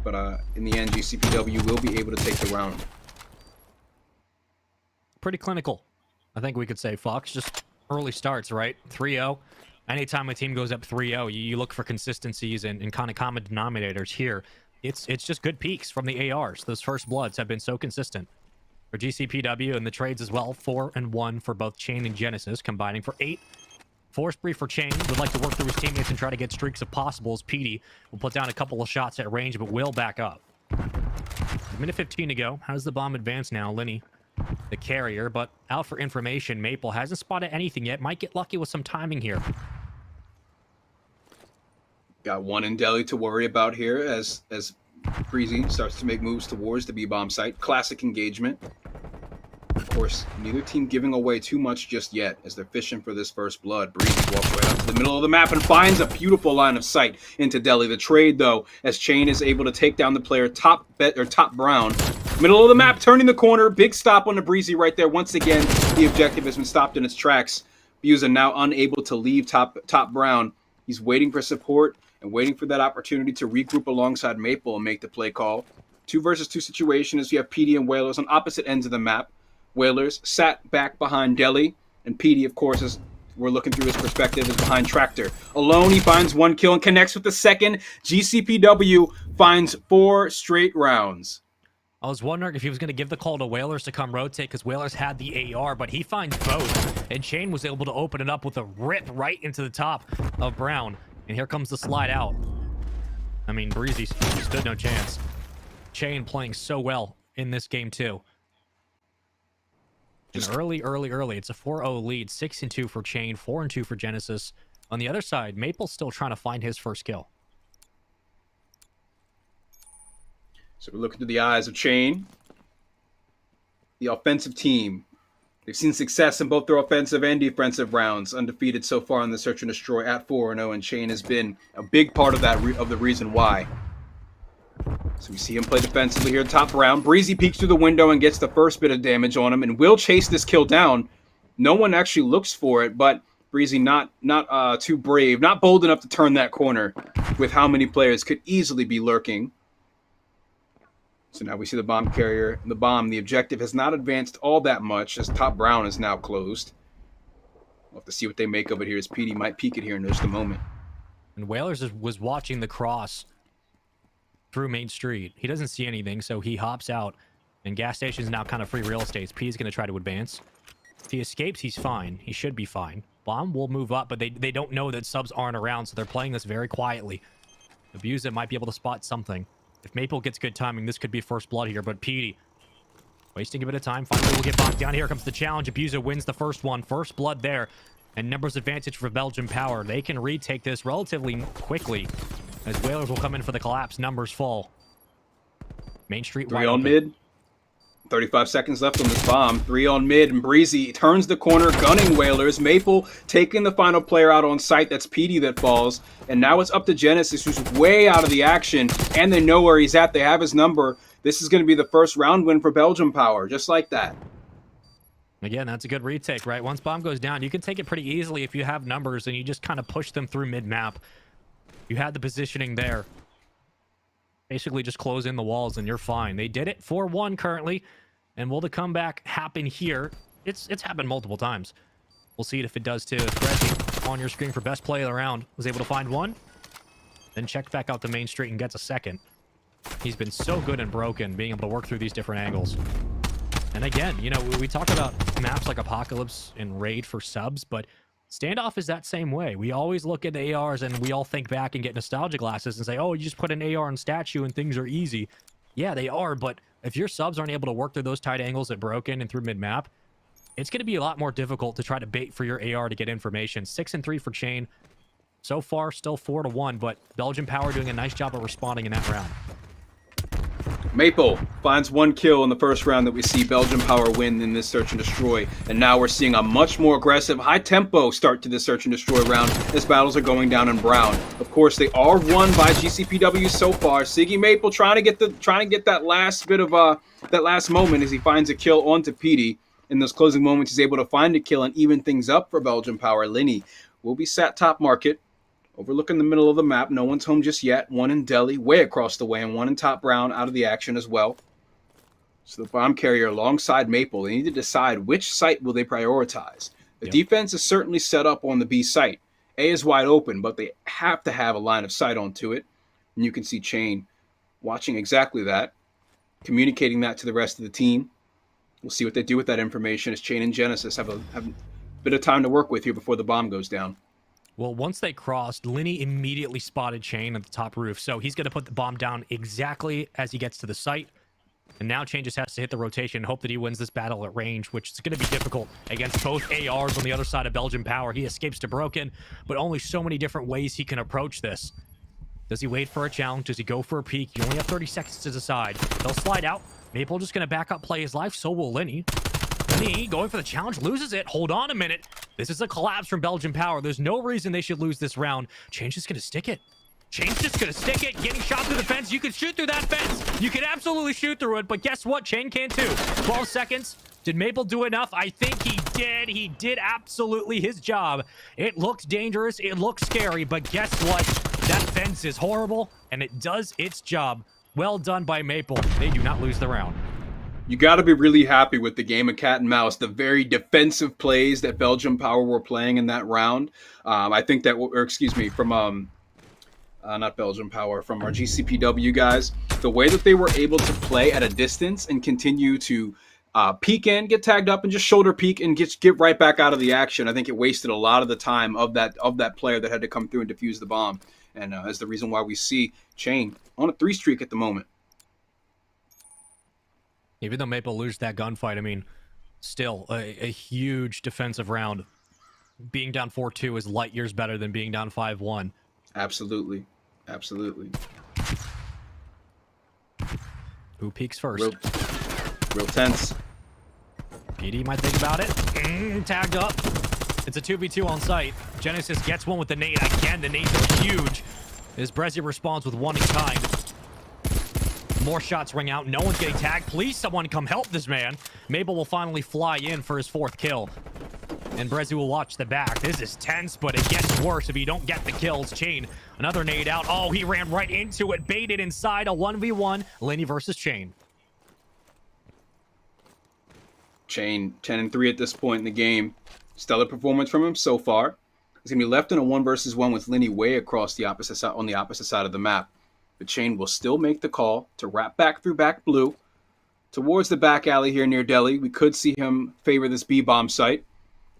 B: But in the end, GCPW will be able to take the round.
A: Pretty clinical, I think we could say, Fox. Just early starts, right? 3-0. Anytime a team goes up 3-0, you look for consistencies and kind of common denominators here. It's just good peaks from the ARs. Those first bloods have been so consistent. For GCPW and the trades as well, 4 and 1 for both Chain and Genesis, combining for 8. 4 spree for Chain. Would like to work through his teammates and try to get streaks if possible, as PD will put down a couple of shots at range, but will back up. Minute 15 to go. How does the bomb advance now? Lenny, the carrier, but out for information. Maple hasn't spotted anything yet. Might get lucky with some timing here.
B: Got one in Delhi to worry about here as Breezy starts to make moves towards the B-bomb site. Classic engagement. Of course, neither team giving away too much just yet as they're fishing for this first blood. Breezy walks right out to the middle of the map and finds a beautiful line of sight into Delhi. The trade, though, as Chain is able to take down the player top brown. Middle of the map, turning the corner. Big stop on the Breezy right there. Once again, the objective has been stopped in its tracks. Buza now unable to leave top brown. He's waiting for support and waiting for that opportunity to regroup alongside Maple and make the play call. 2 versus 2 situation as you have PD and Whalers on opposite ends of the map. Whalers sat back behind Delhi, and PD, of course, as we're looking through his perspective, is behind Tractor. Alone, he finds 1 kill and connects with the second. GCPW finds 4 straight rounds.
A: I was wondering if he was going to give the call to Whalers to come rotate because Whalers had the AR, but he finds both, and Chain was able to open it up with a rip right into the top of Brown. And here comes the slide out. I mean, Breezy stood no chance. Chain playing so well in this game, too. And early. It's a 4-0 lead. 6 and 2 for Chain, 4 and 2 for Genesis. On the other side, Maple's still trying to find his first kill.
B: So we're looking through the eyes of Chain. The offensive team. They've seen success in both their offensive and defensive rounds. Undefeated so far in the Search and Destroy at 4-0, and Chain has been a big part of that of the reason why. So we see him play defensively here, top round. Breezy peeks through the window and gets the first bit of damage on him and will chase this kill down. No one actually looks for it, but Breezy not too brave, not bold enough to turn that corner with how many players could easily be lurking. So now we see the bomb carrier. The objective has not advanced all that much as top brown is now closed. We'll have to see what they make of it here as PD might peek it here in just a moment.
A: And Whalers was watching the cross through Main Street. He doesn't see anything, so he hops out. And gas station is now kind of free real estate. P is going to try to advance. If he escapes, he's fine. He should be fine. Bomb will move up, but they don't know that subs aren't around, so they're playing this very quietly. Abusa might be able to spot something. If Maple gets good timing, this could be first blood here, but PD wasting a bit of time. Finally, will get bogged down. Here comes the challenge. Abusa wins the first one. First blood there. And numbers advantage for Belgian Power. They can retake this relatively quickly as Whalers will come in for the collapse. Numbers fall. Main Street
B: 3 on mid. 35 seconds left on this bomb. 3 on mid, and Breezy turns the corner, gunning Whalers. Maple taking the final player out on site. That's PD that falls. And now it's up to Genesis, who's way out of the action, and they know where he's at. They have his number. This is going to be the first round win for Belgium Power, just like that.
A: Again, that's a good retake, right? Once bomb goes down, you can take it pretty easily if you have numbers and you just kind of push them through mid-map. You had the positioning there. Basically just close in the walls and you're fine. They did it 4-1 currently. And will the comeback happen here? It's happened multiple times. We'll see if it does too. Threshi on your screen for best play of the round. Was able to find one. Then checked back out to Main Street and gets a second. He's been so good and broken being able to work through these different angles. And again, you know, we talk about maps like Apocalypse and Raid for subs, but Standoff is that same way. We always look at the ARs and we all think back and get nostalgia glasses and say, oh, you just put an AR on statue and things are easy. Yeah, they are, but if your subs aren't able to work through those tight angles at Broken and through mid-map, it's going to be a lot more difficult to try to bait for your AR to get information. 6 and 3 for Chain. So far, still 4-1, but Belgian Power doing a nice job of responding in that round.
B: Maple finds 1 kill in the first round that we see Belgium Power win in this search and destroy. And now we're seeing a much more aggressive, high-tempo start to this search and destroy round as battles are going down in brown. Of course, they are won by GCPW so far. Siggy Maple trying to get that last bit of that last moment as he finds a kill onto Petey. In those closing moments, he's able to find a kill and even things up for Belgium Power. Linny will be sat top market, overlooking the middle of the map. No one's home just yet. One in Delhi, way across the way, and one in top brown out of the action as well. So the bomb carrier alongside Maple, they need to decide which site will they prioritize. The defense is certainly set up on the B site. A is wide open, but they have to have a line of sight onto it. And you can see Chain watching exactly that, communicating that to the rest of the team. We'll see what they do with that information as Chain and Genesis have a bit of time to work with here before the bomb goes down.
A: Well, once they crossed, Linny immediately spotted Chain at the top roof, so he's going to put the bomb down exactly as he gets to the site. And now Chain just has to hit the rotation and hope that he wins this battle at range, which is going to be difficult against both ARs on the other side of Belgium Power. He escapes to Broken, but only so many different ways he can approach this. Does he wait for a challenge? Does he go for a peek? You only have 30 seconds to decide. They'll slide out. Maple just going to back up, play his life. So will Linny. Linny going for the challenge, loses it. Hold on a minute. This is a collapse from Belgium Power. There's no reason they should lose this round. Chain's just going to stick it. Chain's just going to stick it. Getting shot through the fence. You can shoot through that fence. You can absolutely shoot through it. But guess what? Chain can too. 12 seconds. Did Maple do enough? I think he did. He did absolutely his job. It looked dangerous. It looked scary. But guess what? That fence is horrible. And it does its job. Well done by Maple. They do not lose the round.
B: You got to be really happy with the game of cat and mouse, the very defensive plays that Belgium Power were playing in that round. I think that, or excuse me, from not Belgium Power, from our GCPW guys, the way that they were able to play at a distance and continue to peek in, get tagged up, and just shoulder peek and get right back out of the action. I think it wasted a lot of the time of that player that had to come through and defuse the bomb, and is the reason why we see Chain on a 3 streak at the moment.
A: Even though Maple loses that gunfight, I mean, still a huge defensive round. Being down 4-2 is light years better than being down 5-1.
B: Absolutely. Absolutely.
A: Who peeks first?
B: Real tense.
A: PD might think about it. Tagged up. It's a 2v2 on site. Genesis gets one with the nade. Again, the nades are huge. As Brezzy responds with one in kind. More shots ring out. No one's getting tagged. Please, someone come help this man. Maple will finally fly in for his 4th kill. And Brezzy will watch the back. This is tense, but it gets worse if you don't get the kills. Chain, another nade out. Oh, he ran right into it. Baited inside a 1v1. Linny versus Chain.
B: Chain 10-3 at this point in the game. Stellar performance from him so far. He's going to be left in a 1 versus 1 with Linny way across the opposite side, on the opposite side of the map. But Chain will still make the call to wrap back through back blue towards the back alley here near Delhi. We could see him favor this B-bomb site.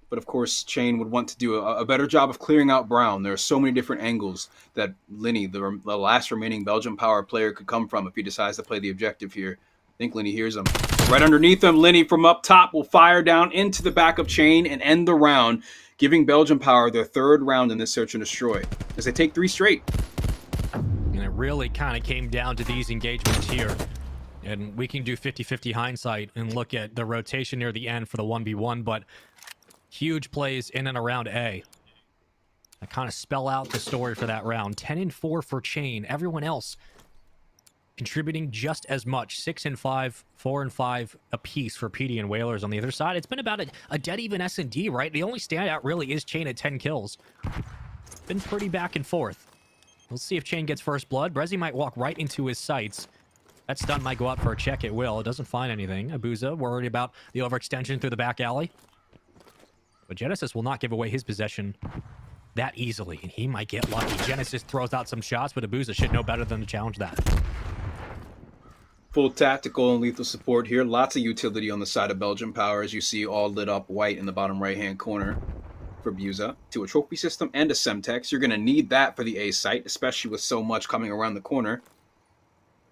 B: But of course, Chain would want to do a better job of clearing out brown. There are so many different angles that Linny, the last remaining Belgium Power player, could come from if he decides to play the objective here. I think Linny hears him. Right underneath him, Linny from up top will fire down into the back of Chain and end the round, giving Belgium Power their 3rd round in this search and destroy as they take 3 straight.
A: And it really kind of came down to these engagements here. And we can do 50-50 hindsight and look at the rotation near the end for the 1v1, but huge plays in and around A. I kind of spell out the story for that round. 10-4 for Chain. Everyone else contributing just as much. 6-5, 4-5 apiece for PD and Whalers on the other side. It's been about a dead even S&D, right? The only standout really is Chain at 10 kills. Been pretty back and forth. We'll see if Chain gets first blood. Brezzy might walk right into his sights. That stun might go out for a check. It will. It doesn't find anything. Abuza worried about the overextension through the back alley. But Genesis will not give away his possession that easily, and he might get lucky. Genesis throws out some shots, but Abuza should know better than to challenge that.
B: Full tactical and lethal support here. Lots of utility on the side of Belgium Power, as you see all lit up white in the bottom right-hand corner for Abuza. To a trophy system and a Semtex. You're going to need that for the A site, especially with so much coming around the corner.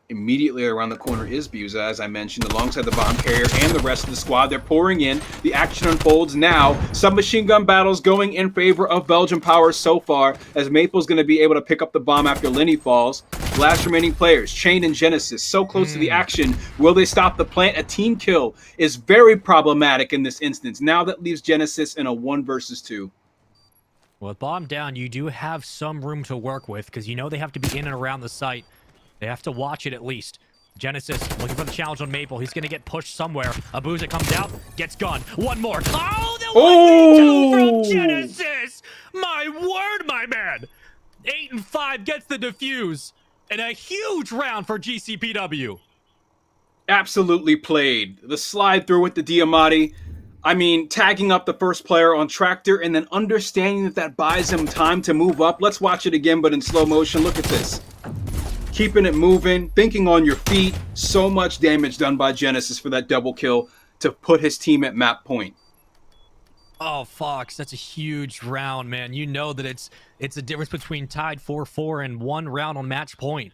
B: Immediately around the corner is Buza, as I mentioned, alongside the bomb carrier and the rest of the squad. They're pouring in. The action unfolds now. Submachine gun battles going in favor of Belgium Power so far, as Maple's going to be able to pick up the bomb after Lenny falls. Last remaining players, Chain and Genesis, so close to the action. Will they stop the plant? A team kill is very problematic in this instance. Now that leaves Genesis in a 1 versus 2.
A: Well, with bomb down, you do have some room to work with, because you know they have to be in and around the site. They have to watch it at least. Genesis looking for the challenge on Maple. He's going to get pushed somewhere. Abuza comes out, gets gunned. One more. Oh, the 1v2 from Genesis! My word, my man! 8 and 5 gets the defuse. And a huge round for GCPW.
B: Absolutely played. The slide through with the Diamatti. I mean, tagging up the first player on Tractor and then understanding that buys him time to move up. Let's watch it again, but in slow motion. Look at this. Keeping it moving, thinking on your feet. So much damage done by Genesis for that double kill to put his team at map point.
A: Oh, Fox, that's a huge round, man. You know that it's a difference between tied 4-4 and 1 round on match point.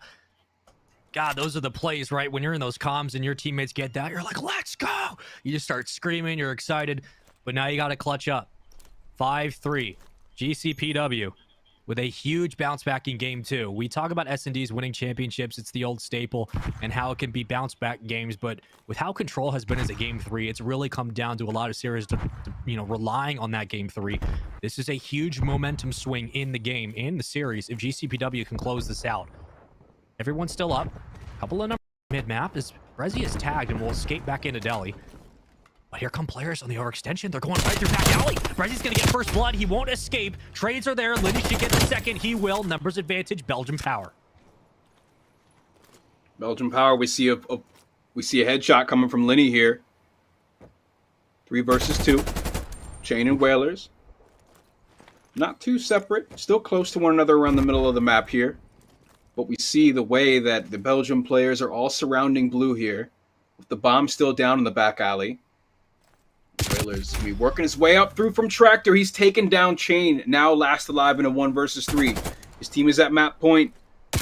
A: God, those are the plays, right? When you're in those comms and your teammates get that, you're like, let's go! You just start screaming, you're excited, but now you got to clutch up. 5-3, GCPW. With a huge bounce back in game 2. We talk about S&D's winning championships. It's the old staple and how it can be bounce back games. But with how Control has been as a game 3, it's really come down to a lot of series relying on that game 3. This is a huge momentum swing in the game, in the series, if GCPW can close this out. Everyone's still up. Couple of numbers mid-map as Brezzy is tagged and will escape back into Delhi. But here come players on the overextension. They're going right through back alley. Brezzy's going to get first blood. He won't escape. Trades are there. Lenny should get the second. He will. Numbers advantage. Belgium Power.
B: Belgium Power. We see a headshot coming from Lenny here. 3 versus 2. Chain and Whalers. Not too separate. Still close to one another around the middle of the map here. But we see the way that the Belgium players are all surrounding blue here. With the bomb still down in the back alley. Whalers be working his way up through from Tractor. He's taken down Chain, now last alive in a 1 versus 3. His team is at map point,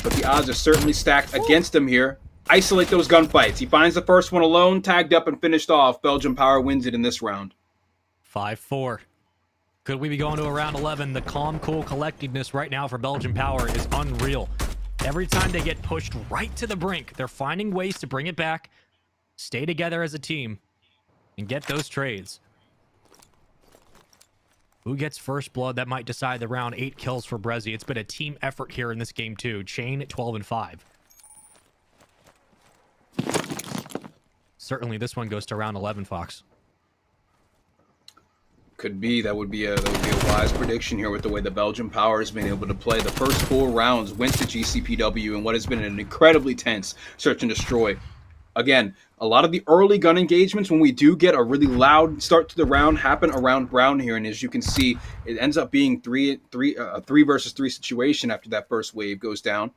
B: but the odds are certainly stacked against him here. Isolate those gunfights. He finds the first one alone, tagged up and finished off. Belgium Power wins it in this round.
A: 5-4. Could we be going to a round 11? The calm, cool collectedness right now for Belgium Power is unreal. Every time they get pushed right to the brink, they're finding ways to bring it back, stay together as a team, and get those trades. Who gets first blood? That might decide the round. 8 kills for Brezzy. It's been a team effort here in this game too. Chain at 12 and 5. Certainly this one goes to round 11, Fox.
B: Could be. That would be a wise prediction here with the way the Belgium Power has been able to play. The first 4 rounds went to GCPW in what has been an incredibly tense search and destroy. Again, a lot of the early gun engagements, when we do get a really loud start to the round, happen around Brown here. And as you can see, it ends up being a 3 versus 3 situation after that first wave goes down.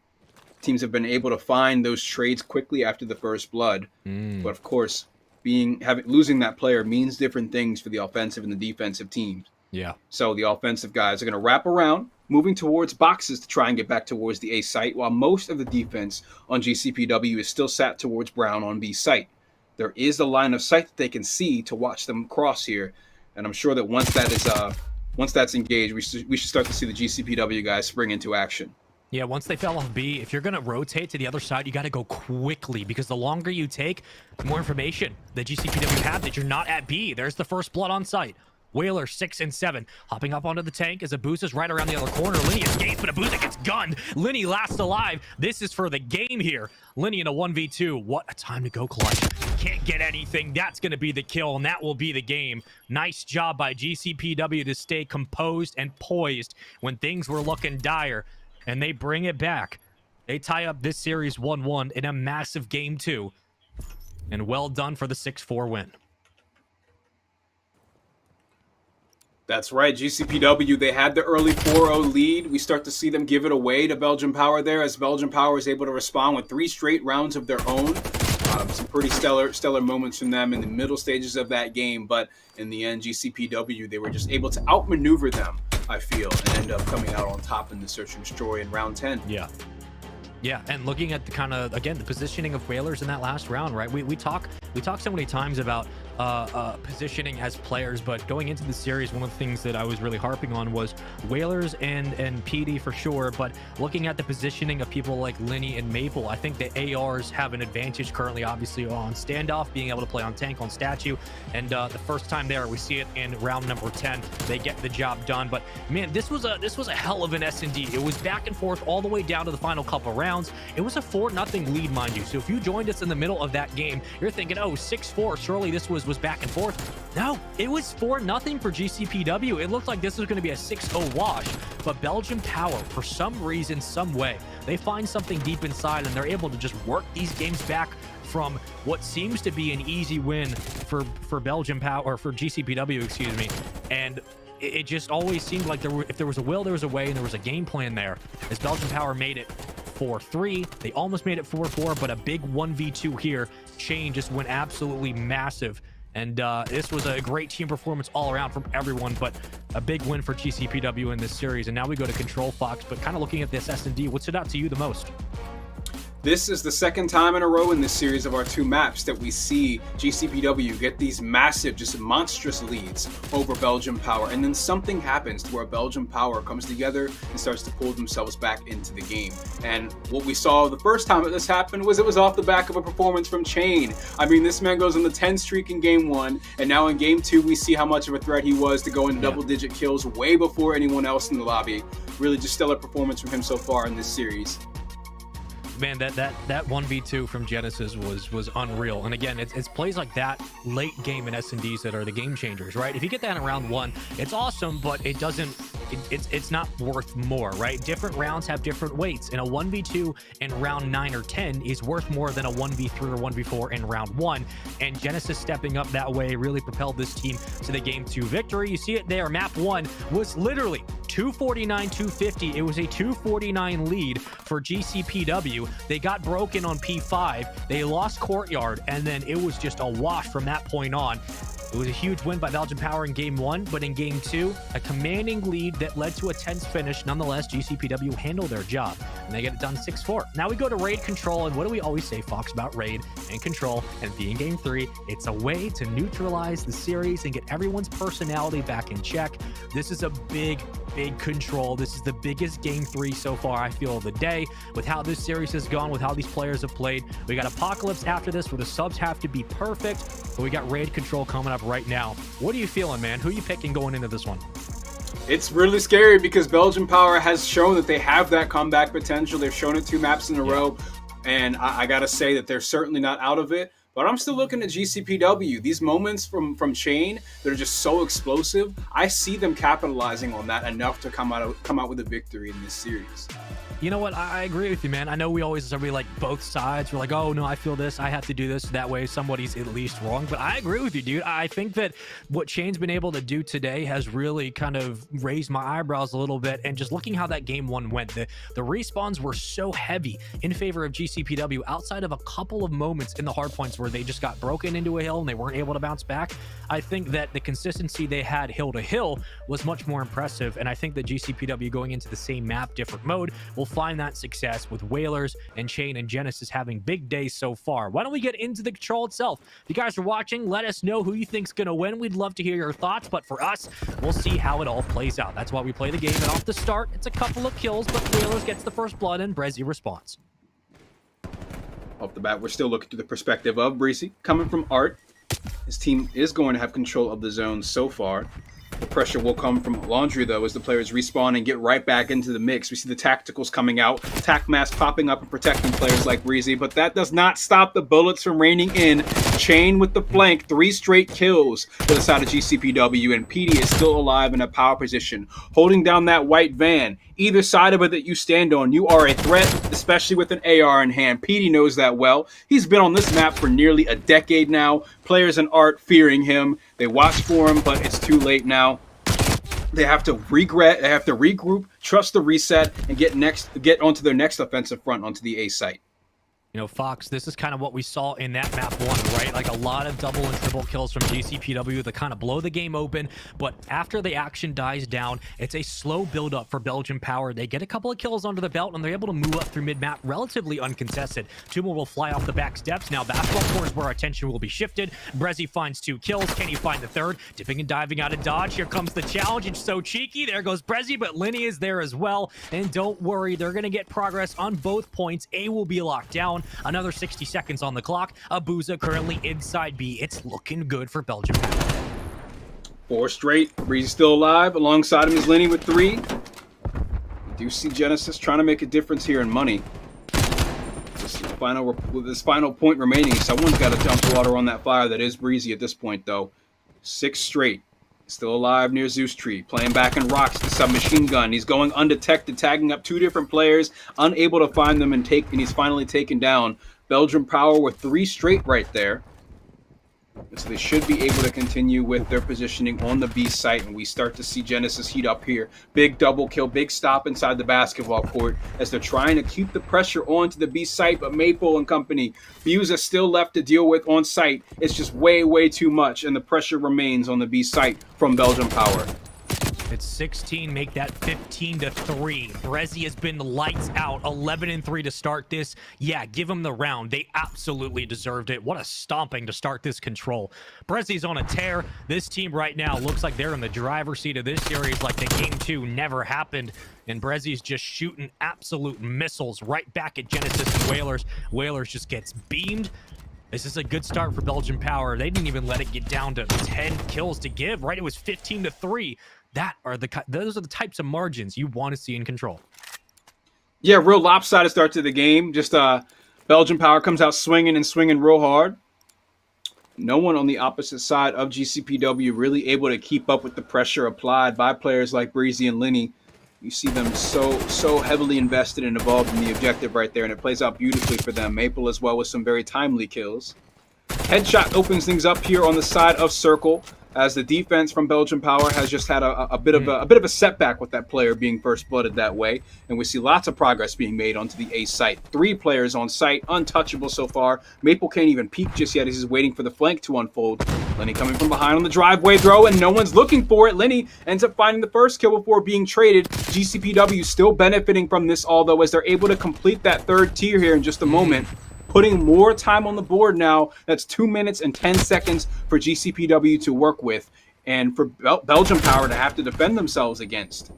B: Teams have been able to find those trades quickly after the first blood. But of course, losing that player means different things for the offensive and the defensive teams.
A: Yeah.
B: So the offensive guys are going to wrap around, moving towards boxes to try and get back towards the A site, while most of the defense on GCPW is still sat towards Brown on B site. There is a line of sight that they can see to watch them cross here, and I'm sure that once that's engaged, we should start to see the GCPW guys spring into action.
A: Yeah, once they fell off B, if you're going to rotate to the other side, you got to go quickly, because the longer you take, the more information that GCPW have that you're not at B. There's the first blood on site. Whaler 6 and 7, hopping up onto the tank as Abuza's right around the other corner. Lenny escapes, but Abuza gets gunned. Lenny last alive. This is for the game here. Lenny in a 1v2. What a time to go clutch. Can't get anything. That's going to be the kill, and that will be the game. Nice job by GCPW to stay composed and poised when things were looking dire, and they bring it back. They tie up this series 1-1 in a massive game 2, and well done for the 6-4 win.
B: That's right, GCPW, they had the early 4-0 lead. We start to see them give it away to Belgium Power there, as Belgium Power is able to respond with 3 straight rounds of their own. Some pretty stellar moments from them in the middle stages of that game, but in the end, GCPW, they were just able to outmaneuver them, I feel, and end up coming out on top in the search and destroy in round 10.
A: Yeah. Yeah, and looking at the kind of, again, the positioning of Whalers in that last round, right? We talk so many times about positioning as players, but going into the series, one of the things that I was really harping on was Whalers and PD for sure, but looking at the positioning of people like Linny and Maple, I think the ARs have an advantage currently, obviously, on Standoff, being able to play on Tank, on Statue, and the first time there, we see it in round number 10, they get the job done. But man, this was a hell of an S&D. It was back and forth all the way down to the final couple rounds. It was a 4-0 lead, mind you. So if you joined us in the middle of that game, you're thinking, oh, 6-4, surely this was back and forth. No, it was 4-0 for GCPW. It looked like this was going to be a 6-0 wash, but Belgium Power, for some reason, some way, they find something deep inside and they're able to just work these games back from what seems to be an easy win for Belgium Power, or for GCPW, excuse me. And it just always seemed like if there was a will, there was a way, and there was a game plan there. As Belgium Power made it 4-3, they almost made it 4-4, but a big 1v2 here. Chain just went absolutely massive. And this was a great team performance all around from everyone, but a big win for GCPW in this series. And now we go to Control Fox, but kind of looking at this S&D, what stood out to you the most?
B: This is the second time in a row in this series of our 2 maps that we see GCPW get these massive, just monstrous leads over Belgium Power. And then something happens to where Belgium Power comes together and starts to pull themselves back into the game. And what we saw the first time that this happened was it was off the back of a performance from Chain. I mean, this man goes on the 10 streak in game 1, and now in game 2, we see how much of a threat he was to go into double-digit kills way before anyone else in the lobby. Really just stellar performance from him so far in this series.
A: Man, that 1v2 from Genesis was unreal. And again, it's plays like that late game in S&Ds that are the game changers, right? If you get that in round 1, it's awesome, but it's not worth more, right? Different rounds have different weights, and a 1v2 in round 9 or 10 is worth more than a 1v3 or 1v4 in round 1. And Genesis stepping up that way really propelled this team to the game 2 victory. You see it there. Map 1 was literally 249-250. It was a 249 lead for GCPW. They got broken on P5. They lost Courtyard, and then it was just a wash from that point on. It was a huge win by Belgium Power in game 1, but in game 2, a commanding lead that led to a tense finish. Nonetheless, GCPW handled their job, and they get it done 6-4. Now we go to Raid Control, and what do we always say, Fox, about Raid and Control and being game 3? It's a way to neutralize the series and get everyone's personality back in check. This is a big Control. This is the biggest game 3 so far, I feel, of the day. With how this series has gone, with how these players have played, we got Apocalypse after this, where the subs have to be perfect, but we got Raid Control coming up right now. What are you feeling, man? Who are you picking going into this one?
B: It's really scary because Belgium Power has shown that they have that comeback potential. They've shown it 2 maps in a row, and I gotta say that they're certainly not out of it. But I'm still looking at GCPW. These moments from Chain that are just so explosive, I see them capitalizing on that enough to come out with a victory in this series.
A: You know what? I agree with you, man. I know we always like both sides. We're like, oh, no, I feel this. I have to do this. That way somebody's at least wrong. But I agree with you, dude. I think that what Chain's been able to do today has really kind of raised my eyebrows a little bit. And just looking how that game 1 went, the respawns were so heavy in favor of GCPW outside of a couple of moments in the hardpoints where they just got broken into a hill and they weren't able to bounce back. I think that the consistency they had hill to hill was much more impressive. And I think that GCPW going into the same map, different mode, will find that success with Whalers and Chain and Genesis having big days so far. Why don't we get into the Control itself? If you guys are watching, let us know who you think's gonna win. We'd love to hear your thoughts, but for us, we'll see how it all plays out. That's why we play the game, and off the start, it's a couple of kills, but Whalers gets the first blood and Brezzy responds.
B: Off the bat, we're still looking through the perspective of Breezy. Coming from Art, his team is going to have control of the zone so far. The pressure will come from Laundry, though, as the players respawn and get right back into the mix. We see the tacticals coming out, tac mask popping up and protecting players like Breezy, but that does not stop the bullets from raining in. Chain with the flank, 3 straight kills to the side of GCPW, and PD is still alive in a power position, holding down that white van. Either side of it that you stand on, you are a threat, especially with an AR in hand. PD knows that well. He's been on this map for nearly a decade now. Players in Art fearing him. They watch for him, but it's too late now. They have to regroup, trust the reset, and get onto their next offensive front onto the A site.
A: You know, Fox, this is kind of what we saw in that map 1, right? Like a lot of double and triple kills from GCPW that kind of blow the game open. But after the action dies down, it's a slow build up for Belgian Power. They get a couple of kills under the belt and they're able to move up through mid-map relatively uncontested. 2 more will fly off the back steps. Now basketball court is where our attention will be shifted. Brezzy finds 2 kills. Can he find the 3rd? Dipping and diving out of dodge. Here comes the challenge. It's so cheeky. There goes Brezzy, but Lenny is there as well. And don't worry, they're going to get progress on both points. A will be locked down. Another 60 seconds on the clock. Abuza currently inside B. It's looking good for Belgium.
B: 4 straight. Breezy's still alive. Alongside him is Lenny with 3. We do see Genesis trying to make a difference here in money. With this final point remaining, someone's got to dump water on that fire that is Breezy at this point, though. 6 straight. Still alive near Zeus Tree. Playing back in rocks, the submachine gun. He's going undetected, tagging up 2 different players, unable to find them, and he's finally taken down. Belgium Power with 3 straight right there. So they should be able to continue with their positioning on the B site, and we start to see Genesis heat up here. Big double kill, big stop inside the basketball court as they're trying to keep the pressure onto the B site, but Maple and company, Views are still left to deal with on site. It's just way, way too much, and the pressure remains on the B site from Belgium Power.
A: It's 16, make that 15-3. Brezzy has been lights out, 11-3 to start this. Yeah, give them the round. They absolutely deserved it. What a stomping to start this control. Brezzy's on a tear. This team right now looks like they're in the driver's seat of this series like the game 2 never happened. And Brezzy's just shooting absolute missiles right back at Genesis and Whalers. Whalers just gets beamed. This is a good start for Belgian Power. They didn't even let it get down to 10 kills to give, right? It was 15-3. Those are the types of margins you want to see in control.
B: Yeah, real lopsided start to the game. Just Belgian Power comes out swinging and swinging real hard. No one on the opposite side of GCPW really able to keep up with the pressure applied by players like Breezy and Lenny. You see them so heavily invested and involved in the objective right there, and it plays out beautifully for them. Maple as well with some very timely kills. Headshot opens things up here on the side of Circle, as the defense from Belgium Power has just had a bit of a setback with that player being first blooded that way, and we see lots of progress being made onto the A site. 3 players on site, untouchable so far. Maple can't even peek just yet as he's waiting for the flank to unfold. Lenny coming from behind on the driveway throw, and no one's looking for it. Lenny ends up finding the first kill before being traded. GCPW still benefiting from this, although, as they're able to complete that 3rd tier here in just a moment, putting more time on the board now. That's 2 minutes and 10 seconds for GCPW to work with, and for Belgium Power to have to defend themselves against.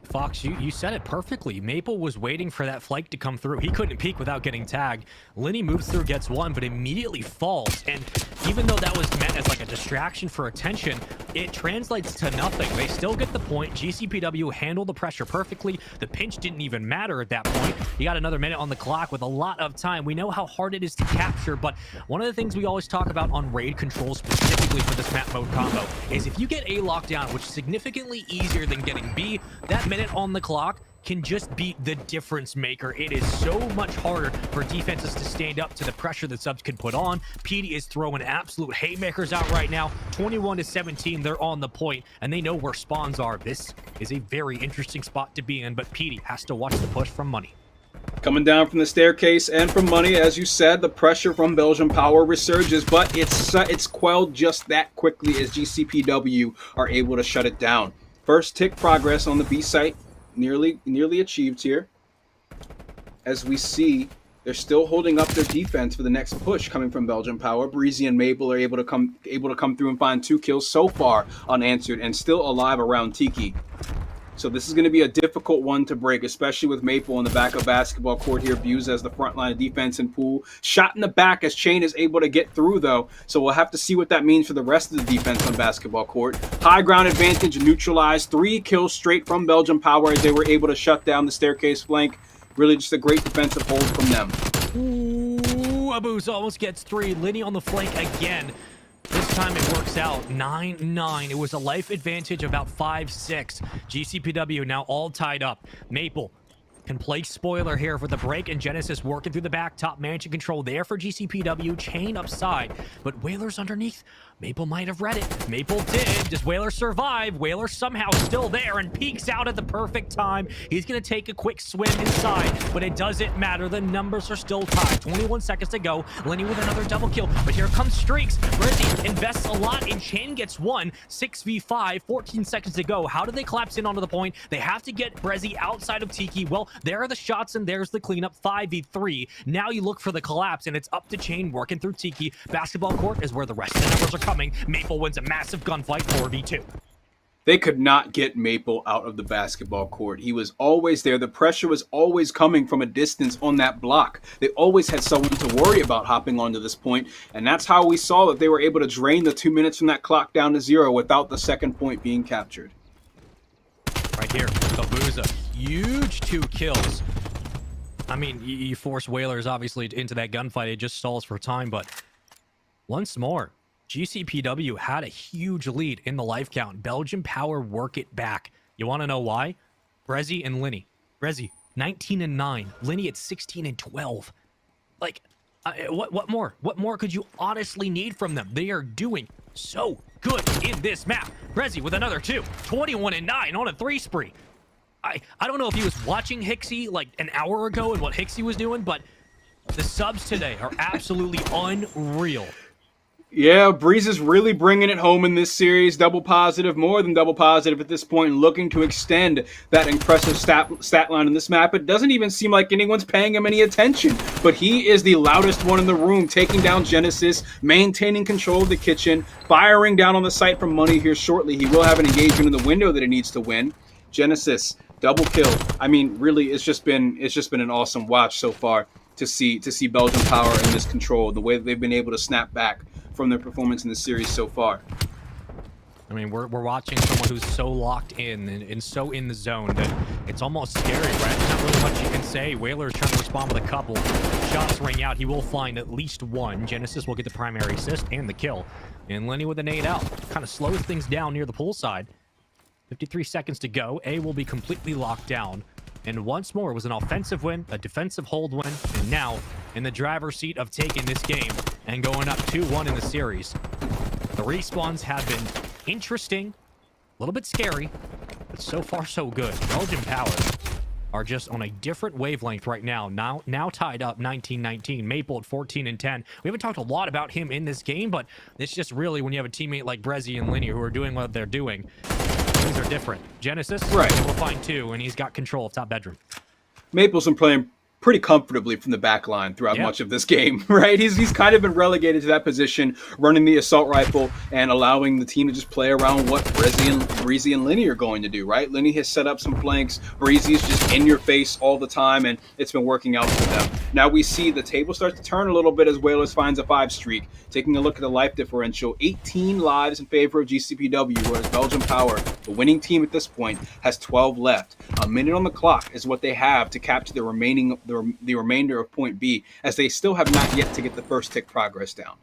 A: Fox, you said it perfectly. Maple was waiting for that flank to come through. He couldn't peek without getting tagged. Lenny moves through, gets 1, but immediately falls. And even though that was meant as like a distraction for attention, it translates to nothing. They still get the point. GCPW handled the pressure perfectly. The pinch didn't even matter at that point. You got another minute on the clock with a lot of time. We know how hard it is to capture, but one of the things we always talk about on raid control specifically for this map mode combo is if you get A lockdown, which is significantly easier than getting B, that minute on the clock can just be the difference maker. It is so much harder for defenses to stand up to the pressure that subs can put on. PD is throwing absolute haymakers out right now. 21-17, they're on the point, and they know where spawns are. This is a very interesting spot to be in, but PD has to watch the push from Money.
B: Coming down from the staircase and from Money, as you said, the pressure from Belgium Power resurges, but it's quelled just that quickly as GCPW are able to shut it down. First tick progress on the B site, nearly achieved here. As we see, they're still holding up their defense for the next push coming from Belgium Power. Breezy and Maple are able to come through and find 2 kills so far unanswered and still alive around Tiki. So this is going to be a difficult one to break, especially with Maple in the back of basketball court here. Views as the front line of defense and Pool. Shot in the back as Chain is able to get through, though. So we'll have to see what that means for the rest of the defense on basketball court. High ground advantage neutralized. 3 kills straight from Belgium Power as they were able to shut down the staircase flank. Really just a great defensive hold from them.
A: Ooh, Abuza almost gets 3. Lenny on the flank again. This time it works out. 9-9. It was a life advantage of about 5-6. GCPW now all tied up. Maple can play spoiler here for the break, and Genesis working through the back. Top managing control there for GCPW. Chain upside, but Whalers underneath. Maple might have read it. Maple did. Does Whaler survive? Whaler somehow still there and peeks out at the perfect time. He's going to take a quick swim inside, but it doesn't matter. The numbers are still tied. 21 seconds to go. Lenny with another double kill, but here comes Streaks. Brizzy invests a lot, and Chain gets one. 6v5, 14 seconds to go. How do they collapse in onto the point? They have to get Brizzy outside of Tiki. Well, there are the shots, and there's the cleanup. 5v3. Now you look for the collapse, and it's up to Chain working through Tiki. Basketball court is where the rest of the numbers are coming. Maple wins a massive gunfight 4v2.
B: They could not get Maple out of the basketball court. He was always there. The pressure was always coming from a distance on that block. They always had someone to worry about hopping onto this point, and that's how we saw that they were able to drain the 2 minutes from that clock down to 0 without the second point being captured.
A: Right here, Abuza, huge 2 kills. I mean, you force Whalers obviously into that gunfight. It just stalls for time, but once more, GCPW had a huge lead in the life count. Belgian Power work it back. You want to know why? Brizzy and Lenny. Brizzy, 19-9. Lenny at 16-12. Like, what more? What more could you honestly need from them? They are doing so good in this map. Brizzy with another 2. 21-9 on a 3 spree. I don't know if he was watching Hixie like an hour ago and what Hixie was doing, but the subs today are absolutely unreal.
B: Yeah, Breeze is really bringing it home in this series. Double positive, more than double positive at this point, looking to extend that impressive stat line in this map. It doesn't even seem like anyone's paying him any attention, but he is the loudest one in the room, taking down Genesis, maintaining control of the kitchen, firing down on the site for money here shortly. He will have an engagement in the window that he needs to win. Genesis, double kill. I mean, really, it's just been an awesome watch so far to see Belgian Power in this control, the way that they've been able to snap back from their performance in the series so far.
A: I mean, we're watching someone who's so locked in and so in the zone that it's almost scary, right? There's not really much you can say. Whaler is trying to respond with a couple. Shots ring out. He will find at least one. Genesis will get the primary assist and the kill. And Lenny with a nade out. Kind of slows things down near the pool side. 53 seconds to go. A will be completely locked down. And once more, it was an offensive win, a defensive hold win, and now in the driver's seat of taking this game and going up 2-1 in the series. The respawns have been interesting, a little bit scary, but so far so good. Belgian Power are just on a different wavelength right now. Now tied up 19-19. Maple at 14-10. We haven't talked a lot about him in this game, but it's just really when you have a teammate like Brizzy and Lenny who are doing what they're doing, things are different. Genesis,
B: right,
A: able to find 2, and he's got control of top bedroom.
B: Maple's been playing pretty comfortably from the back line throughout much of this game, right? He's kind of been relegated to that position, running the assault rifle and allowing the team to just play around what Breezy and Lenny are going to do, right? Lenny has set up some flanks. Breezy is just in your face all the time, and it's been working out for them. Now we see the table starts to turn a little bit as Whalers finds a 5 streak. Taking a look at the life differential, 18 lives in favor of GCPW, whereas Belgian Power, the winning team at this point, has 12 left. A minute on the clock is what they have to capture the remainder of point B, as they still have not yet to get the first tick progress down.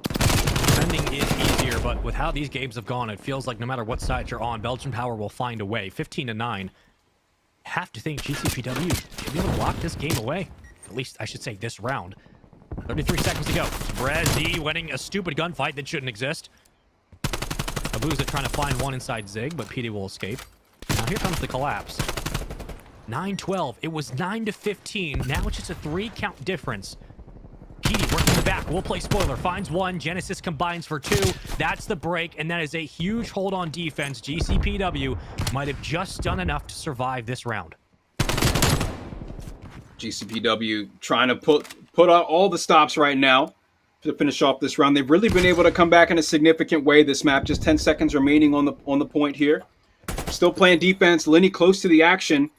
A: Defending is easier, but with how these games have gone, it feels like no matter what side you're on, Belgian Power will find a way. 15-9. Have to think GCPW will be able to lock this game away. At least, I should say, this round. 33 seconds to go. Brizzy winning a stupid gunfight that shouldn't exist. Abuza trying to find one inside Zig, but PD will escape. Now here comes the collapse. 9-12. It was 9-15. Now it's just a 3-count difference. PD working the back. We'll play spoiler. Finds 1. Genesis combines for 2. That's the break, and that is a huge hold on defense. GCPW might have just done enough to survive this round.
B: GCPW trying to put out all the stops right now to finish off this round. They've really been able to come back in a significant way this map. Just 10 seconds remaining on the point here. Still playing defense. Lenny close to the action.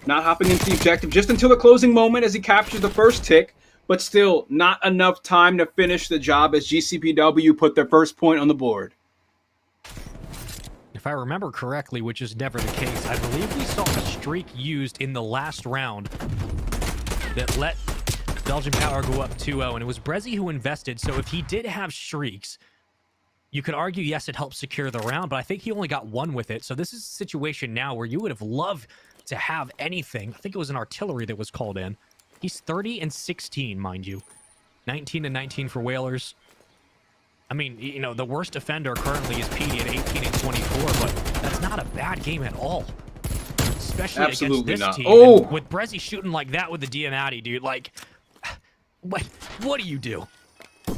B: Not hopping into the objective just until the closing moment as he captures the first tick. But still, not enough time to finish the job as GCPW put their first point on the board.
A: If I remember correctly, which is never the case, I believe we saw a streak used in the last round that let Belgian Power go up 2-0, and it was Brizzy who invested. So if he did have streaks, you could argue, yes, it helped secure the round, but I think he only got 1 with it. So this is a situation now where you would have loved to have anything. I think it was an artillery that was called in. He's 30-16, mind you. 19-19 for Whalers. I mean, you know, the worst defender currently is PD at 18 and 24, but that's not a bad game at all. Especially
B: Absolutely
A: against this
B: not.
A: team.
B: Oh!
A: And with Brezzy shooting like that with the Diamatti, dude, like, what do you do?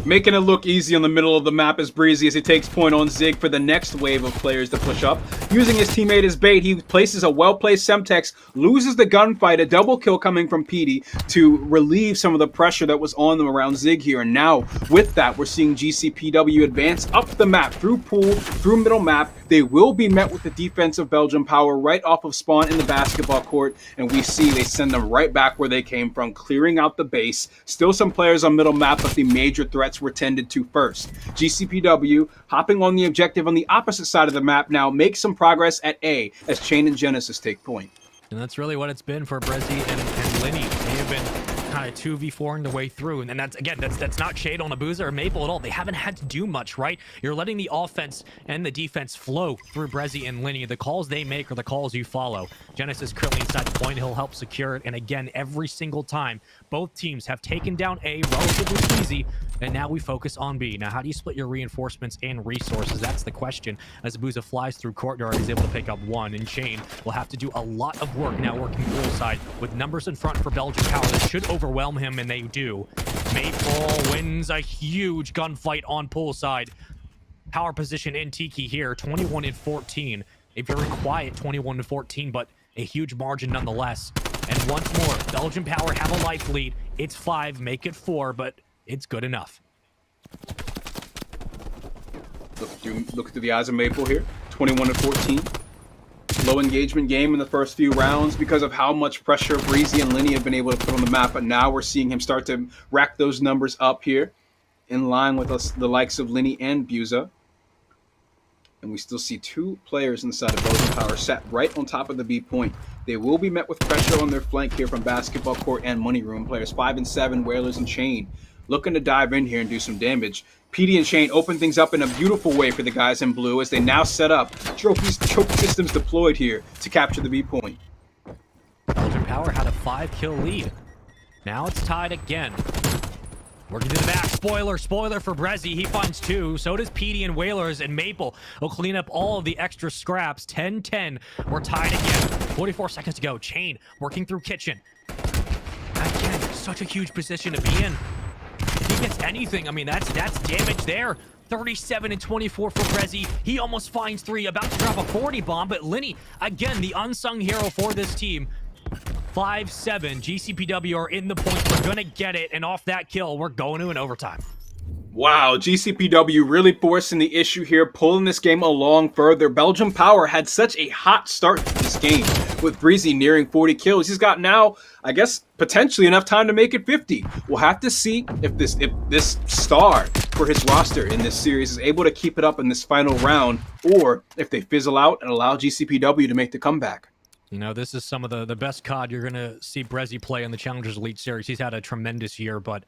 B: Making it look easy on the middle of the map is Breezy as he takes point on Zig for the next wave of players to push up. Using his teammate as bait, he places a well-placed Semtex, loses the gunfight, a double kill coming from PD to relieve some of the pressure that was on them around Zig here. And now, with that, we're seeing GCPW advance up the map, through pool, through middle map. They will be met with the defensive Belgian power right off of spawn in the basketball court, and we see they send them right back where they came from, clearing out the base. Still some players on middle map, but the major threats were tended to first. GCPW hopping on the objective on the opposite side of the map now, make some progress at A as Chain and Genesis take point.
A: And that's really what it's been for Brezzy and Linny. They have been kind of 2v4ing the way through, and that's, again, that's not shade on Abuza or Maple at all. They haven't had to do much, right? You're letting the offense and the defense flow through Brezzy and Linny. The calls they make are the calls you follow. Genesis currently inside the point. He'll help secure it, and again, every single time, both teams have taken down A relatively easy, and now we focus on B. Now, how do you split your reinforcements and resources? That's the question. As Abuza flies through courtyard, he's able to pick up one, and Chain will have to do a lot of work now working poolside with numbers in front for Belgian power that should overwhelm him, and they do. Maple wins a huge gunfight on poolside. Power position in Tiki here, 21 and 14. A very quiet 21 to 14, but a huge margin nonetheless. And once more, Belgian power have a life lead. It's 5, make it 4, but it's good enough.
B: Look through the eyes of Maple here, 21 to 14. Low engagement game in the first few rounds because of how much pressure Breezy and Linny have been able to put on the map, but now we're seeing him start to rack those numbers up here in line with us, the likes of Linny and Buza. And we still see 2 players inside of Belgian Power sat right on top of the B point. They will be met with pressure on their flank here from Basketball Court and Money Room. Players 5 and 7, Whalers and Chain, looking to dive in here and do some damage. PD and Chain open things up in a beautiful way for the guys in blue as they now set up trophy systems deployed here to capture the B point.
A: Belgian Power had a 5-kill lead. Now it's tied again. Working to the back. Spoiler for Brezzy. He finds 2. So does PD and Whalers, and Maple will clean up all of the extra scraps. 10-10. We're tied again. 44 seconds to go. Chain working through kitchen. Again, such a huge position to be in. If he gets anything, I mean, that's damage there. 37 and 24 for Brezzy. He almost finds 3, about to drop a 40 bomb, but Linny, again, the unsung hero for this team. 5-7. GCPW are in the point. We're gonna get it, and off that kill, we're going to an overtime.
B: Wow, GCPW really forcing the issue here, pulling this game along further. Belgian Power had such a hot start to this game, with Breezy nearing 40 kills. He's got now, I guess, potentially enough time to make it 50. We'll have to see if this star for his roster in this series is able to keep it up in this final round, or if they fizzle out and allow GCPW to make the comeback.
A: You know, this is some of the best COD you're going to see Brezzy play in the Challengers Elite Series. He's had a tremendous year, but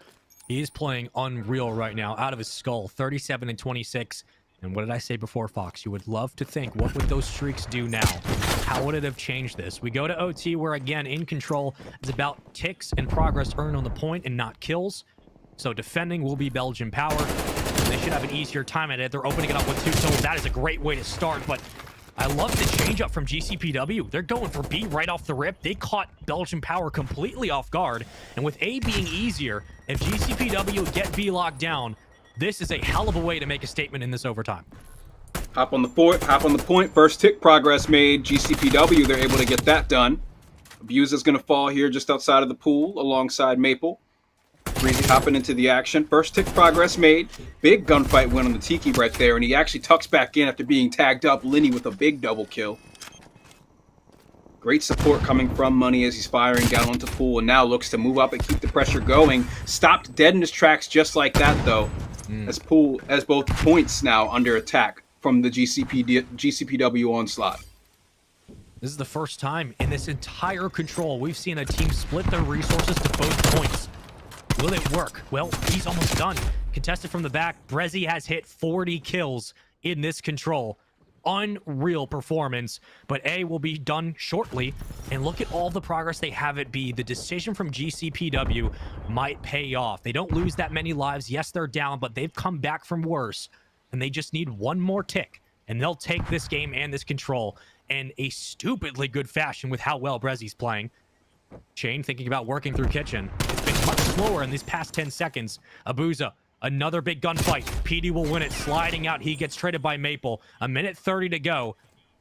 A: he's playing unreal right now, out of his skull. 37 and 26. And what did I say before, Fox? You would love to think, what would those streaks do now? How would it have changed this? We go to OT, where, again, in control is about ticks and progress earned on the point and not kills. So defending will be Belgian Power. They should have an easier time at it. They're opening it up with 2 kills. That is a great way to start, but I love the change up from GCPW. They're going for B right off the rip. They caught Belgian Power completely off guard. And with A being easier, if GCPW get B locked down, this is a hell of a way to make a statement in this overtime.
B: Hop on the point. First tick progress made. GCPW, they're able to get that done. Abuza's going to fall here just outside of the pool alongside Maple. Breezy hopping into the action. First tick progress made. Big gunfight win on the Tiki right there, and he actually tucks back in after being tagged up. Linny with a big double kill. Great support coming from Money as he's firing down onto pool, and now looks to move up and keep the pressure going. Stopped dead in his tracks just like that, though, as both points now under attack from the GCPW onslaught.
A: This is the first time in this entire control we've seen a team split their resources to both points. Will it work? Well, he's almost done. Contested from the back, Brezzy has hit 40 kills in this control. unreal performance, but A will be done shortly. And look at all the progress they have at B. The decision from GCPW might pay off. They don't lose that many lives. Yes, they're down, but they've come back from worse, and they just need one more tick, and they'll take this game and this control in a stupidly good fashion with how well Brezi's playing. Chain thinking about working through kitchen. It's been much slower in these past 10 seconds. Abuza, another big gunfight. PD will win it, sliding out. He gets traded by Maple. A minute 30 to go.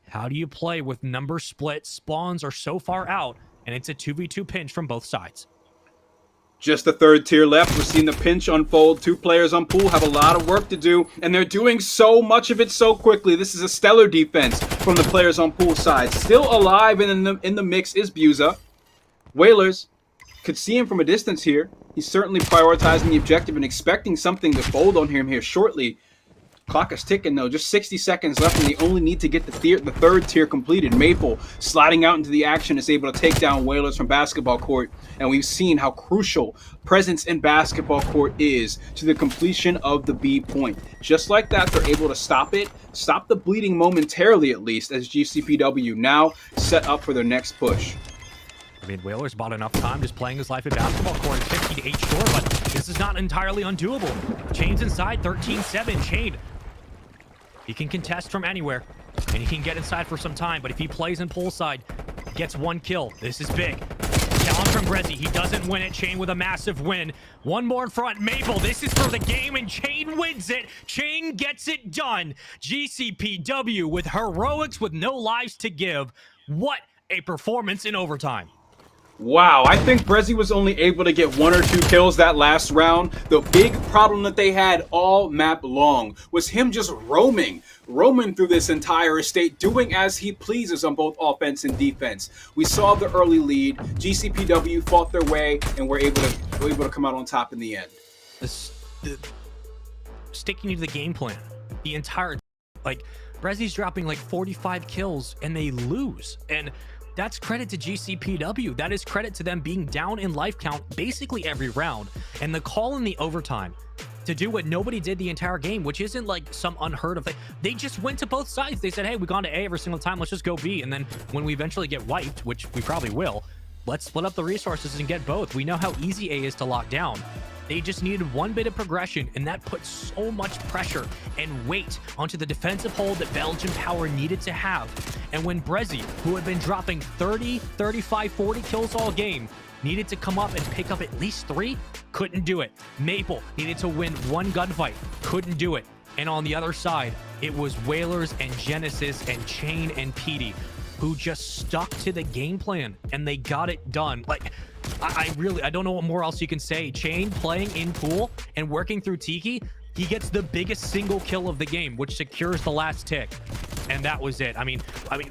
A: How do you play with number split? Spawns are so far out, and it's a 2v2 pinch from both sides.
B: Just the third tier left. We're seeing the pinch unfold. 2 players on pool have a lot of work to do, and they're doing so much of it so quickly. This is a stellar defense from the players on pool side. Still alive and in the mix is Buza. Whalers could see him from a distance here. He's certainly prioritizing the objective and expecting something to fold on him here shortly. Clock is ticking though, just 60 seconds left, and they only need to get the third tier completed. Maple sliding out into the action is able to take down Whalers from basketball court, and we've seen how crucial presence in basketball court is to the completion of the B point. Just like that, they're able to stop the bleeding momentarily at least, as GCPW now set up for their next push.
A: I mean, Whalers bought enough time just playing his life at basketball court, 50 to 8 short, but this is not entirely undoable. Chain's inside, 13-7. Chain, he can contest from anywhere, and he can get inside for some time, but if he plays in poolside, gets 1 kill. This is big. Challenge from Brezi. He doesn't win it. Chain with a massive win. One more in front. Maple, this is for the game, and Chain wins it. Chain gets it done. GCPW with heroics with no lives to give. What a performance in overtime.
B: Wow, I think Brezi was only able to get 1 or 2 kills that last round. The big problem that they had all map long was him just roaming through this entire estate, doing as he pleases on both offense and defense. We saw the early lead. GCPW fought their way and were able to come out on top in the end.
A: Sticking to the game plan, the entire, like, Brezi's dropping like 45 kills and they lose, and that's credit to GCPW. That is credit to them being down in life count basically every round. And the call in the overtime to do what nobody did the entire game, which isn't like some unheard of thing. They just went to both sides. They said, hey, we've gone to A every single time. Let's just go B. And then when we eventually get wiped, which we probably will, let's split up the resources and get both. We know how easy A is to lock down. They just needed one bit of progression, and that put so much pressure and weight onto the defensive hold that Belgian Power needed to have. And when Brezi, who had been dropping 30, 35, 40 kills all game, needed to come up and pick up at least 3, couldn't do it. Maple needed to win 1 gunfight, couldn't do it. And on the other side, it was Whalers and Genesis and Chain and PD who just stuck to the game plan, and they got it done. Like, I don't know what more else you can say. Chain playing in pool and working through Tiki, he gets the biggest single kill of the game, which secures the last tick. And that was it. I mean,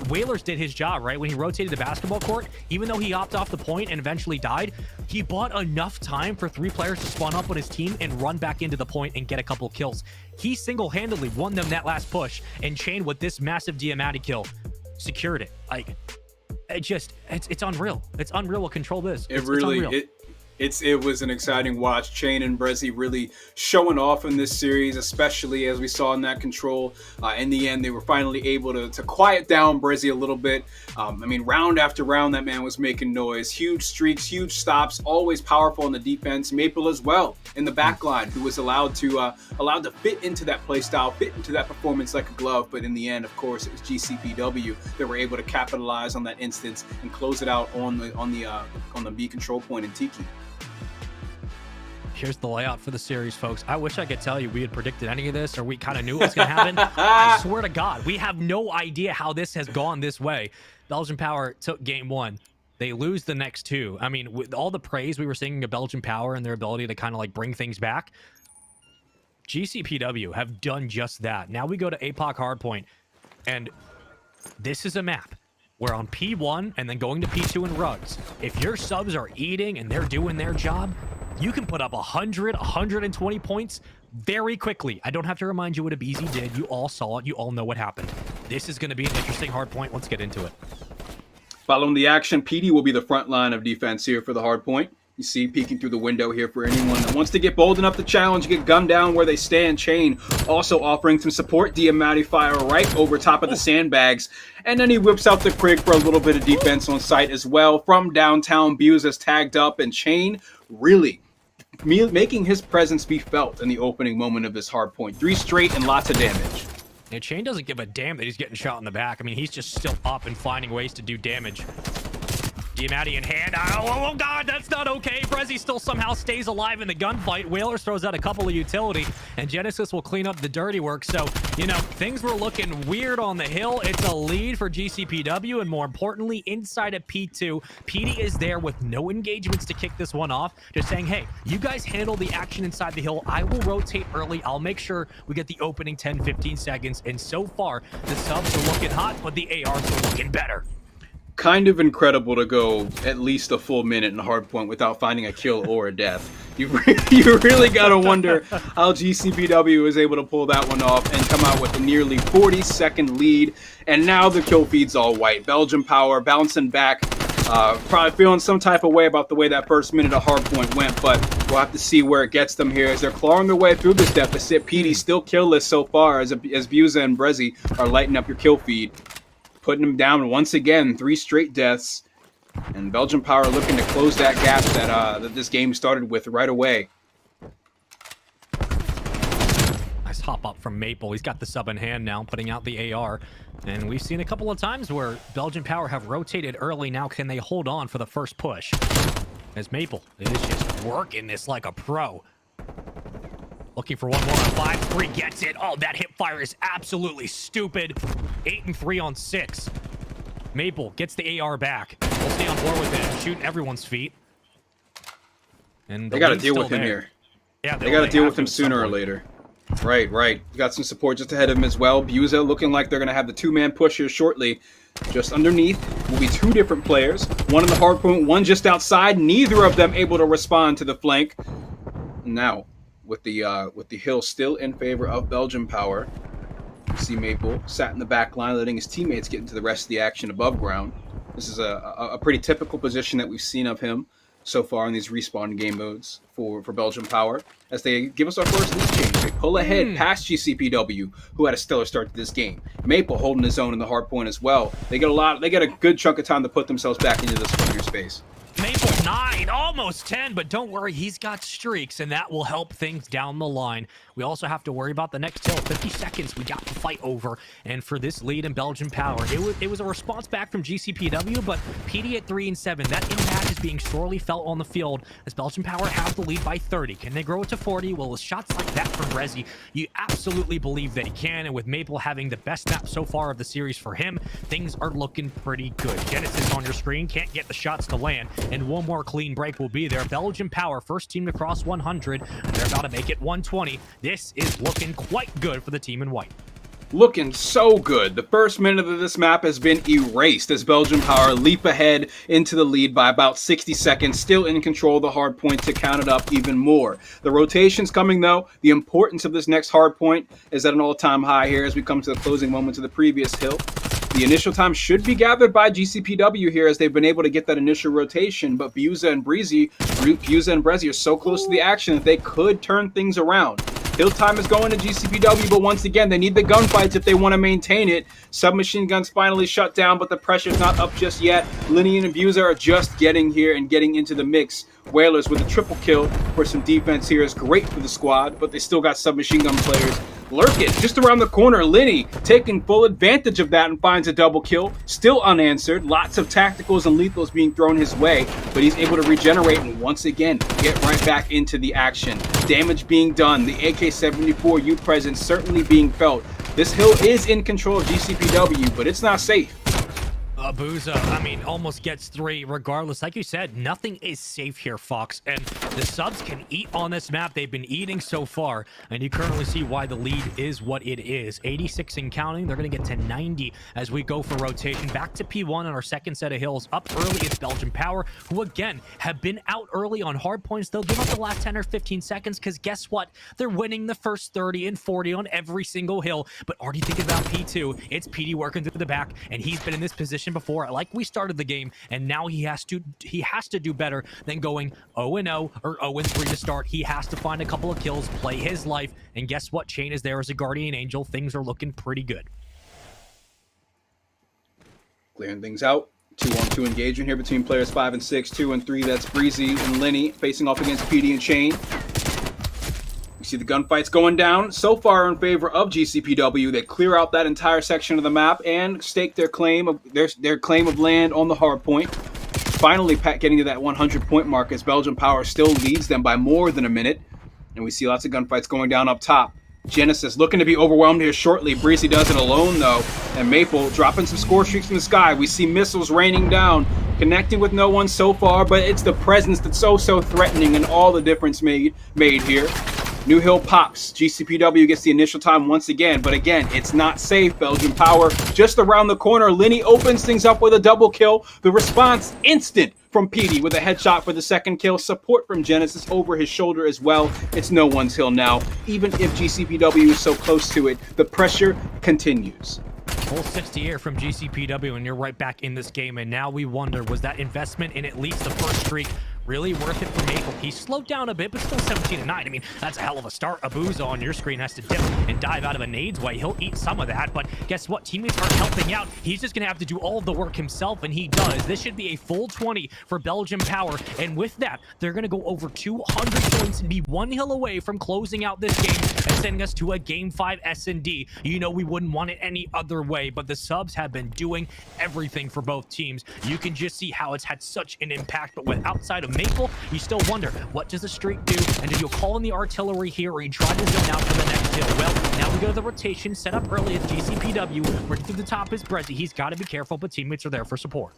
A: Whalers did his job, right? When he rotated the basketball court, even though he hopped off the point and eventually died, he bought enough time for 3 players to spawn up on his team and run back into the point and get a couple kills. He single-handedly won them that last push, and Chain, with this massive Diamante kill, secured it. Like, it's unreal. It's unreal what control this.
B: It was an exciting watch. Chain and Brezi really showing off in this series, especially as we saw in that control. In the end, they were finally able to quiet down Brezi a little bit. I mean, round after round, that man was making noise. Huge streaks, huge stops, always powerful in the defense. Maple as well in the back line, who was allowed to fit into that play style, fit into that performance like a glove. But in the end, of course, it was GCPW that were able to capitalize on that instance and close it out on the B control point in Tiki.
A: Here's the layout for the series, folks. I wish I could tell you we had predicted any of this, or we kind of knew what was going to happen. I swear to God, we have no idea how this has gone this way. Belgian Power took game 1. They lose the next 2. I mean, with all the praise we were singing of Belgian Power and their ability to kind of like bring things back, GCPW have done just that. Now we go to APOC Hardpoint, and this is a map where on P1 and then going to P2 and Rugs, if your subs are eating and they're doing their job, you can put up 100, 120 points very quickly. I don't have to remind you what Abizi did. You all saw it. You all know what happened. This is going to be an interesting hard point. Let's get into it.
B: Following the action, PD will be the front line of defense here for the hard point. You see, peeking through the window here for anyone that wants to get bold enough to challenge, get gunned down where they stand. Chain also offering some support. Diamante fire right over top of the sandbags. And then he whips out the Krig for a little bit of defense on site as well. From downtown, Buse is tagged up, and Chain really making his presence be felt in the opening moment of this hardpoint. 3 straight and lots of damage.
A: And Chain doesn't give a damn that he's getting shot in the back. I mean, he's just still up and finding ways to do damage. Diamante in hand. Oh, God, that's not okay. Brezzy still somehow stays alive in the gunfight. Whalers throws out a couple of utility, and Genesis will clean up the dirty work. So, you know, things were looking weird on the hill. It's a lead for GCPW, and more importantly, inside of P2, PD is there with no engagements to kick this one off, just saying, hey, you guys handle the action inside the hill. I will rotate early. I'll make sure we get the opening 10-15 seconds. And so far, the subs are looking hot, but the ARs are looking better.
B: Kind of incredible to go at least a full minute in hardpoint without finding a kill or a death. You really got to wonder how GCPW is able to pull that one off and come out with a nearly 40-second lead. And now the kill feed's all white. Belgium Power bouncing back, probably feeling some type of way about the way that first minute of hardpoint went, but we'll have to see where it gets them here as they're clawing their way through this deficit. PD still killless so far as Buza and Brezzy are lighting up your kill feed. Putting him down once again, 3 straight deaths, and Belgium Power looking to close that gap that this game started with right away.
A: Nice hop up from Maple. He's got the sub in hand now, putting out the AR, and we've seen a couple of times where Belgium Power have rotated early. Now can they hold on for the first push? As Maple is just working this like a pro. Looking for one more on 5. 3 gets it. Oh, that hip fire is absolutely stupid. 8 and 3 on 6. Maple gets the AR back. We'll stay on board with it. Shooting everyone's feet. And
B: they got to deal with him here.
A: Yeah,
B: they got to deal with him sooner or later. Right. You got some support just ahead of him as well. Buza looking like they're going to have the 2-man push here shortly. Just underneath will be 2 different players. One in the hardpoint, one just outside. Neither of them able to respond to the flank. Now, with the hill still in favor of Belgium Power. You see Maple sat in the back line, letting his teammates get into the rest of the action above ground. This is a pretty typical position that we've seen of him so far in these respawn game modes for Belgium Power, as they give us our first lead change. They pull ahead past GCPW, who had a stellar start to this game. Maple holding his own in the hard point as well. They get a good chunk of time to put themselves back into this familiar space.
A: Maple 9, almost 10, but don't worry, he's got streaks, and that will help things down the line. We also have to worry about the next hill. 50 seconds we got to fight over, and for this lead in Belgian Power, it was a response back from GCPW, but PD at 3 and 7. That impact is being sorely felt on the field as Belgian Power have the lead by 30. Can they grow it to 40? Well, with shots like that from Brezzy, you absolutely believe that he can, and with Maple having the best map so far of the series for him, things are looking pretty good. Genesis on your screen, can't get the shots to land, and one more clean break will be there. Belgian Power, first team to cross 100. They're about to make it 120. This is looking quite good for the team in white.
B: Looking so good. The first minute of this map has been erased as Belgium Power leap ahead into the lead by about 60 seconds, still in control of the hard point to count it up even more. The rotation's coming though. The importance of this next hard point is at an all-time high here as we come to the closing moments of the previous hill. The initial time should be gathered by GCPW here as they've been able to get that initial rotation, but Buza and Brezzy are so close to the action that they could turn things around. Hill time is going to GCPW, but once again, they need the gunfights if they want to maintain it. Submachine guns finally shut down, but the pressure's not up just yet. Linian and Buza are just getting here and getting into the mix. Whalers with a triple kill for some defense here is great for the squad, but they still got submachine gun players lurking just around the corner. Linny taking full advantage of that and finds a double kill. Still unanswered. Lots of tacticals and lethals being thrown his way, but he's able to regenerate and once again get right back into the action. Damage being done. The AK-74 U presence certainly being felt. This hill is in control of GCPW, but it's not safe.
A: Buza, I mean, almost gets 3 regardless. Like you said, nothing is safe here, Fox, and the subs can eat on this map. They've been eating so far, and you currently see why the lead is what it is. 86 and counting. They're going to get to 90 as we go for rotation. Back to P1 on our second set of hills. Up early, it's Belgian Power, who again have been out early on hard points. They'll give up the last 10 or 15 seconds because guess what? They're winning the first 30 and 40 on every single hill. But already thinking about P2, it's PD working through the back, and he's been in this position before, like we started the game, and now he has to do better than going 0-0 or 0-3 to start. He has to find a couple of kills, play his life, and guess what? Chain is there as a guardian angel. Things are looking pretty good.
B: Clearing things out. 2-on-2 engagement here between players 5 and 6. 2 and 3, that's Breezy and Lenny facing off against PD and Chain. You see the gunfights going down so far in favor of GCPW. They clear out that entire section of the map and stake their claim of their claim of land on the Hardpoint. Finally, getting to that 100-point mark as Belgium Power still leads them by more than a minute. And we see lots of gunfights going down up top. Genesis looking to be overwhelmed here shortly. Breezy does it alone, though. And Maple dropping some score streaks from the sky. We see missiles raining down, connecting with no one so far, but it's the presence that's so threatening and all the difference made here. New Hill pops. GCPW gets the initial time once again, but again, it's not safe. Belgian Power just around the corner. Lenny opens things up with a double kill. The response instant from PD with a headshot for the second kill. Support from Genesis over his shoulder as well. It's no one's hill now. Even if GCPW is so close to it, the pressure continues.
A: Full 60 here from GCPW, and you're right back in this game. And now we wonder, was that investment in at least the first streak really worth it for Maple? He slowed down a bit, but still 17-9. I mean, that's a hell of a start. Abuza on your screen has to dip and dive out of a nades way. He'll eat some of that, but guess what? Teammates aren't helping out. He's just going to have to do all of the work himself, and he does. This should be a full 20 for Belgium Power, and with that, they're going to go over 200 points and be one hill away from closing out this game and sending us to a Game 5 S&D. You know we wouldn't want it any other way, but the subs have been doing everything for both teams. You can just see how it's had such an impact, but with outside of Maple, you still wonder, what does the streak do? And do you call in the artillery here, or you try to zone out for the next kill? Well, now we go to the rotation set up early at GCPW. Working through the top is Brezzy. He's got to be careful, but teammates are there for support.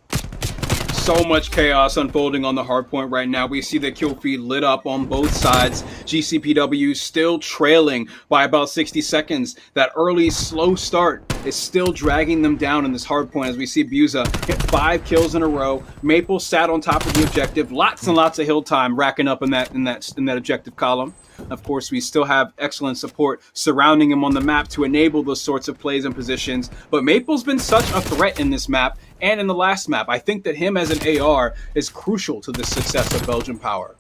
B: So much chaos unfolding on the Hardpoint right now. We see the kill feed lit up on both sides. GCPW still trailing by about 60 seconds. That early slow start is still dragging them down in this Hardpoint as we see Abuza hit 5 kills in a row. Maple sat on top of the objective. Lots and lots of hill time racking up in that objective column. Of course, we still have excellent support surrounding him on the map to enable those sorts of plays and positions. But Maple's been such a threat in this map and in the last map. I think that him as an AR is crucial to the success of Belgian Power.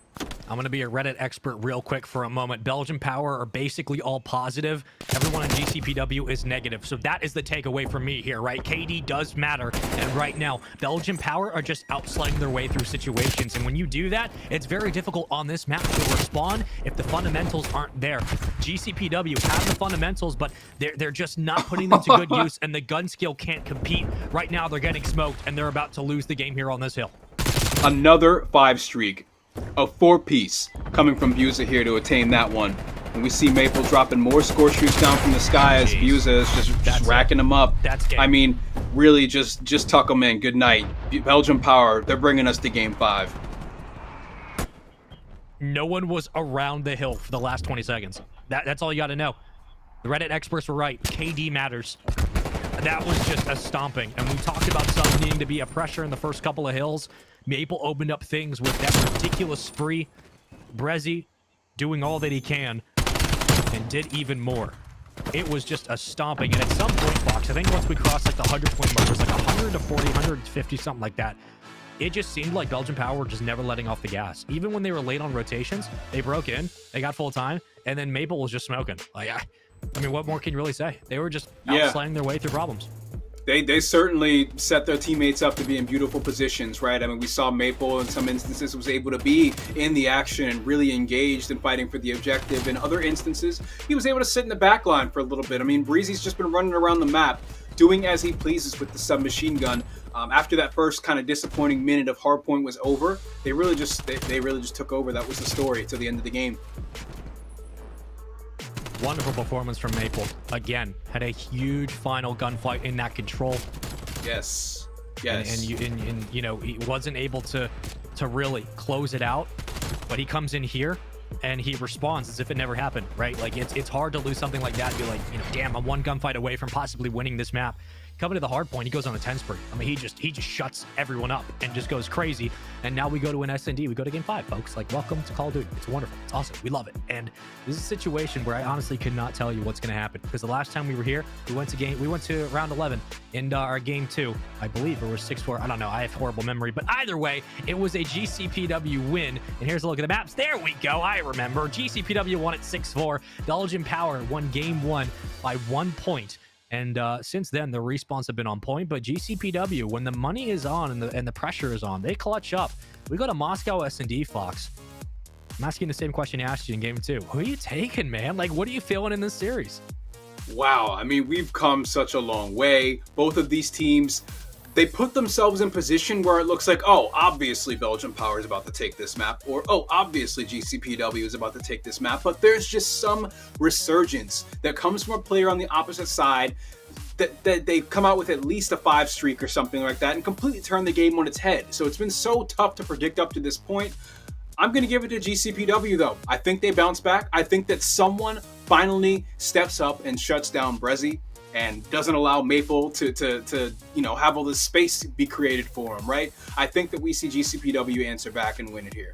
A: I'm going to be a Reddit expert real quick for a moment. Belgian Power are basically all positive. Everyone in GCPW is negative. So that is the takeaway from me here, right? KD does matter. And right now, Belgian Power are just outslaying their way through situations. And when you do that, it's very difficult on this map to respond if the fundamentals aren't there. GCPW have the fundamentals, but they're just not putting them to good use, and the gun skill can't compete. Right now, they're getting smoked, and they're about to lose the game here on this hill.
B: Another 5 streak. A 4-piece coming from Buza here to attain that one. And we see Maple dropping more score streaks down from the sky as Buza is just racking them up. I mean, really just tuck them in. Good night. Belgium Power, they're bringing us to Game 5.
A: No one was around the hill for the last 20 seconds. That's all you got to know. The Reddit experts were right. KD matters. That was just a stomping. And we talked about some needing to be a pressure in the first couple of hills. Maple opened up things with that ridiculous spree. Brezzy doing all that he can and did even more. It was just a stomping. And at some point, Fox, I think once we crossed like the 100-point mark, it was like 100 to 40, 150, something like that. It just seemed like Belgian Power were just never letting off the gas. Even when they were late on rotations, they broke in, they got full time, and then Maple was just smoking. Like, I mean, what more can you really say? They were just outslaying their way through problems.
B: They certainly set their teammates up to be in beautiful positions, right? I mean, we saw Maple in some instances was able to be in the action and really engaged in fighting for the objective. In other instances, he was able to sit in the back line for a little bit. I mean, Breezy's just been running around the map, doing as he pleases with the submachine gun. After that first kind of disappointing minute of Hardpoint was over, they really just took over. That was the story to the end of the game.
A: Wonderful performance from Maple. Again, had a huge final gunfight in that control.
B: Yes.
A: And you know, he wasn't able to really close it out, but he comes in here and he responds as if it never happened, right? Like it's hard to lose something like that and be like, you know, damn, I'm one gunfight away from possibly winning this map. coming to the hard point, he goes on a 10 spree. I mean, he just shuts everyone up and just goes crazy. And now we go to an S&D. We go to game 5, folks. Like, welcome to Call of Duty. It's wonderful. It's awesome. We love it. And this is a situation where I honestly could not tell you what's going to happen, because the last time we were here, we went to round 11 in our game 2. I believe it was 6-4. I don't know. I have horrible memory, but either way, it was a GCPW win. And here's a look at the maps. There we go. I remember. GCPW won at 6-4. Belgian Power won game 1 by 1 point. And since then, the respawns have been on point. But GCPW, when the money is on and the pressure is on, they clutch up. We go to Moscow S&D, Fox. I'm asking the same question I asked you in game 2. Who are you taking, man? Like, what are you feeling in this series?
B: Wow, I mean, we've come such a long way. Both of these teams, they put themselves in position where it looks like, oh, obviously Belgian Power is about to take this map, or, oh, obviously GCPW is about to take this map. But there's just some resurgence that comes from a player on the opposite side that they come out with at least a 5 streak or something like that and completely turn the game on its head. So it's been so tough to predict up to this point. I'm going to give it to GCPW, though. I think they bounce back. I think that someone finally steps up and shuts down Brezzy and doesn't allow Maple to have all this space be created for him, right? I think that we see GCPW answer back and win it here.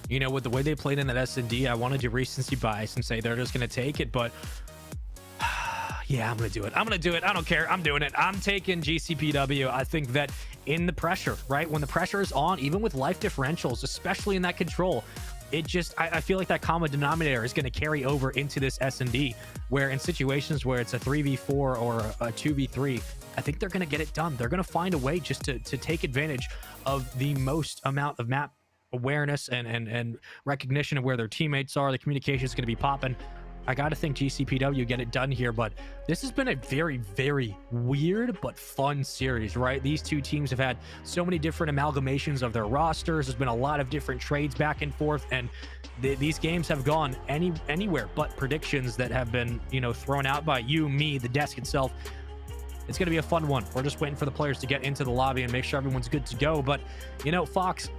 A: You know, with the way they played in that S&D, I wanted to recency bias and say they're just going to take it, but yeah, I'm going to do it. I don't care. I'm doing it. I'm taking GCPW. I think that in the pressure, right? When the pressure is on, even with life differentials, especially in that control, I feel like that common denominator is going to carry over into this S&D, where in situations where it's a 3v4 or a 2v3, I think they're going to get it done. They're going to find a way just to take advantage of the most amount of map awareness and recognition of where their teammates are. The communication is going to be popping. I got to think GCPW get it done here, but this has been a very, very weird but fun series, right? These two teams have had so many different amalgamations of their rosters. There's been a lot of different trades back and forth, and these games have gone anywhere but predictions that have been, thrown out by you, me, the desk itself. It's going to be a fun one. We're just waiting for the players to get into the lobby and make sure everyone's good to go. But, Fox,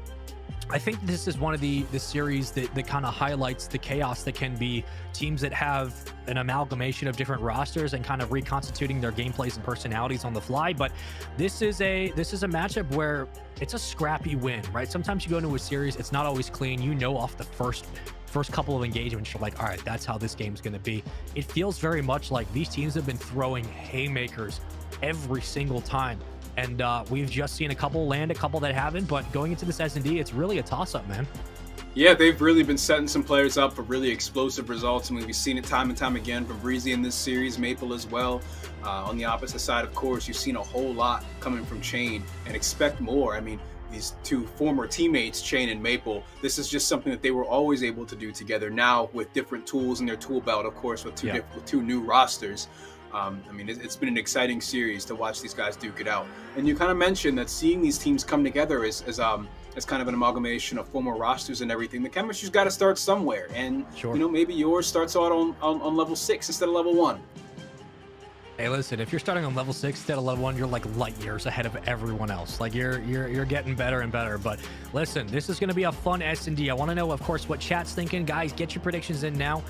A: I think this is one of the series that kind of highlights the chaos that can be teams that have an amalgamation of different rosters and kind of reconstituting their gameplays and personalities on the fly. But this is a matchup where it's a scrappy win, right? Sometimes you go into a series, it's not always clean. Off the first couple of engagements, you're like, all right, that's how this game's going to be. It feels very much like these teams have been throwing haymakers every single time. And we've just seen a couple land, a couple that haven't. But going into this S&D, it's really a toss-up, man.
B: Yeah, they've really been setting some players up for really explosive results. I mean, we've seen it time and time again from Breezy in this series, Maple as well. On the opposite side, of course, you've seen a whole lot coming from Chain, and expect more. I mean, these two former teammates, Chain and Maple, this is just something that they were always able to do together. Now with different tools in their tool belt, of course, with two new rosters. It's been an exciting series to watch these guys duke it out. And you kind of mentioned that seeing these teams come together is kind of an amalgamation of former rosters and everything. The chemistry's got to start somewhere. And,
A: sure.
B: Maybe yours starts out on level 6 instead of level 1.
A: Hey, listen, if you're starting on level 6 instead of level 1, you're like light years ahead of everyone else. Like you're getting better and better. But listen, this is going to be a fun S&D. I want to know, of course, what chat's thinking. Guys, get your predictions in now.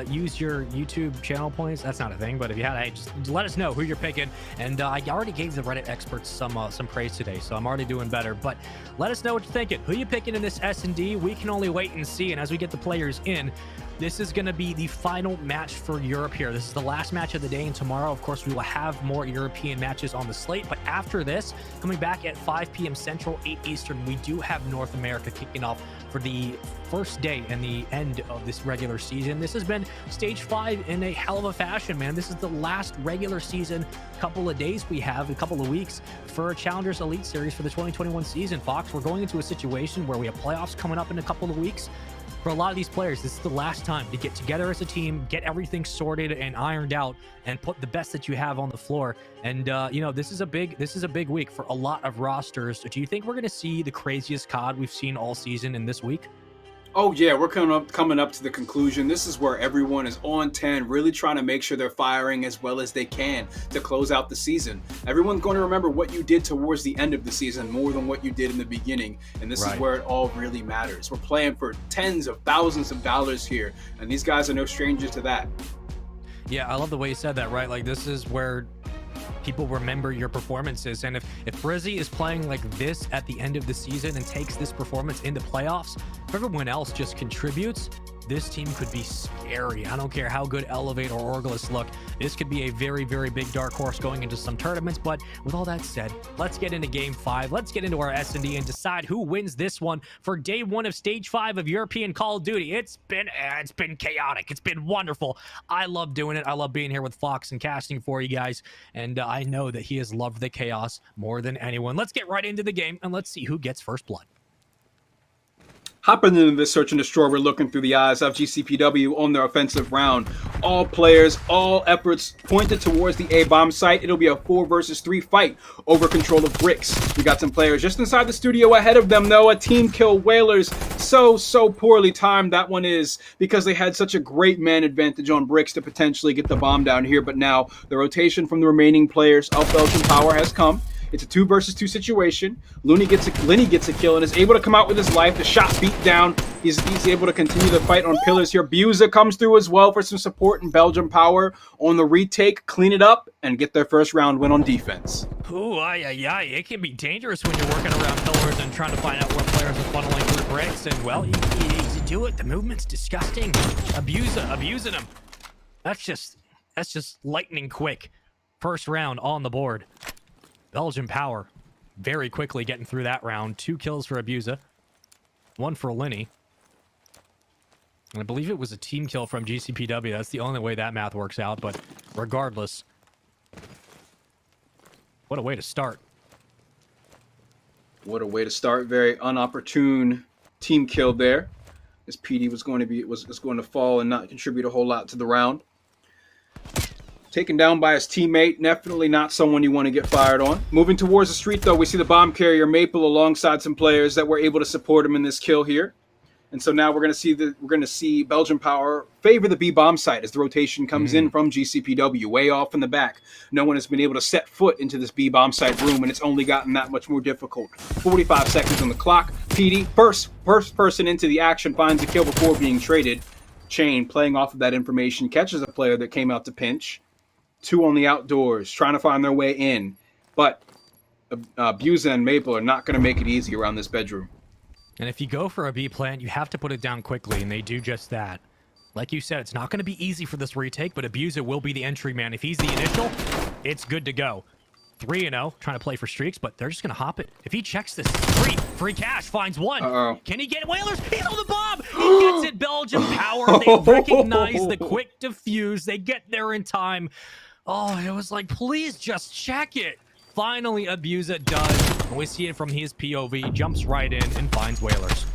A: Use your YouTube channel points. That's not a thing, but if you had, hey, just let us know who you're picking. And I already gave the Reddit experts some praise today, so I'm already doing better. But let us know what you're thinking. Who you picking in this S&D? We can only wait and see. And as we get the players in, this is going to be the final match for Europe here. This is the last match of the day, and tomorrow, of course, we will have more European matches on the slate. But after this, coming back at 5 p.m. Central, 8 Eastern, we do have North America kicking off for the first day and the end of this regular season. This has been Stage 5 in a hell of a fashion, man. This is the last regular season couple of days we have, a couple of weeks, for Challengers Elite Series for the 2021 season. Fox, we're going into a situation where we have playoffs coming up in a couple of weeks. For a lot of these players, this is the last time to get together as a team, get everything sorted and ironed out, and put the best that you have on the floor. And this is a big week for a lot of rosters. Do you think we're going to see the craziest COD we've seen all season in this week?
B: Oh yeah, we're coming up to the conclusion. This is where everyone is on 10, really trying to make sure they're firing as well as they can to close out the season. Everyone's going to remember what you did towards the end of the season more than what you did in the beginning, and this is where it all really matters. We're playing for tens of thousands of dollars here, and these guys are no strangers to that.
A: Yeah, I love the way you said that, right? Like, this is where people remember your performances. And if Frizzy is playing like this at the end of the season and takes this performance into playoffs, if everyone else just contributes, this team could be scary. I don't care how good Elevate or Orgulus look. This could be a very, very big dark horse going into some tournaments. But with all that said, let's get into Game 5. Let's get into our S&D and decide who wins this one for Day 1 of Stage 5 of European Call of Duty. It's been chaotic. It's been wonderful. I love doing it. I love being here with Fox and casting for you guys. And I know that he has loved the chaos more than anyone. Let's get right into the game and let's see who gets first blood.
B: Hopping into this search and destroy, we're looking through the eyes of GCPW on their offensive round. All players, all efforts pointed towards the A-bomb site. It'll be a 4 versus 3 fight over control of bricks. We got some players just inside the studio ahead of them, though. A team kill Whalers. So poorly timed that one is, because they had such a great man advantage on bricks to potentially get the bomb down here. But now the rotation from the remaining players of Belgian Power has come. It's a 2 versus 2 situation. Lenny gets a kill and is able to come out with his life. The shot beat down. He's able to continue the fight on pillars here. Buza comes through as well for some support in Belgium Power on the retake, clean it up, and get their first round win on defense.
A: Ooh, it can be dangerous when you're working around pillars and trying to find out where players are funneling through bricks. And, well, you do it. The movement's disgusting. Abusing him. That's just lightning quick. First round on the board. Belgian Power very quickly getting through that round. 2 kills for Abuza. 1 for Lenny. And I believe it was a team kill from GCPW. That's the only way that math works out. But regardless, what a way to start.
B: What a way to start. Very unopportune team kill there, as PD was going to fall and not contribute a whole lot to the round. Taken down by his teammate. Definitely not someone you want to get fired on. Moving towards the street, though, we see the bomb carrier Maple alongside some players that were able to support him in this kill here. And so now we're going to see Belgian Power favor the B bomb site as the rotation comes in from GCPW way off in the back. No one has been able to set foot into this B bomb site room, and it's only gotten that much more difficult. 45 seconds on the clock. PD, first person into the action, finds a kill before being traded. Chain, playing off of that information, catches a player that came out to pinch. 2 on the outdoors, trying to find their way in. But Buza and Maple are not going to make it easy around this bedroom.
A: And if you go for a B plant, you have to put it down quickly, and they do just that. Like you said, it's not going to be easy for this retake, but Abuza will be the entry man. If he's the initial, it's good to go. 3-0, trying to play for streaks, but they're just going to hop it. If he checks this, free cash, finds 1. Can he get Whalers? He's on the bomb! He gets it, Belgian Power. They recognize the quick defuse. They get there in time. Oh, it was like, please just check it. Finally, Abuza does. And we see it from his POV. Jumps right in and finds Whalers.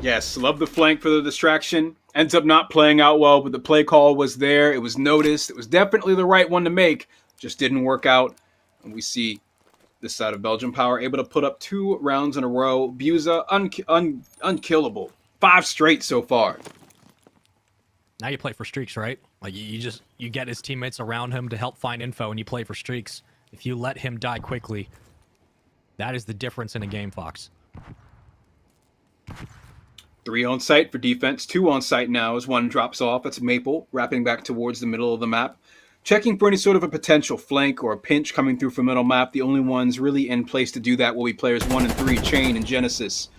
B: Yes, love the flank for the distraction. Ends up not playing out well, but the play call was there. It was noticed. It was definitely the right one to make. Just didn't work out. And we see this side of Belgium Power able to put up 2 rounds in a row. Buza, unkillable. 5 straight so far.
A: Now you play for streaks, right? Like you get his teammates around him to help find info, and you play for streaks. If you let him die quickly, that is the difference in a game, Fox.
B: 3 on site for defense, 2 on site now as 1 drops off. That's Maple, wrapping back towards the middle of the map. Checking for any sort of a potential flank or a pinch coming through from middle map. The only ones really in place to do that will be players 1 and 3, Chain and Genesis.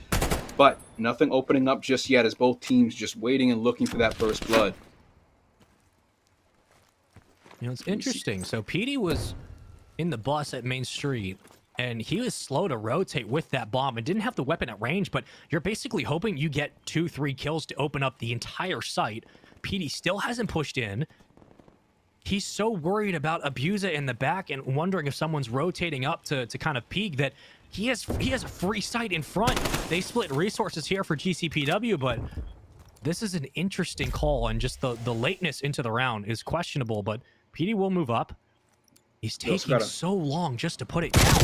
B: But nothing opening up just yet as both teams just waiting and looking for that first blood.
A: You know, it's interesting. So PD was in the bus at Main Street, and he was slow to rotate with that bomb and didn't have the weapon at range, but you're basically hoping you get 2-3 kills to open up the entire site. PD still hasn't pushed in. He's so worried about Abuza in the back and wondering if someone's rotating up to kind of peek that he has a free sight in front. They split resources here for GCPW, but this is an interesting call, and just the lateness into the round is questionable, but PD will move up. He's taking so long just to put it down.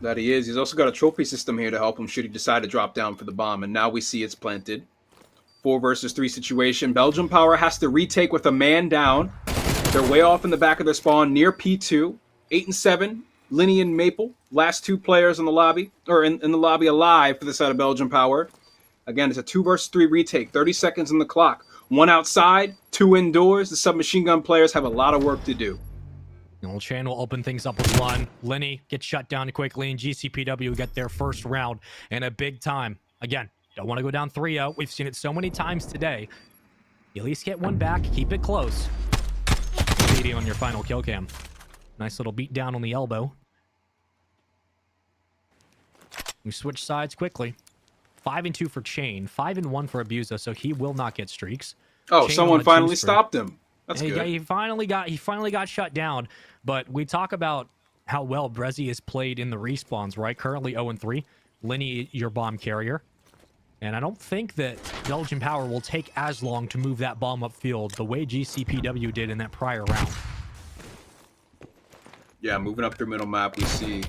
B: That he is. He's also got a trophy system here to help him should he decide to drop down for the bomb, and now we see it's planted. 4 versus 3 situation. Belgium Power has to retake with a man down. They're way off in the back of their spawn near P2. 8 and 7. Lenny and Maple, last 2 players in the lobby, or in the lobby alive for the side of Belgium Power. Again, it's a 2 versus 3 retake. 30 seconds on the clock. 1 outside, 2 indoors. The submachine gun players have a lot of work to do.
A: Old Chain will open things up with one. Lenny gets shut down quickly, and GCPW get their first round in a big time. Again, don't want to go down 3-0. We've seen it so many times today. You at least get one back. Keep it close. PD on your final kill cam. Nice little beat down on the elbow. We switch sides quickly. 5-2 for Chain. 5-1 for Abusa, so he will not get streaks.
B: Oh,
A: Chain
B: someone
A: on a
B: finally
A: 2 streak.
B: stopped him. That's
A: Yeah,
B: good.
A: he finally got shut down. But we talk about how well Brezzy has played in the respawns, right? Currently 0-3. Lenny, your bomb carrier. And I don't think that Belgian Power will take as long to move that bomb upfield the way GCPW did in that prior round.
B: Yeah, moving up their middle map, we see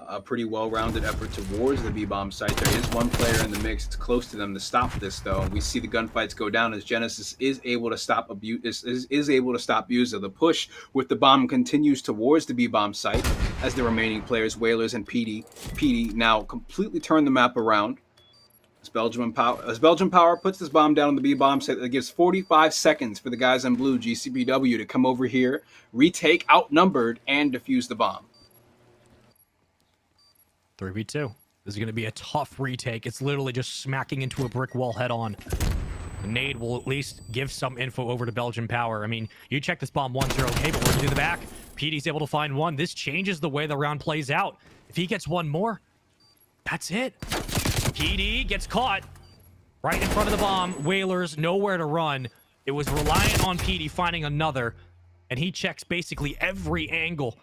B: a pretty well-rounded effort towards the B-bomb site. There is one player in the mix. It's close to them to stop this, though. We see the gunfights go down as Genesis is able to stop is able to stop Buza. The push with the bomb continues towards the B-bomb site as the remaining players, Whalers and PD, now completely turn the map around. As Belgian Power puts this bomb down on the B-bomb site, that gives 45 seconds for the guys in blue, GCPW, to come over here, retake, outnumbered, and defuse the bomb.
A: 3v2. This is going to be a tough retake. It's literally just smacking into a brick wall head on. The nade will at least give some info over to Belgian Power. I mean, you check this bomb 1-0. Okay, but we're to the back. PD's able to find one. This changes the way the round plays out. If he gets one more, that's it. PD gets caught right in front of the bomb. Whalers nowhere to run. It was reliant on PD finding another, and he checks basically every angle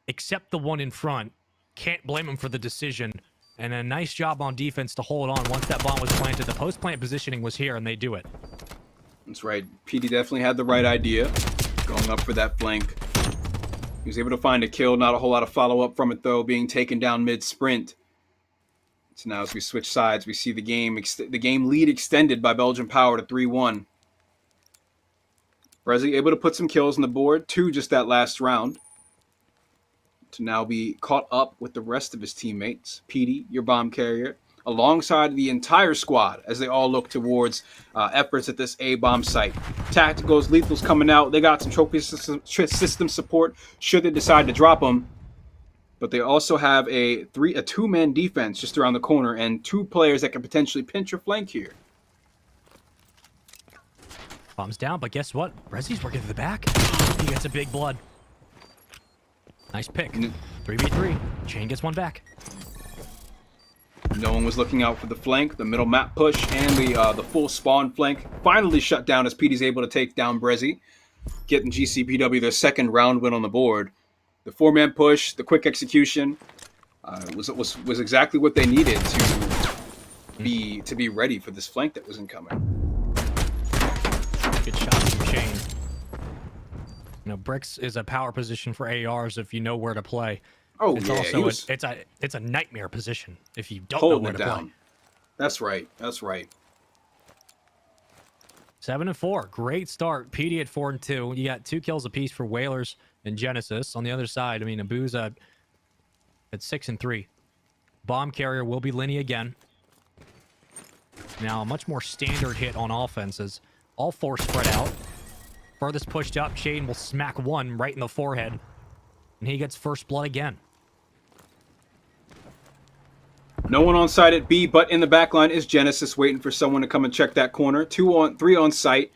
A: except the one in front. Can't blame him for the decision. And a nice job on defense to hold on once that bomb was planted. The post-plant positioning was here, and they do it.
B: That's right. PD definitely had the right idea, going up for that flank. He was able to find a kill. Not a whole lot of follow-up from it, though, being taken down mid-sprint. So now as we switch sides, we see the game lead extended by Belgian Power to 3-1. Brezzy able to put some kills on the board, 2 just that last round, to now be caught up with the rest of his teammates. PD, your bomb carrier, alongside the entire squad as they all look towards efforts at this A-bomb site. Tacticals, Lethals coming out. They got some trophy system support should they decide to drop them. But they also have a 2-man defense just around the corner and 2 players that can potentially pinch or flank here.
A: Bomb's down, but guess what? Brezzy's working to the back. He gets a big blood. Nice pick. 3v3. Chain gets one back.
B: No one was looking out for the flank, the middle map push, and the full spawn flank. Finally shut down as PD's able to take down Brezzy, getting GCPW their second round win on the board. The 4-man push, the quick execution, was exactly what they needed to be ready for this flank that was incoming.
A: Good shot from Chain. You know, bricks is a power position for ARs if you know where to play.
B: Oh,
A: it's
B: yeah.
A: also it's a nightmare position if you don't know where to play.
B: That's right. That's right.
A: 7-4. Great start. PD at 4-2. You got 2 kills apiece for Whalers and Genesis. On the other side, I mean, Abusa at 6-3. Bomb carrier will be Lenny again. Now, a much more standard hit on offenses. All 4 spread out. Furthest pushed up, Chain will smack one right in the forehead. And he gets first blood again.
B: No one on site at B, but in the back line is Genesis waiting for someone to come and check that corner. 3 on site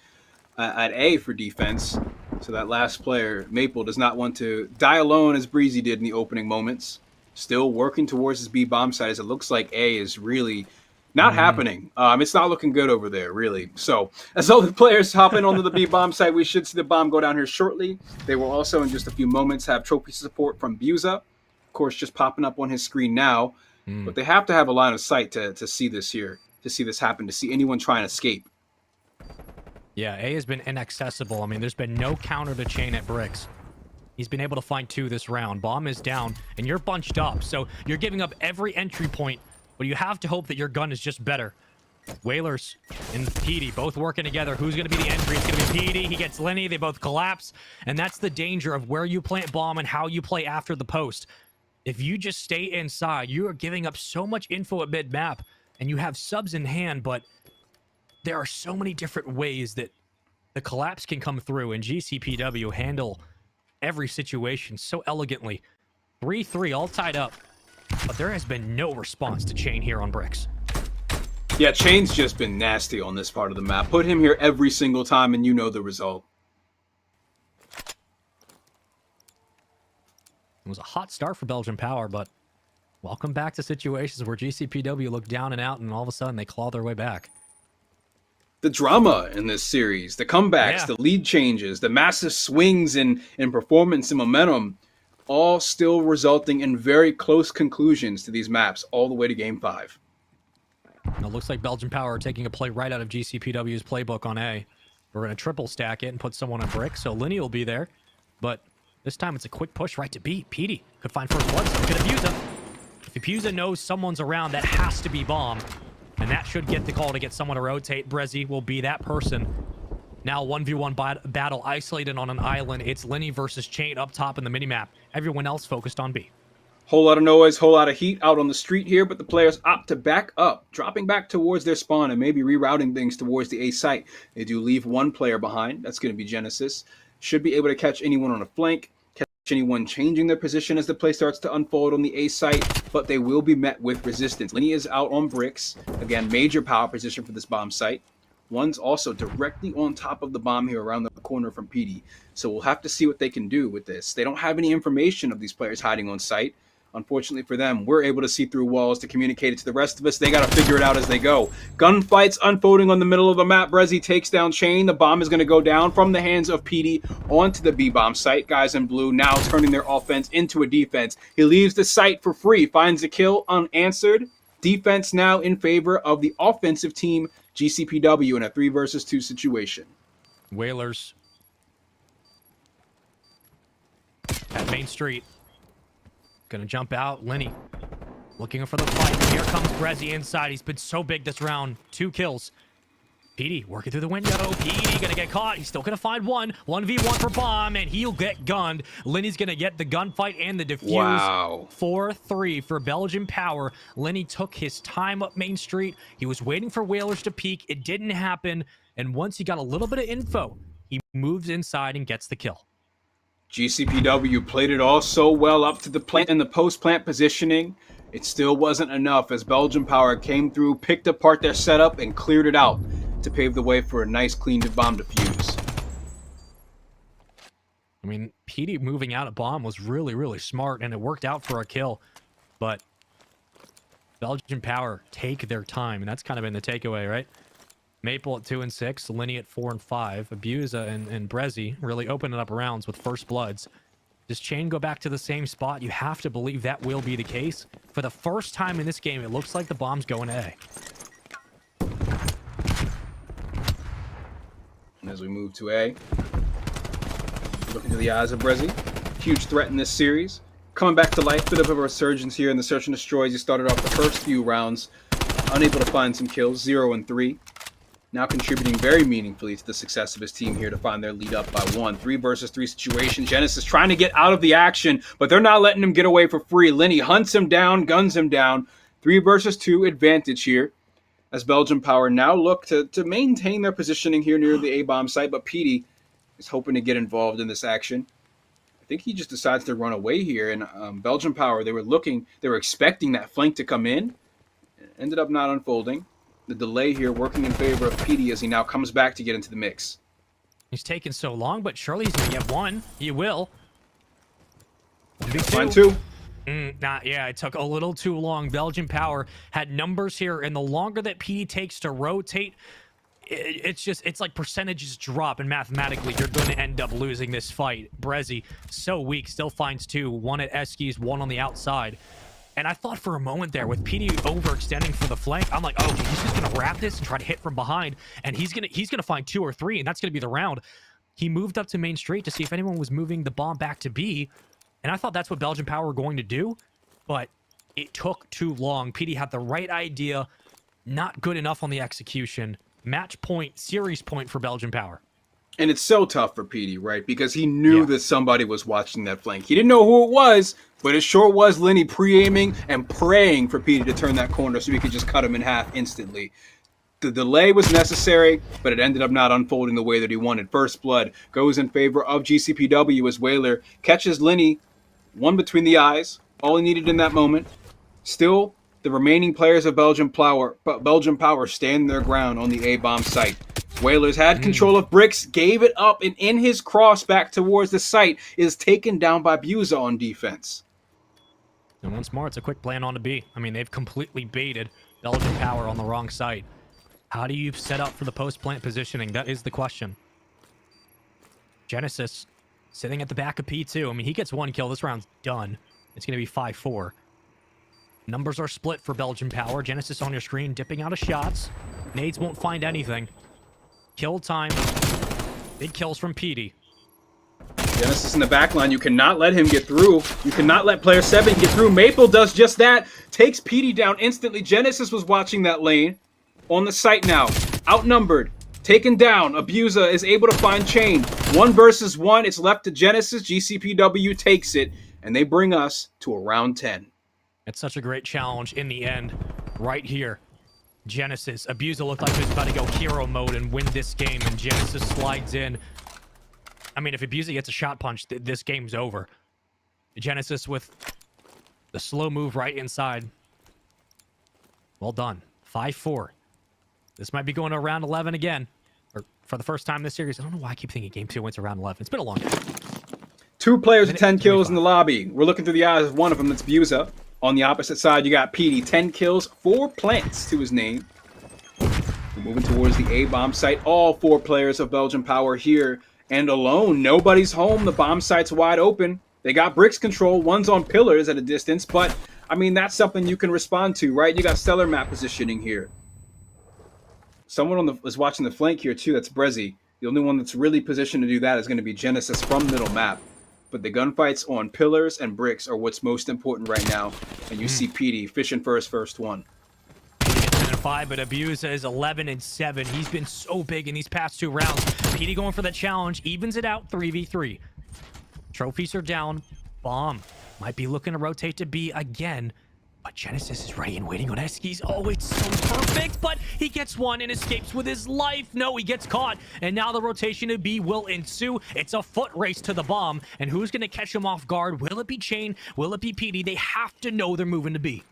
B: at A for defense. So that last player, Maple, does not want to die alone as Breezy did in the opening moments. Still working towards his B bomb site as it looks like A is really not happening. It's not looking good over there, really. So as all the players hop in onto the B bomb site, we should see the bomb go down here shortly. They will also, in just a few moments, have trophy support from Buza. Of course, just popping up on his screen now. But they have to have a line of sight to see this here, to see this happen, to see anyone try and escape.
A: Yeah, A has been inaccessible. I mean, there's been no counter to Chain at bricks. He's been able to find 2 this round. Bomb is down, and you're bunched up. So you're giving up every entry point, but you have to hope that your gun is just better. Whalers and PD both working together. Who's going to be the entry? It's going to be PD. He gets Lenny. They both collapse. And that's the danger of where you plant bomb and how you play after the post. If you just stay inside, you are giving up so much info at mid-map, and you have subs in hand, but there are so many different ways that the collapse can come through, and GCPW handle every situation so elegantly. 3-3, all tied up. But there has been no response to Chain here on bricks.
B: Yeah, Chain's just been nasty on this part of the map. Put him here every single time and you know the result.
A: It was a hot start for Belgian Power, but welcome back to situations where GCPW looked down and out and all of a sudden they claw their way back.
B: The drama in this series, the comebacks, the lead changes, the massive swings in performance and momentum, all still resulting in very close conclusions to these maps all the way to Game 5.
A: It looks like Belgian Power are taking a play right out of GCPW's playbook on A. We're going to triple stack it and put someone on brick, so Linny will be there. But this time it's a quick push right to B. Petey could find first blood, so could Abusa. If Abusa knows someone's around, that has to be Bomb. And that should get the call to get someone to rotate. Brezzy will be that person. Now 1v1 battle isolated on an island. It's Linny versus Chain up top in the minimap. Everyone else focused on B.
B: Whole lot of noise, whole lot of heat out on the street here, but the players opt to back up, dropping back towards their spawn and maybe rerouting things towards the A site. They do leave one player behind. That's going to be Genesis. Should be able to catch anyone on a flank, catch anyone changing their position as the play starts to unfold on the A site, but they will be met with resistance. Linny is out on bricks. Again, major power position for this bomb site. One's also directly on top of the bomb here around the corner from PD. So we'll have to see what they can do with this. They don't have any information of these players hiding on site. Unfortunately for them, we're able to see through walls to communicate it to the rest of us. They got to figure it out as they go. Gunfights unfolding on the middle of the map. Brezzy takes down Chain. The bomb is going to go down from the hands of PD onto the B-bomb site. Guys in blue now turning their offense into a defense. He leaves the site for free, finds a kill unanswered. Defense now in favor of the offensive team, GCPW, in a 3 versus 2 situation.
A: Whalers at Main Street. Gonna jump out. Linny looking for the fight. Here comes Brezzy inside. He's been so big this round. 2 kills. PD working through the window. PD gonna get caught. He's still gonna find one. 1v1 for Bomb, and he'll get gunned. Linny's gonna get the gunfight and the defuse.
B: Wow.
A: 4-3 for Belgian Power. Linny took his time up Main Street. He was waiting for Whalers to peek. It didn't happen. And once he got a little bit of info, he moves inside and gets the kill.
B: GCPW played it all so well up to the plant and the post-plant positioning. It still wasn't enough as Belgian Power came through, picked apart their setup, and cleared it out to pave the way for a nice clean bomb defuse.
A: I mean, PD moving out of bomb was really, really smart, and it worked out for a kill. But Belgian Power take their time, and that's kind of been the takeaway, right? Maple at 2 and 6, Linny at 4 and 5, Abusa and Brezzy really opening up rounds with first bloods. Does Chain go back to the same spot? You have to believe that will be the case. For the first time in this game, it looks like the bomb's going to A.
B: And as we move to A, look into the eyes of Brezzy. Huge threat in this series. Coming back to life, bit of a resurgence here in the Search and Destroys. He started off the first few rounds, unable to find some kills, 0 and 3. Now contributing very meaningfully to the success of his team here to find their lead up by 1. 3 versus 3 situation. Genesis trying to get out of the action, but they're not letting him get away for free. Linny hunts him down, guns him down. 3 versus 2 advantage here as Belgian Power now look to maintain their positioning here near the A-bomb site, but PD is hoping to get involved in this action. I think he just decides to run away here, and Belgian Power, they were expecting that flank to come in. It ended up not unfolding. The delay here working in favor of PD as he now comes back to get into the mix.
A: He's taken so long, but surely he's going to get one. He will.
B: Find 2.
A: Yeah, it took a little too long. Belgian Power had numbers here, and the longer that PD takes to rotate, it's like percentages drop, and mathematically you're going to end up losing this fight. Brezzy, so weak, still finds 2. 1 at Eskies, 1 on the outside. And I thought for a moment there, with PD overextending for the flank, I'm like, oh, he's just going to wrap this and try to hit from behind, and he's gonna find 2 or 3, and that's going to be the round. He moved up to Main Street to see if anyone was moving the bomb back to B, and I thought that's what Belgian Power were going to do, but it took too long. PD had the right idea, not good enough on the execution. Match point, series point for Belgian Power.
B: And it's so tough for PD, right? Because he knew that somebody was watching that flank. He didn't know who it was, but it sure was Linny pre-aiming and praying for PD to turn that corner so he could just cut him in half instantly. The delay was necessary, but it ended up not unfolding the way that he wanted. First blood goes in favor of GCPW as Whaler catches Lenny, one between the eyes, all he needed in that moment. Still, the remaining players of Belgium Power stand their ground on the A-bomb site. Whalers had control of bricks, gave it up, and in his cross back towards the site is taken down by Buza on defense.
A: And once more, it's a quick plan on the B. I mean, they've completely baited Belgian Power on the wrong side. How do you set up for the post-plant positioning? That is the question. Genesis sitting at the back of P2. I mean, he gets one kill. This round's done. It's going to be 5-4. Numbers are split for Belgian Power. Genesis on your screen, dipping out of shots. Nades won't find anything. Kill time. Big kills from Petey.
B: Genesis in the back line. You cannot let him get through. You cannot let player 7 get through. Maple does just that. Takes Petey down instantly. Genesis was watching that lane. On the site now. Outnumbered. Taken down. Abuser is able to find Chain. 1 versus 1. It's left to Genesis. GCPW takes it. And they bring us to a round 10.
A: It's such a great challenge in the end. Right here. Genesis. Abuser looked like he was about to go hero mode and win this game. And Genesis slides in. I mean, if Abuser gets a shot punch, this game's over. Genesis with the slow move right inside. Well done. 5-4. This might be going to round 11 again. Or for the first time this series. I don't know why I keep thinking game 2 went to round 11. It's been a long time.
B: 2 players with 10 kills in the lobby. We're looking through the eyes of one of them. That's Buza. On the opposite side, you got Petey. 10 kills, 4 plants to his name. We're moving towards the A-bomb site. All 4 players of Belgian Power here. And alone, nobody's home. The bomb site's wide open. They got bricks control. One's on pillars at a distance. But, I mean, that's something you can respond to, right? You got stellar map positioning here. Someone is watching the flank here, too. That's Brezzy. The only one that's really positioned to do that is going to be Genesis from middle map. But the gunfights on pillars and bricks are what's most important right now. And you see Petey fishing for his first one.
A: 10-5, but Abuser is 11-7. He's been so big in these past 2 rounds. Petey going for the challenge, evens it out 3v3. Trophies are down. Bomb might be looking to rotate to B again. But Genesis is ready and waiting on Eskies. Oh, it's so perfect, but he gets one and escapes with his life. No, he gets caught, and now the rotation to B will ensue. It's a foot race to the bomb, and who's going to catch him off guard? Will it be Chain? Will it be Petey? They have to know they're moving to B.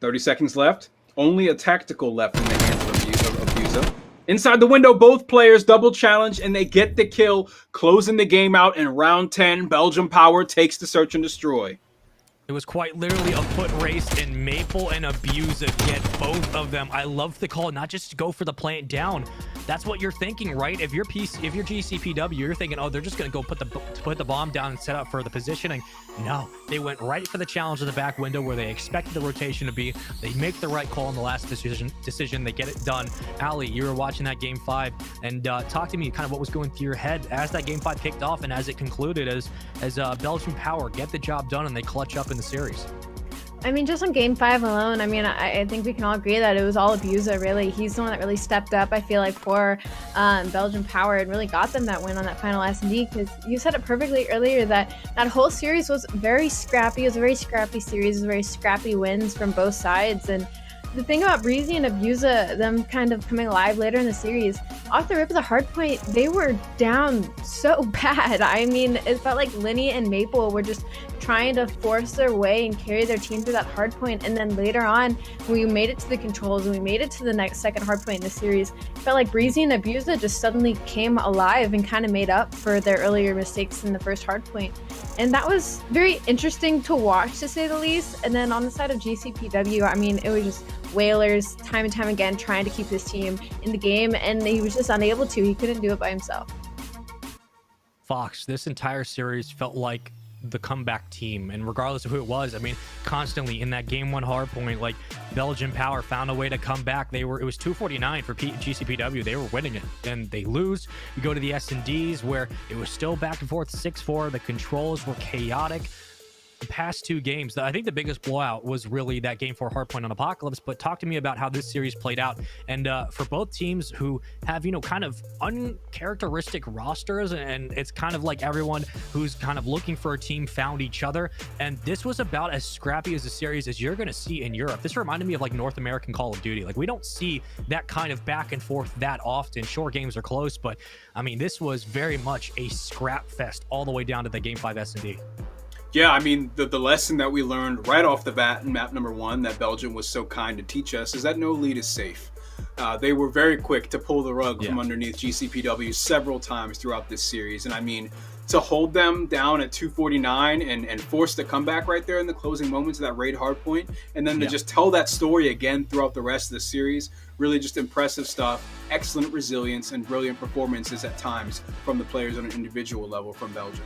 B: 30 seconds left. Only a tactical left in the hands of Abuser. Inside the window, both players double challenge, and they get the kill, closing the game out in round 10. Belgium Power takes the search and destroy.
A: It was quite literally a foot race, and Maple and Abuser get both of them. I love the call, not just to go for the plant down. That's what you're thinking, right? If you're GCPW, you're thinking, oh, they're just going to go put the bomb down and set up for the positioning. No, they went right for the challenge in the back window where they expected the rotation to be. They make the right call in the last decision. They get it done. Ali, you were watching that game 5, and talk to me kind of what was going through your head as that game 5 kicked off and as it concluded, as Belgian Power get the job done and they clutch up in the series.
C: I mean, just on game 5 alone, I mean, I think we can all agree that it was all Abuser, really. He's the one that really stepped up, I feel like, for Belgian Power and really got them that win on that final S&D, because you said it perfectly earlier that that whole series was very scrappy. It was a very scrappy series. It was very scrappy wins from both sides. And the thing about Breezy and Abuser, them kind of coming alive later in the series, off the rip of the Hardpoint, they were down so bad. I mean, it felt like Lenny and Maple were just trying to force their way and carry their team through that Hardpoint. And then later on, we made it to the controls and we made it to the second Hardpoint in the series. It felt like Breezy and Abuser just suddenly came alive and kind of made up for their earlier mistakes in the first Hardpoint. And that was very interesting to watch, to say the least. And then on the side of GCPW, I mean, it was just Whalers time and time again trying to keep his team in the game, and he was just unable to. He couldn't do it by himself.
A: Fox, this entire series felt like the comeback team, and regardless of who it was, I mean, constantly in that game 1 Hardpoint, like, Belgian Power found a way to come back. It was 249 for GCPW. They were winning it, and they lose. You go to the S&Ds where it was still back and forth 6-4. The controls were chaotic. past 2 games, I think the biggest blowout was really that game for Hardpoint on Apocalypse. But talk to me about how this series played out. And for both teams who have, kind of uncharacteristic rosters, and it's kind of like everyone who's kind of looking for a team found each other. And this was about as scrappy as a series as you're going to see in Europe. This reminded me of like North American Call of Duty. Like, we don't see that kind of back and forth that often. Sure, games are close, but I mean, this was very much a scrap fest all the way down to the Game 5 S&D.
B: Yeah, I mean, the lesson that we learned right off the bat in map number 1 that Belgium was so kind to teach us is that no lead is safe. They were very quick to pull the rug from underneath GCPW several times throughout this series. And I mean, to hold them down at 249 and force the comeback right there in the closing moments of that raid hardpoint, and then to just tell that story again throughout the rest of the series, really just impressive stuff, excellent resilience, and brilliant performances at times from the players on an individual level from Belgium.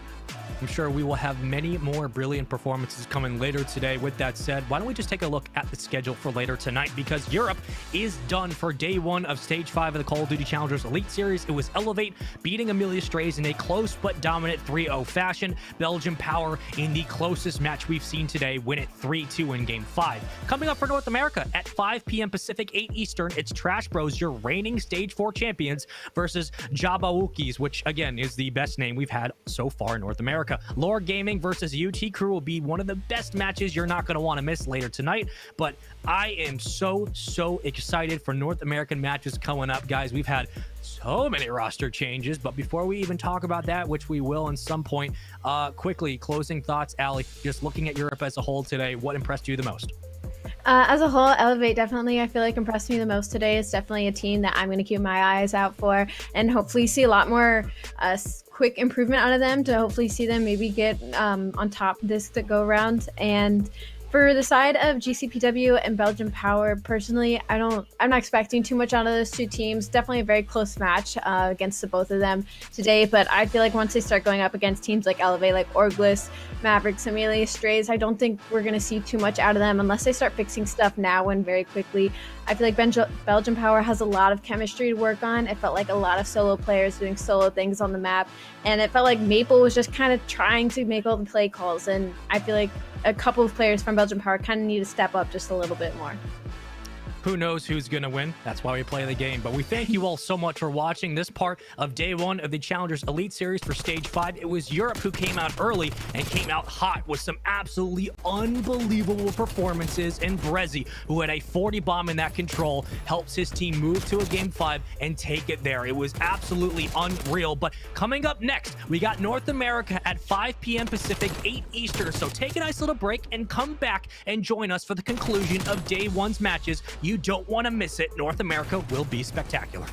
A: I'm sure we will have many more brilliant performances coming later today. With that said, why don't we just take a look at the schedule for later tonight, because Europe is done for day 1 of Stage 5 of the Call of Duty Challengers Elite Series. It was Elevate beating Amelia Strays in a close but dominant 3-0 fashion. Belgium Power, in the closest match we've seen today, win it 3-2 in Game 5. Coming up for North America at 5 p.m. Pacific, 8 Eastern, it's Trash Bros, your reigning Stage 4 champions, versus Jabawukis, which again is the best name we've had so far in North America. Lore Gaming versus UT Crew will be one of the best matches you're not going to want to miss later tonight. But I am so excited for North American matches coming up, guys. We've had so many roster changes, but before we even talk about that, which we will in some point, quickly, closing thoughts, Allie, just looking at Europe as a whole today, what impressed you the most?
C: As a whole, Elevate definitely, I feel like, impressed me the most today. It's definitely a team that I'm going to keep my eyes out for and hopefully see a lot more quick improvement out of them, to hopefully see them maybe get on top this to go around. And for the side of GCPW and Belgium Power, personally, I'm not expecting too much out of those 2 teams. Definitely a very close match against the both of them today, but I feel like once they start going up against teams like Elevate, like Orglis, Mavericks, Amelia, Strays, I don't think we're going to see too much out of them unless they start fixing stuff now and very quickly. I feel like Belgium Power has a lot of chemistry to work on. It felt like a lot of solo players doing solo things on the map, and it felt like Maple was just kind of trying to make all the play calls, and I feel like a couple of players from Belgium Power kind of need to step up just a little bit more.
A: Who knows who's going to win? That's why we play the game. But we thank you all so much for watching this part of day 1 of the Challengers Elite Series for Stage 5. It was Europe who came out early and came out hot with some absolutely unbelievable performances. And Brezzy, who had a 40 bomb in that control, helps his team move to a Game 5 and take it there. It was absolutely unreal. But coming up next, we got North America at 5 p.m. Pacific, 8 Eastern. So take a nice little break and come back and join us for the conclusion of day 1's matches. You don't want to miss it. North America will be spectacular.